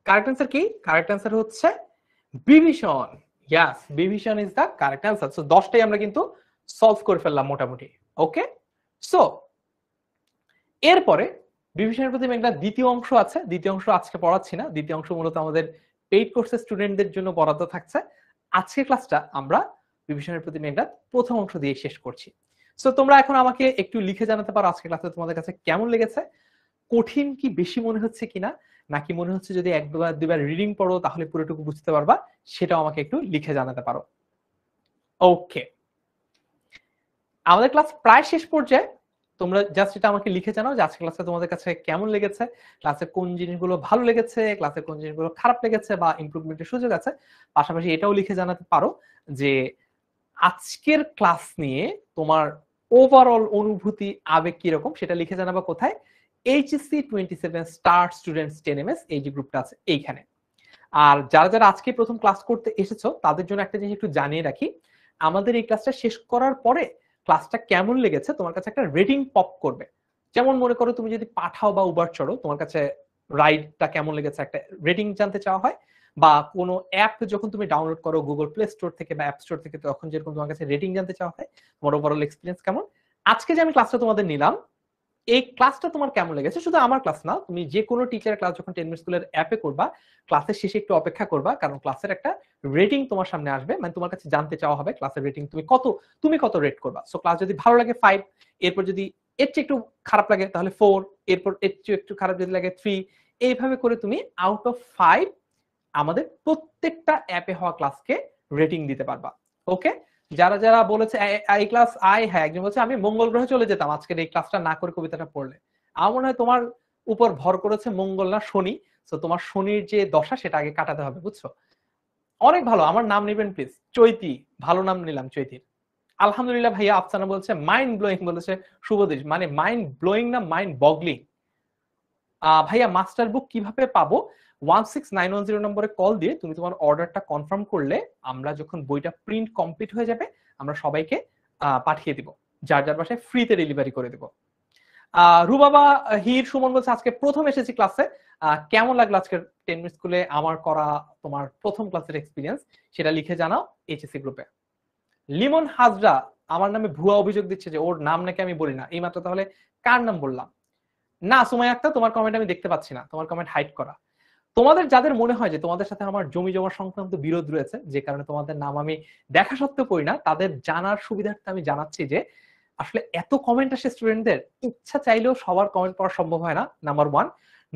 কারেক্ট অ্যান্সার কি? কারেক্ট অ্যান্সার হচ্ছে Bibhishan. Yes, Bibhishan is the correct answer. So 10টাই আমরা কিন্তু সলভ করে ফেললাম মোটামুটি। ওকে, সো এরপরে বিভীষণের প্রতি মেঘনা দ্বিতীয় অংশ আছে। দ্বিতীয় অংশ আজকে পড়াচ্ছি না, দ্বিতীয় অংশ মূলত আমাদের পেইড কোর্সের স্টুডেন্টদের জন্য বরাদ্দ থাকছে। আজকের ক্লাসটা আমরা বিভীষণের প্রতি মেঘনা প্রথম অংশ দিয়ে শেষ করছি। সো তোমরা এখন আমাকে একটু লিখে জানাতে পারো আজকের ক্লাসে তোমাদের কাছে কেমন লেগেছে, কঠিন কি বেশি মনে হচ্ছে কিনা, নাকি মনে হচ্ছে যদি একবার দুবার রিডিং পড়ো তাহলে পুরোটুকু বুঝতে পারবা, সেটাও আমাকে একটু লিখে জানাতে পারো। ওকে, আমাদের ক্লাস প্রায় শেষ পর্যায়ে। তোমরা জাস্ট এটা আমাকে লিখে জানাও যে আজকের ক্লাসে তোমাদের কাছে কেমন লেগেছে, ক্লাসে কোন জিনিসগুলো ভালো লেগেছে, ক্লাসে কোন জিনিসগুলো খারাপ লেগেছে বা ইমপ্রুভমেন্টের সুযোগ আছে। পাশাপাশি এটাও লিখে জানাতে পারো যে আজকের ক্লাস নিয়ে তোমার ওভারঅল অনুভূতি, আবেগ কিরকম, সেটা লিখে জানাবা কোথায়? এইচএসসি 27 স্টার স্টুডেন্টস 10ms এই যে গ্রুপটা আছে এইখানে। আর যারা যারা আজকে প্রথম ক্লাস করতে এসেছো তাদের জন্য একটা জিনিস একটু জানিয়ে রাখি, আমাদের এই ক্লাসটা শেষ করার পরে ক্লাসটা কেমন লেগেছে তোমার কাছে একটা রেটিং পপ করবে। যেমন মনে করো তুমি যদি পাঠাও বা উবার চড়ো, তোমার কাছে রাইডটা কেমন লেগেছে একটা রেটিং জানতে চাওয়া হয়, বা কোনো অ্যাপ যখন তুমি ডাউনলোড করো গুগল প্লে স্টোর থেকে বা অ্যাপ স্টোর থেকে, তখন যেরকম তোমার কাছে রেটিং জানতে চাওয়া হয় তোমার ওভারঅল এক্সপিরিয়েন্স কেমন। আজকে যে আমি ক্লাসটা তোমাদের নিলাম, এই ক্লাসটা তোমার কেমন লেগেছে, শুধু আমার ক্লাস না, তুমি যে কোনো টিচারের ক্লাস যখন 10 মিনিট স্কুলের অ্যাপে করবা, ক্লাসের শেষে একটু অপেক্ষা করবা, কারণ ক্লাসের একটা রেটিং তোমার সামনে আসবে, মানে তোমার কাছে জানতে চাওয়া হবে ক্লাসের রেটিং তুমি কত রেট করবা। সো ক্লাস যদি ভালো লাগে 5, এরপর যদি এর চেয়ে একটু খারাপ লাগে তাহলে 4, এরপর এর চেয়ে একটু খারাপ যদি লাগে 3, এইভাবে করে তুমি আউট অফ 5 আমাদের প্রত্যেকটা অ্যাপে হওয়া ক্লাসকে রেটিং দিতে পারবা। ওকে, যারা যারা বলেছে এই ক্লাস হ্যাঁ, একজন বলছে আমি মঙ্গল গ্রহে চলে যেতাম আজকের এই ক্লাসটা না করে কবিতাটা পড়লে। আমার মনে হয় তোমার উপর ভর করেছে মঙ্গল না শনি। তো তোমার শনির যে দশা সেটা আগে কাটাতে হবে, বুঝছো? অনেক ভালো, আমার নাম নেবেন প্লিজ, চৈতি, ভালো নাম নিলাম চৈতির। আলহামদুলিল্লাহ ভাইয়া। আফসানা বলছে মাইন্ড ব্লোয়িং, বলেছে শুভদীশ, মানে মাইন্ড ব্লোয়িং না মাইন্ড বগলিং। ভাইয়া মাস্টার বুক কিভাবে পাবো? 16910 নম্বরে কল দিয়ে তুমি তোমার অর্ডারটা কনফার্ম করলে আমরা যখন বইটা প্রিন্ট কমপ্লিট হয়ে যাবে আমরা সবাইকে পাঠিয়ে দিব, যার যার বাসায় ফ্রিতে ডেলিভারি করে দিব। রুবাবা হির সুমন বলছে আজকে প্রথম এসেছি ক্লাসে, কেমন লাগলো আজকের 10 মিনিট স্কুলে আমার করা তোমার প্রথম ক্লাসের এক্সপিরিয়েন্স, সেটা লিখে জানাও এইচএসসি গ্রুপে। লিমন হাজরা আমার নামে ভুয়া অভিযোগ দিচ্ছে যে ওর নাম নাকি আমি বলি না, এইমাত্র তাহলে কার নাম বললাম? না সুমাইয়া আক্তার, তোমার কমেন্ট আমি দেখতে পাচ্ছি না, তোমার কমেন্ট হাইড করা। তোমাদের যাদের মনে হয় যে তোমাদের সাথে আমার জমি জমা সংক্রান্ত বিরোধ রয়েছে, যে কারণে তোমাদের নাম আমি দেখা সত্ত্বেও পড়ি না, তাদের জানার সুবিধার্থে আমি জানাচ্ছি যে আসলে এত কমেন্ট আসে স্টুডেন্টদের, ইচ্ছা চাইলেও সবার কমেন্ট পড়া সম্ভব হয় না, number 1।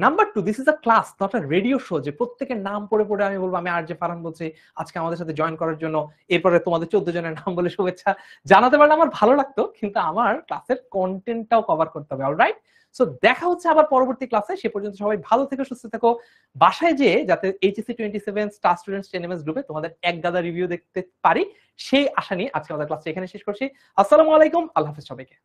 Number 2, this is a class not a radio show যে প্রত্যেকের নাম পড়ে পড়ে আমি বলবো আমি আরজে ফারহান বলছি আজকে আমাদের সাথে জয়েন করার জন্য, এরপরে তোমাদের 14 জনের নাম বলে শুভেচ্ছা জানাতে পারলে আমার ভালো লাগতো, কিন্তু আমার ক্লাসের কন্টেন্টটাও কভার করতে হবে। অলরাইট, সো দেখা হচ্ছে আবার পরবর্তী ক্লাসে। সে পর্যন্ত সবাই ভালো থেকো, সুস্থ থেকো। বাসায় যেয়ে যাতে এইচএসসি 27 স্টার স্টুডেন্টস 10ms গ্রুপে তোমাদের এক গাদা রিভিউ দেখতে পারি, সেই আশা নিয়ে আজকে আমাদের ক্লাসটা এখানে শেষ করছি। আসসালামু আলাইকুম, আল্লাহ হাফেজ সবাইকে।